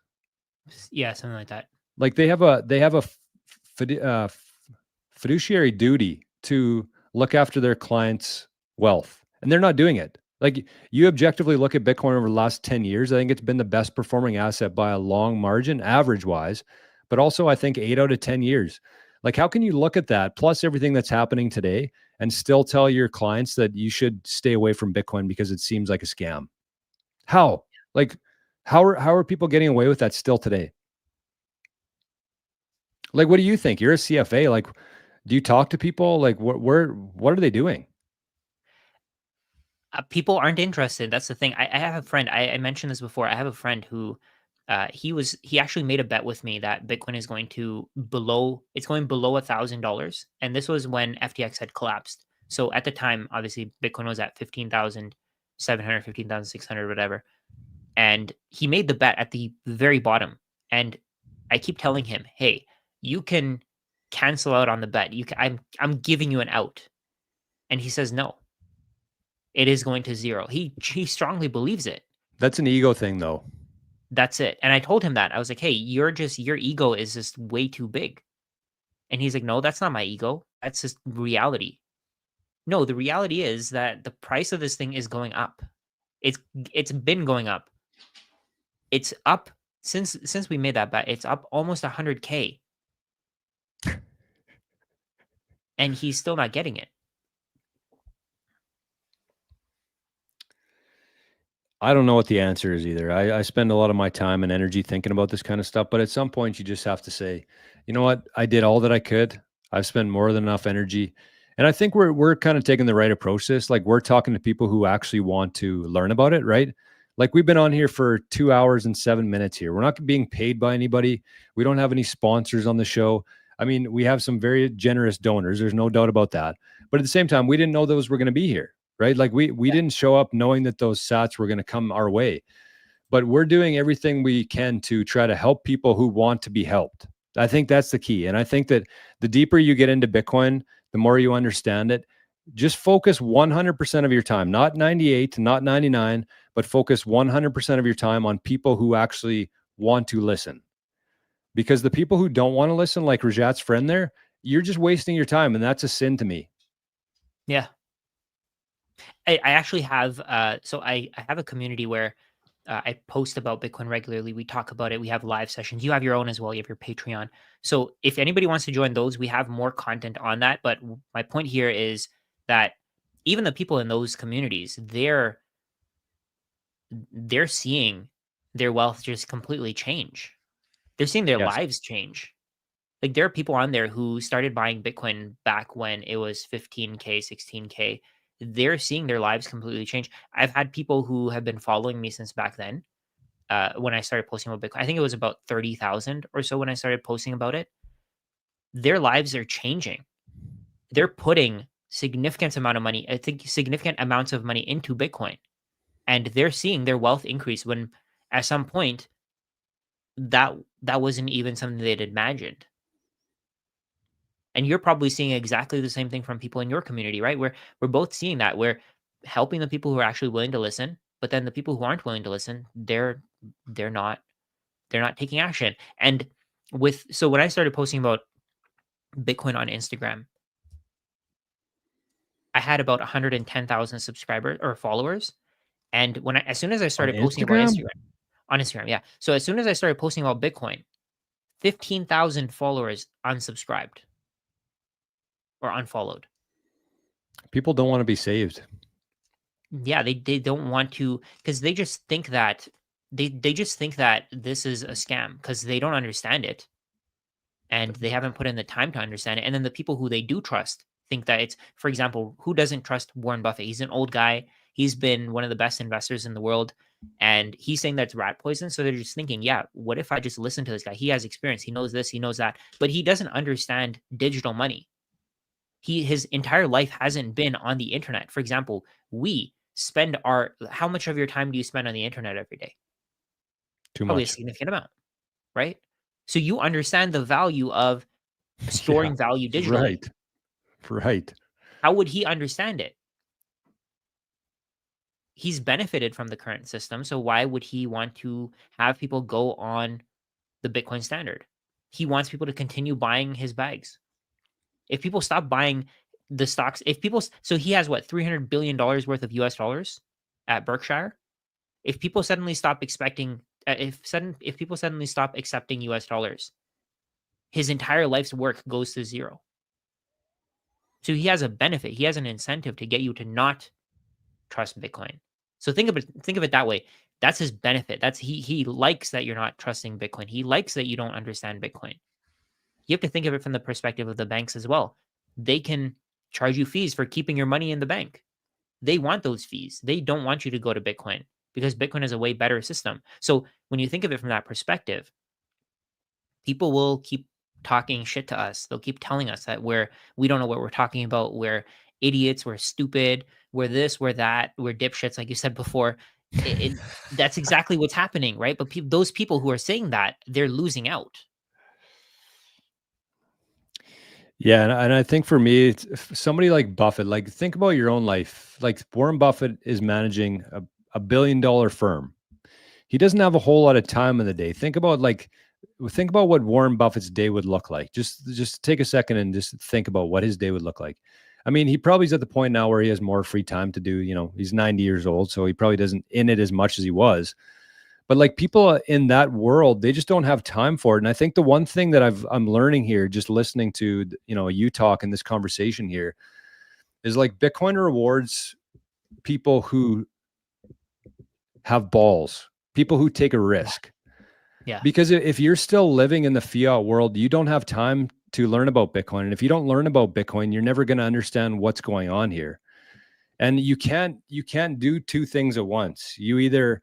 Yeah, something like that. Like they have a fiduciary duty to look after their clients' wealth, and they're not doing it. Like you objectively look at Bitcoin over the last 10 years, I think it's been the best performing asset by a long margin, average wise, but also I think 8 out of 10 years. Like, how can you look at that plus everything that's happening today and still tell your clients that you should stay away from Bitcoin because it seems like a scam? How? Like, how are people getting away with that still today? Like, what do you think? You're a CFA. Like, do you talk to people? Like, what are they doing? People aren't interested. That's the thing. I have a friend. I mentioned this before. I have a friend who, he actually made a bet with me that Bitcoin is going to below. It's going below $1,000, and this was when FTX had collapsed. So at the time, obviously, Bitcoin was at 15,700, 15,600, whatever. And he made the bet at the very bottom. And I keep telling him, "Hey, you can cancel out on the bet. I'm giving you an out." And he says no. It is going to zero. He strongly believes it. That's an ego thing, though. That's it. And I told him that. I was like, "Hey, your ego is just way too big." And he's like, "No, that's not my ego. That's just reality." No, the reality is that the price of this thing is going up. It's it's been going up. It's up since we made that bet. It's up almost 100K, and he's still not getting it. I don't know what the answer is either. I spend a lot of my time and energy thinking about this kind of stuff, but at some point you just have to say, you know what? I did all that I could. I've spent more than enough energy. And I think we're kind of taking the right approach to this. Like we're talking to people who actually want to learn about it, right? Like we've been on here for 2 hours and 7 minutes here. We're not being paid by anybody. We don't have any sponsors on the show. I mean, we have some very generous donors. There's no doubt about that. But at the same time, we didn't know those were going to be here, right? Like we didn't show up knowing that those sats were going to come our way, but we're doing everything we can to try to help people who want to be helped. I think that's the key. And I think that the deeper you get into Bitcoin, the more you understand it. Just focus 100% of your time, not 98, not 99, but focus 100% of your time on people who actually want to listen. Because the people who don't want to listen, like Rajat's friend there, you're just wasting your time. And that's a sin to me. Yeah. I actually have so I have a community where I post about Bitcoin regularly. We talk about it. We have live sessions. You have your own as well. You have your Patreon. So if anybody wants to join those, we have more content on that. But my point here is that even the people in those communities, they're seeing their wealth just completely change. They're seeing their Yes. lives change. Like there are people on there who started buying Bitcoin back when it was 15K, 16K. They're seeing their lives completely change. I've had people who have been following me since back then. When I started posting about Bitcoin, I think it was about 30,000 or so when I started posting about it. Their lives are changing. They're putting significant amount of money. I think significant amounts of money into Bitcoin, and they're seeing their wealth increase when at some point that wasn't even something they'd imagined. And you're probably seeing exactly the same thing from people in your community, right? We're both seeing that. We're helping the people who are actually willing to listen, but then the people who aren't willing to listen, they're not taking action. And so when I started posting about Bitcoin on Instagram, I had about 110,000 subscribers or followers. And as soon as I On started posting about Instagram? Instagram, yeah. So as soon as I started posting about Bitcoin, 15,000 followers unsubscribed or unfollowed. People don't want to be saved. Yeah, they don't want to, because they just think that they just think that this is a scam because they don't understand it and they haven't put in the time to understand it. And then the people who they do trust think that it's, for example, who doesn't trust Warren Buffett? He's an old guy. He's been one of the best investors in the world. And he's saying that's rat poison. So they're just thinking, yeah, what if I just listen to this guy? He has experience. He knows this, he knows that, but he doesn't understand digital money. His entire life hasn't been on the internet. For example, we spend how much of your time do you spend on the internet every day? Too Probably a much. significant amount, right? So you understand the value of storing value digitally. Right. How would he understand it? He's benefited from the current system, so why would he want to have people go on the Bitcoin standard? He wants people to continue buying his bags. If people stop buying the stocks, so he has what, $300 billion worth of US dollars at Berkshire. If people suddenly stop expecting, if people suddenly stop accepting US dollars, his entire life's work goes to zero. So he has a benefit. He has an incentive to get you to not trust Bitcoin. So think of it that way. That's his benefit. He likes that you're not trusting Bitcoin. He likes that you don't understand Bitcoin. You have to think of it from the perspective of the banks as well. They can charge you fees for keeping your money in the bank. They want those fees. They don't want you to go to Bitcoin because Bitcoin is a way better system. So when you think of it from that perspective, people will keep talking shit to us. They'll keep telling us that we don't know what we're talking about. We're idiots. We're stupid. We're this. We're that. We're dipshits, like you said before. That's exactly what's happening, right? But those people who are saying that, they're losing out. Yeah, and I think for me, it's somebody like Buffett. Like, think about your own life. Like, Warren Buffett is managing a $1 billion firm. He doesn't have a whole lot of time in the day. Think about what Warren Buffett's day would look like. Just take a second and just think about what his day would look like. I mean, he probably's at the point now where he has more free time to do, he's 90 years old, so he probably doesn't in it as much as he was. But like, people in that world, they just don't have time for it. And I think the one thing that I'm learning here, just listening to, you talk in this conversation here, is like, Bitcoin rewards people who have balls, people who take a risk. Yeah. Because if you're still living in the fiat world, you don't have time to learn about Bitcoin. And if you don't learn about Bitcoin, you're never going to understand what's going on here. And you can't do two things at once. You either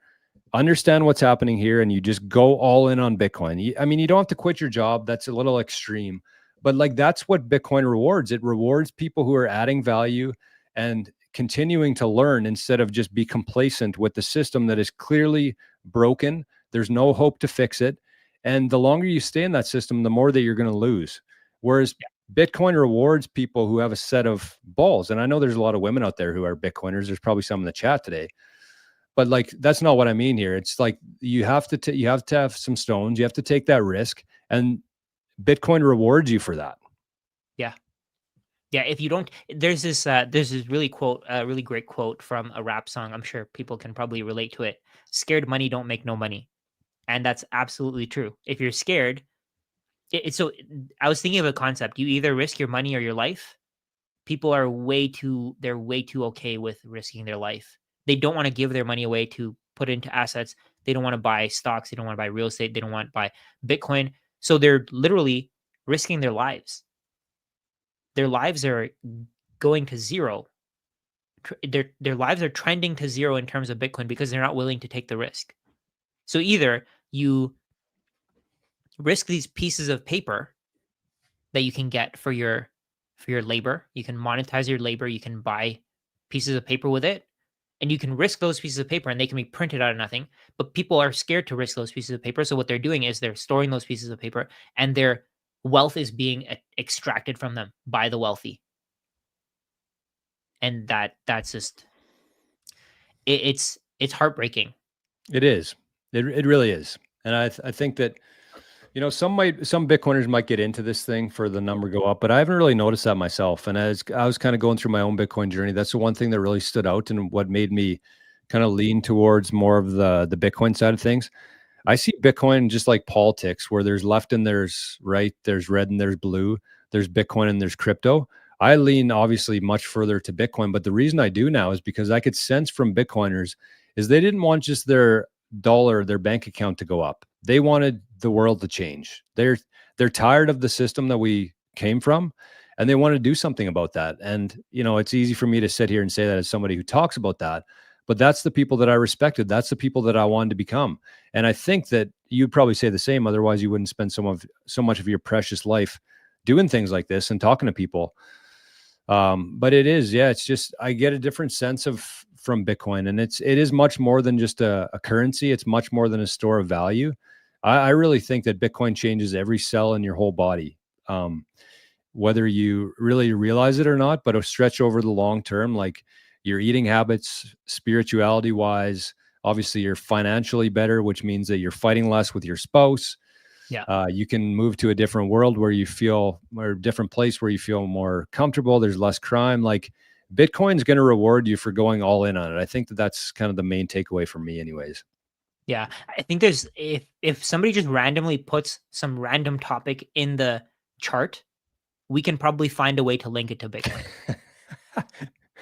understand what's happening here and you just go all in on Bitcoin. You don't have to quit your job. That's a little extreme, but like, that's what Bitcoin rewards. It rewards people who are adding value and continuing to learn instead of just be complacent with the system that is clearly broken. There's no hope to fix it. And the longer you stay in that system, the more that you're going to lose. Whereas Bitcoin rewards people who have a set of balls. And I know there's a lot of women out there who are Bitcoiners. There's probably some in the chat today. But like, that's not what I mean here. It's like, you have to have some stones. You have to take that risk, and Bitcoin rewards you for that. Yeah. Yeah. If you don't, there's this really great quote from a rap song. I'm sure people can probably relate to it. Scared money don't make no money. And that's absolutely true. If you're scared, so I was thinking of a concept. You either risk your money or your life. People are they're way too okay with risking their life. They don't want to give their money away to put into assets. They don't want to buy stocks. They don't want to buy real estate. They don't want to buy Bitcoin. So they're literally risking their lives. Their lives are going to zero. Their lives are trending to zero in terms of Bitcoin because they're not willing to take the risk. So either you risk these pieces of paper that you can get for your for your labor. You can monetize your labor. You can buy pieces of paper with it, and you can risk those pieces of paper and they can be printed out of nothing. But people are scared to risk those pieces of paper. So what they're doing is they're storing those pieces of paper, and their wealth is being extracted from them by the wealthy. And that's just it's heartbreaking. It is. It really is. And I think that, some Bitcoiners might get into this thing for the number go up, but I haven't really noticed that myself. And as I was kind of going through my own Bitcoin journey, that's the one thing that really stood out and what made me kind of lean towards more of the Bitcoin side of things. I see Bitcoin just like politics, where there's left and there's right, there's red and there's blue, there's Bitcoin and there's crypto. I lean obviously much further to Bitcoin, but the reason I do now is because I could sense from Bitcoiners is they didn't want just their dollar, their bank account to go up. They wanted the world to change. They're tired of the system that we came from, and they want to do something about that. And it's easy for me to sit here and say that as somebody who talks about that, but that's the people that I respected. That's the people that I wanted to become. And I think that you'd probably say the same. Otherwise, you wouldn't spend so much of your precious life doing things like this and talking to people. But it is, yeah, it's just, I get a different sense from Bitcoin, and it is much more than just a currency. It's much more than a store of value. I really think that Bitcoin changes every cell in your whole body, whether you really realize it or not, but a stretch over the long term, like your eating habits, spirituality wise, obviously you're financially better, which means that you're fighting less with your spouse. Yeah. You can move to a different world where you feel, or a different place where you feel more comfortable. There's less crime. Like Bitcoin's going to reward you for going all in on it. I think that that's kind of the main takeaway for me anyways. Yeah, I think there's if somebody just randomly puts some random topic in the chart, we can probably find a way to link it to Bitcoin.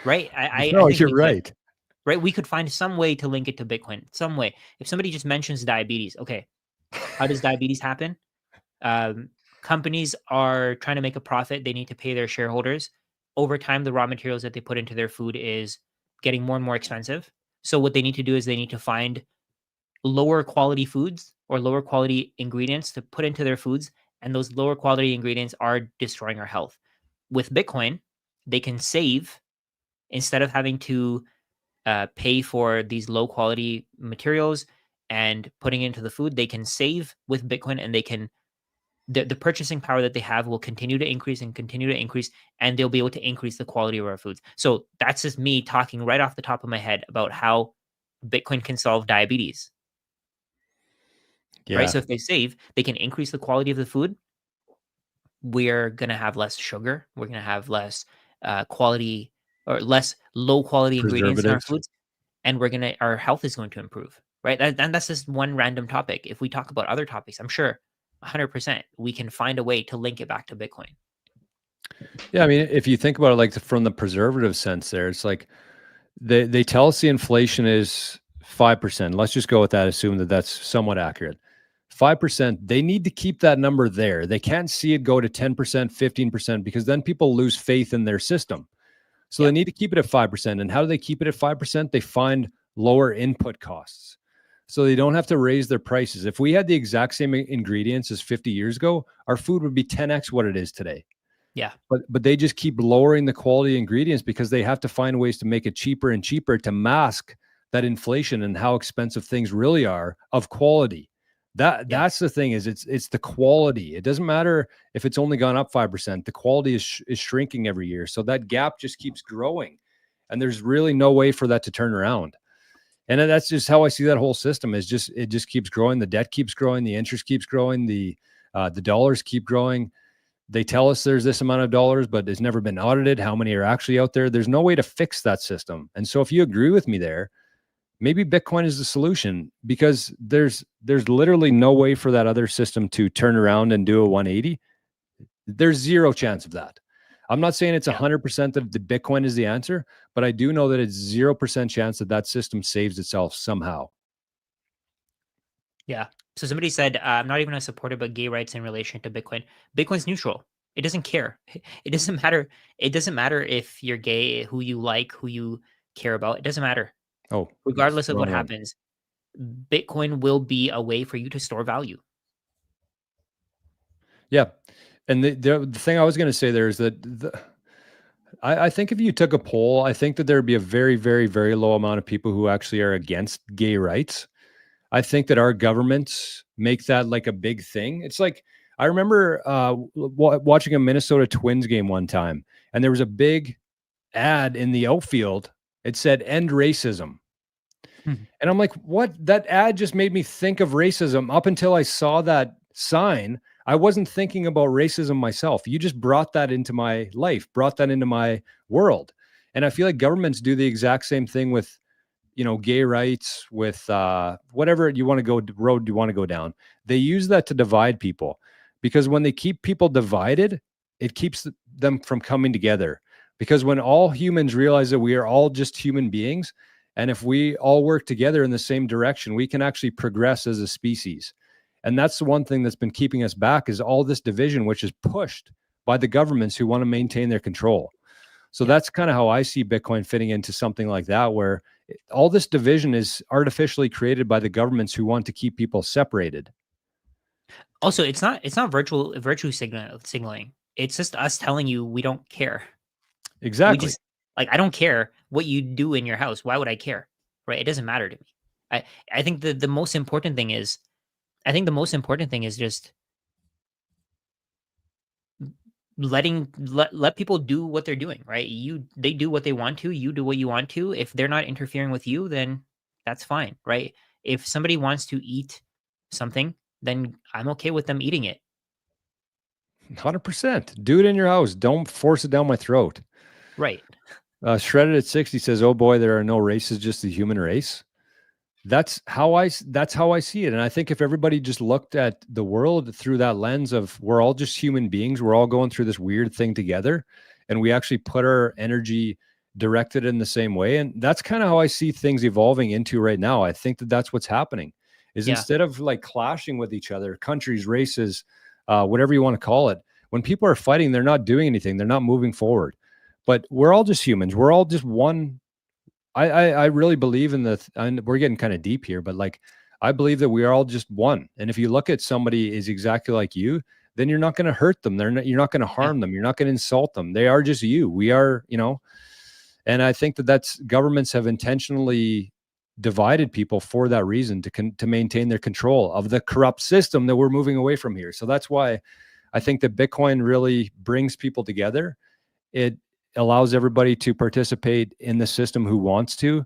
Right? I No, think you're we could. right. Right? We could find some way to link it to Bitcoin. Some way. If somebody just mentions diabetes, okay, how does diabetes happen? Companies are trying to make a profit. They need to pay their shareholders. Over time, the raw materials that they put into their food is getting more and more expensive. So what they need to do is they need to find lower quality foods or lower quality ingredients to put into their foods, and those lower quality ingredients are destroying our health. With Bitcoin, they can save instead of having to pay for these low quality materials and putting into the food. They can save with Bitcoin, and they can the purchasing power that they have will continue to increase and continue to increase, and they'll be able to increase the quality of our foods. So that's just me talking right off the top of my head about how Bitcoin can solve diabetes. Right? Yeah. So if they save, they can increase the quality of the food. We're going to have less sugar. We're going to have less quality or less low quality ingredients in our Preservatives. foods, and our health is going to improve. Right? And that's just one random topic. If we talk about other topics, I'm sure 100% we can find a way to link it back to Bitcoin. Yeah. I mean, if you think about it, like from the preservative sense there, it's like they tell us the inflation is 5%. Let's just go with that, assume that that's somewhat accurate. 5%, they need to keep that number there. They can't see it go to 10%, 15%, because then people lose faith in their system. So they need to keep it at 5%. And how do they keep it at 5%? They find lower input costs. So they don't have to raise their prices. If we had the exact same ingredients as 50 years ago, our food would be 10x what it is today. Yeah. But they just keep lowering the quality ingredients because they have to find ways to make it cheaper and cheaper to mask that inflation and how expensive things really are of quality. That's the thing, is it's the quality. It doesn't matter if it's only gone up 5%. The quality is shrinking every year. So that gap just keeps growing. And there's really no way for that to turn around. And that's just how I see that whole system, is it just keeps growing. The debt keeps growing, the interest keeps growing, the dollars keep growing. They tell us there's this amount of dollars, but it's never been audited. How many are actually out there? There's no way to fix that system. And so if you agree with me there, maybe Bitcoin is the solution, because there's literally no way for that other system to turn around and do a 180. There's zero chance of that. I'm not saying it's 100% that the Bitcoin is the answer, but I do know that it's 0% chance that that system saves itself somehow. Yeah. So somebody said, I'm not even a supporter about gay rights in relation to Bitcoin. Bitcoin's neutral. It doesn't care. It doesn't matter. It doesn't matter if you're gay, who you like, who you care about. It doesn't matter. Oh, regardless of what happens, Bitcoin will be a way for you to store value. Yeah. And the thing I was going to say there is that I think if you took a poll, I think that there would be a very, very, very low amount of people who actually are against gay rights. I think that our governments make that like a big thing. It's like, I remember watching a Minnesota Twins game one time, and there was a big ad in the outfield. It said "End racism," and I'm like, "What?" That ad just made me think of racism. Up until I saw that sign, I wasn't thinking about racism myself. You just brought that into my life, brought that into my world, and I feel like governments do the exact same thing with gay rights, with whatever you want to go road you want to go down. They use that to divide people, because when they keep people divided, it keeps them from coming together. Because when all humans realize that we are all just human beings, and if we all work together in the same direction, we can actually progress as a species. And that's the one thing that's been keeping us back, is all this division, which is pushed by the governments who want to maintain their control. So that's kind of how I see Bitcoin fitting into something like that, where all this division is artificially created by the governments who want to keep people separated. Also, it's not virtue signaling. It's just us telling you we don't care. We Exactly. just like, I don't care what you do in your house. Why would I care? Right? It doesn't matter to me. I think the most important thing is, just let people do what they're doing, right? They do what they want to, you do what you want to. If they're not interfering with you, then that's fine, right? If somebody wants to eat something, then I'm okay with them eating it. 100%. Do it in your house. Don't force it down my throat. Right. Shredded at 60 says, "Oh boy, there are no races, just the human race." That's how I see it. And I think if everybody just looked at the world through that lens of, we're all just human beings, we're all going through this weird thing together, and we actually put our energy directed in the same way. And that's kind of how I see things evolving into right now. I think that that's what's happening, is Yeah. instead of like clashing with each other, countries, races, whatever you want to call it, when people are fighting, they're not doing anything. They're not moving forward. But we're all just humans. We're all just one. I really believe in and we're getting kind of deep here, but like, I believe that we are all just one. And if you look at somebody is exactly like you, then you're not going to hurt them. You're not going to harm them. You're not going to insult them. They are just you. We are, and I think that that's, governments have intentionally divided people for that reason, to maintain their control of the corrupt system that we're moving away from here. So that's why I think that Bitcoin really brings people together. It allows everybody to participate in the system who wants to.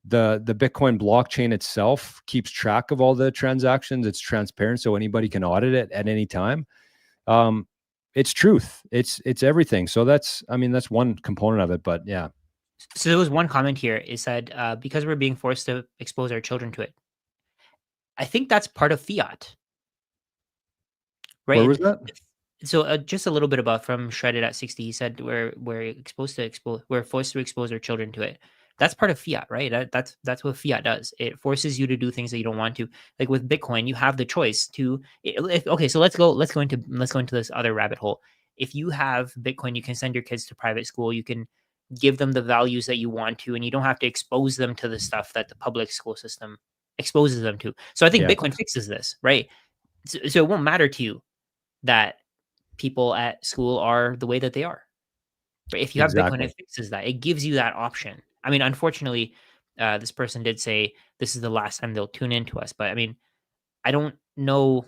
The Bitcoin blockchain itself keeps track of all the transactions. It's transparent, so anybody can audit it at any time. It's truth. It's everything. So that's one component of it. But yeah. So there was one comment here. It said, because we're being forced to expose our children to it. I think that's part of fiat, right? Where was that? So just a little bit about from Shredded at 60. He said we're forced to expose our children to it. That's part of fiat, right? That's what fiat does. It forces you to do things that you don't want to. Like with Bitcoin, you have the choice to. Okay, so let's go into this other rabbit hole. If you have Bitcoin, you can send your kids to private school. You can give them the values that you want to, and you don't have to expose them to the stuff that the public school system exposes them to. So I think Bitcoin fixes this, right? So it won't matter to you that people at school are the way that they are. But if you have Bitcoin, it fixes that. It gives you that option. I mean, unfortunately, this person did say this is the last time they'll tune into us. But I mean, I don't know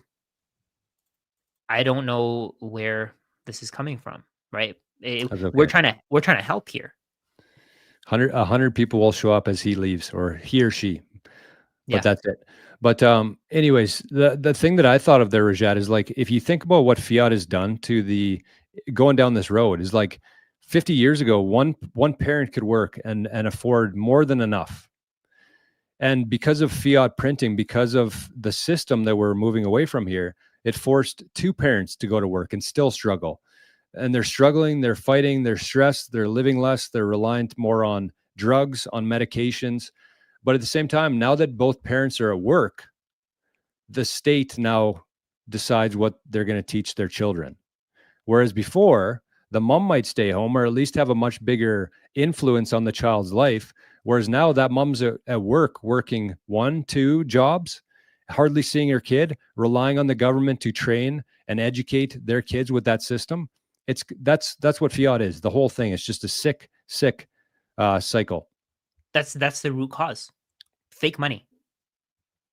where this is coming from, right? We're trying to help here. 100 people will show up as he leaves, or he or she. But that's it. But anyways, the thing that I thought of there, Rajat, is like, if you think about what fiat has done to going down this road, is like 50 years ago, one parent could work and afford more than enough. And because of fiat printing, because of the system that we're moving away from here, it forced two parents to go to work and still struggle. And they're struggling, they're fighting, they're stressed, they're living less, they're reliant more on drugs, on medications. But at the same time, now that both parents are at work, the state now decides what they're going to teach their children. Whereas before, the mom might stay home, or at least have a much bigger influence on the child's life. Whereas now that mom's at work, working 1, 2 jobs, hardly seeing her kid, relying on the government to train and educate their kids with that system, that's what fiat is. The whole thing is just a sick cycle. That's the root cause. Fake money.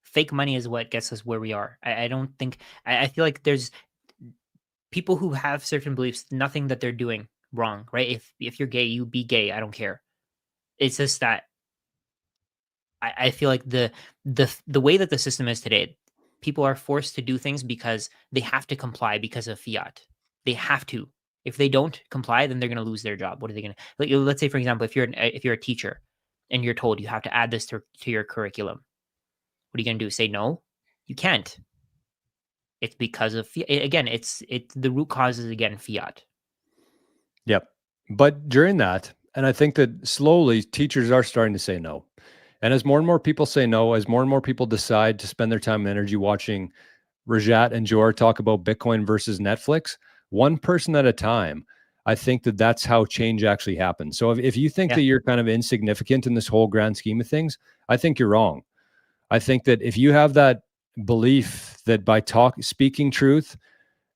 Fake money is what gets us where we are. I don't think I feel like there's people who have certain beliefs, nothing that they're doing wrong, right? If you're gay, you be gay. I don't care. It's just that I feel like the way that the system is today, people are forced to do things because they have to comply because of fiat. They have to. If they don't comply, then they're going to lose their job. What are they going to? Like, let's say, for example, if you're a teacher and you're told you have to add this to your curriculum, what are you going to do? Say no? You can't. It's because of again. It's the root cause is again fiat. Yep. But during that, and I think that slowly teachers are starting to say no. And as more and more people say no, as more and more people decide to spend their time and energy watching Rajat and Jor talk about Bitcoin versus Netflix, one person at a time, I think that that's how change actually happens. So if you think that you're kind of insignificant in this whole grand scheme of things, I think you're wrong. I think that if you have that belief that by speaking truth,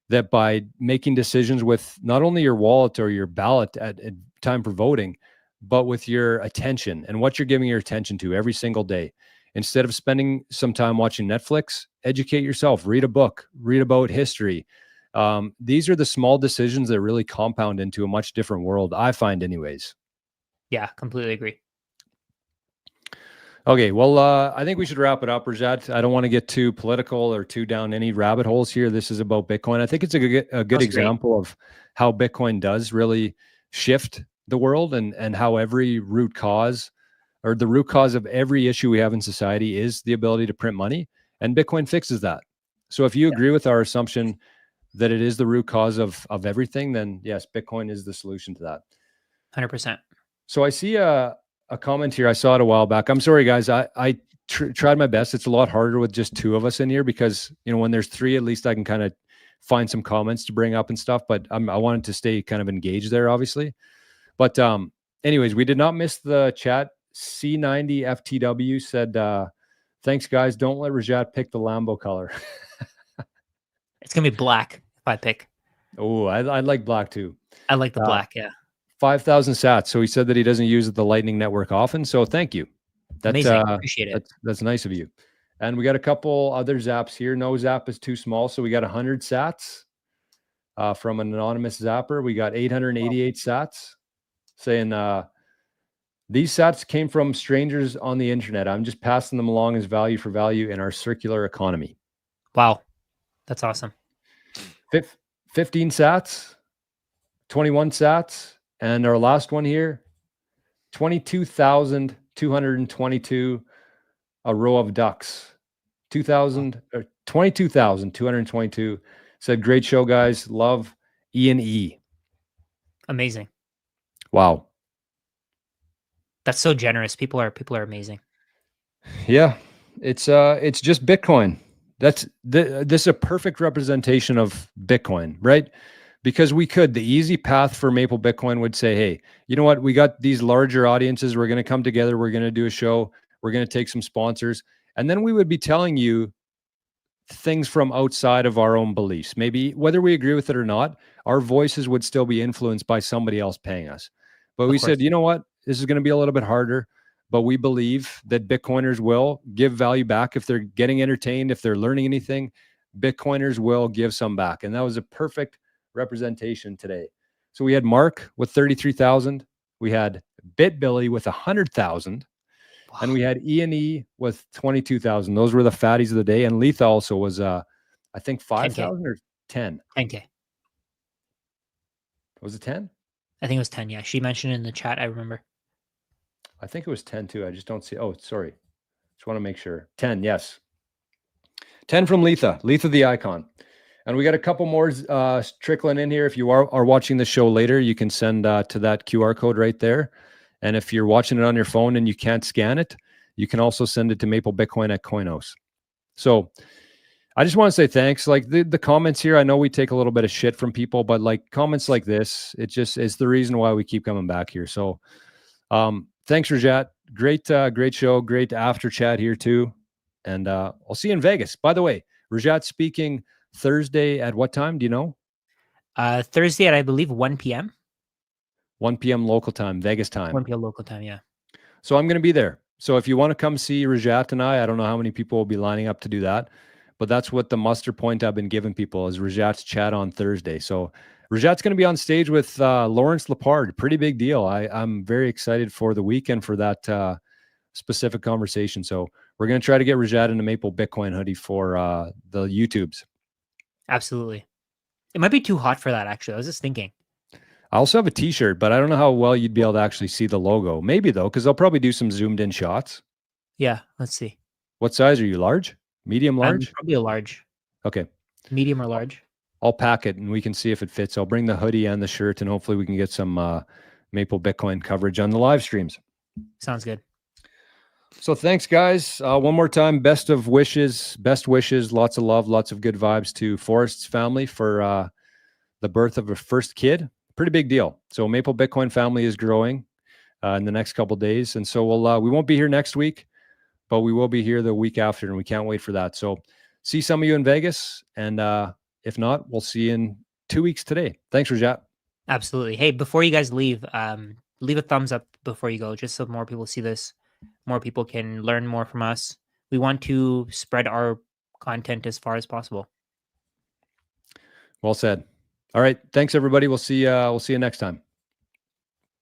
that by making decisions with not only your wallet or your ballot at time for voting, but with your attention and what you're giving your attention to every single day, instead of spending some time watching Netflix, educate yourself, read a book, read about history. These are the small decisions that really compound into a much different world, I find anyways. Yeah, completely agree. Okay, well, I think we should wrap it up, Rajat. I don't want to get too political or too down any rabbit holes here. This is about Bitcoin. I think it's a good example of how Bitcoin does really shift the world, and how every root cause, or the root cause of every issue we have in society, is the ability to print money, and Bitcoin fixes that. So if you agree with our assumption that it is the root cause of everything, then yes, Bitcoin is the solution to that. 100%. So I see a comment here. I saw it a while back. I'm sorry, guys. I tried my best. It's a lot harder with just two of us in here because, when there's three, at least I can kind of find some comments to bring up and stuff. But I wanted to stay kind of engaged there, obviously. But anyways, we did not miss the chat. C90FTW said, thanks, guys. Don't let Rajat pick the Lambo color. It's going to be black if I pick. Oh, I like black too. I like the black, yeah. 5,000 sats. So he said that he doesn't use the Lightning Network often. So thank you. That's amazing. Appreciate it. That's nice of you. And we got a couple other zaps here. No zap is too small. So we got 100 sats from an anonymous zapper. We got 888 sats saying, these sats came from strangers on the internet. I'm just passing them along as value for value in our circular economy. Wow. That's awesome. 15 sats, 21 sats. And our last one here, 22,222, a row of ducks. 22,222 said, great show, guys. Love, Ian E. Amazing. Wow. That's so generous. People are amazing. Yeah. It's just Bitcoin. This is a perfect representation of Bitcoin, right? Because the easy path for Maple Bitcoin would say, hey, you know what? We got these larger audiences. We're going to come together. We're going to do a show. We're going to take some sponsors. And then we would be telling you things from outside of our own beliefs. Maybe whether we agree with it or not, our voices would still be influenced by somebody else paying us. But we said, you know what? This is going to be a little bit harder, but we believe that Bitcoiners will give value back. If they're getting entertained, if they're learning anything, Bitcoiners will give some back. And that was a perfect representation today. So we had Mark with 33,000. We had BitBilly with 100,000. Wow. And we had E&E with 22,000. Those were the fatties of the day. And Letha also was, I think 5,000 or 10. 10K. Was it 10? I think it was 10. Yeah. She mentioned in the chat. I remember. I think it was 10 too. I just don't see. Oh, sorry. Just want to make sure. 10. Yes. 10 from Letha the icon. And we got a couple more trickling in here. If you are watching the show later, you can send to that QR code right there. And if you're watching it on your phone and you can't scan it, you can also send it to Maple Bitcoin at Coinos. So I just want to say thanks. Like the comments here, I know we take a little bit of shit from people, but like comments like this, it just is the reason why we keep coming back here. So thanks, Rajat. Great show. Great after chat here too. And I'll see you in Vegas. By the way, Rajat's speaking Thursday at what time? Do you know? Thursday at, I believe, 1 p.m. 1 p.m. local time, Vegas time. 1 p.m. local time, yeah. So I'm going to be there. So if you want to come see Rajat and I don't know how many people will be lining up to do that, but that's what the muster point I've been giving people is Rajat's chat on Thursday. So Rajat's going to be on stage with Lawrence Lepard. Pretty big deal. I'm very excited for the weekend for that specific conversation. So we're going to try to get Rajat in a Maple Bitcoin hoodie for the YouTubes. Absolutely. It might be too hot for that, actually. I was just thinking. I also have a t-shirt, but I don't know how well you'd be able to actually see the logo. Maybe though, because I'll probably do some zoomed in shots. Yeah, let's see. What size are you? Large? Medium, large? Probably a large. Okay. Medium or large? I'll pack it and we can see if it fits. I'll bring the hoodie and the shirt and hopefully we can get some Maple Bitcoin coverage on the live streams. Sounds good. So thanks, guys. One more time, best wishes, lots of love, lots of good vibes to Forrest's family for the birth of a first kid. Pretty big deal. So Maple Bitcoin family is growing in the next couple of days. And so we won't be here next week, but we will be here the week after, and we can't wait for that. So see some of you in Vegas. And if not, we'll see you in 2 weeks today. Thanks, Rajat. Absolutely. Hey, before you guys leave a thumbs up before you go, just so more people see this, more people can learn more from us. We want to spread our content as far as possible. Well said. All right. Thanks, everybody. We'll see you next time.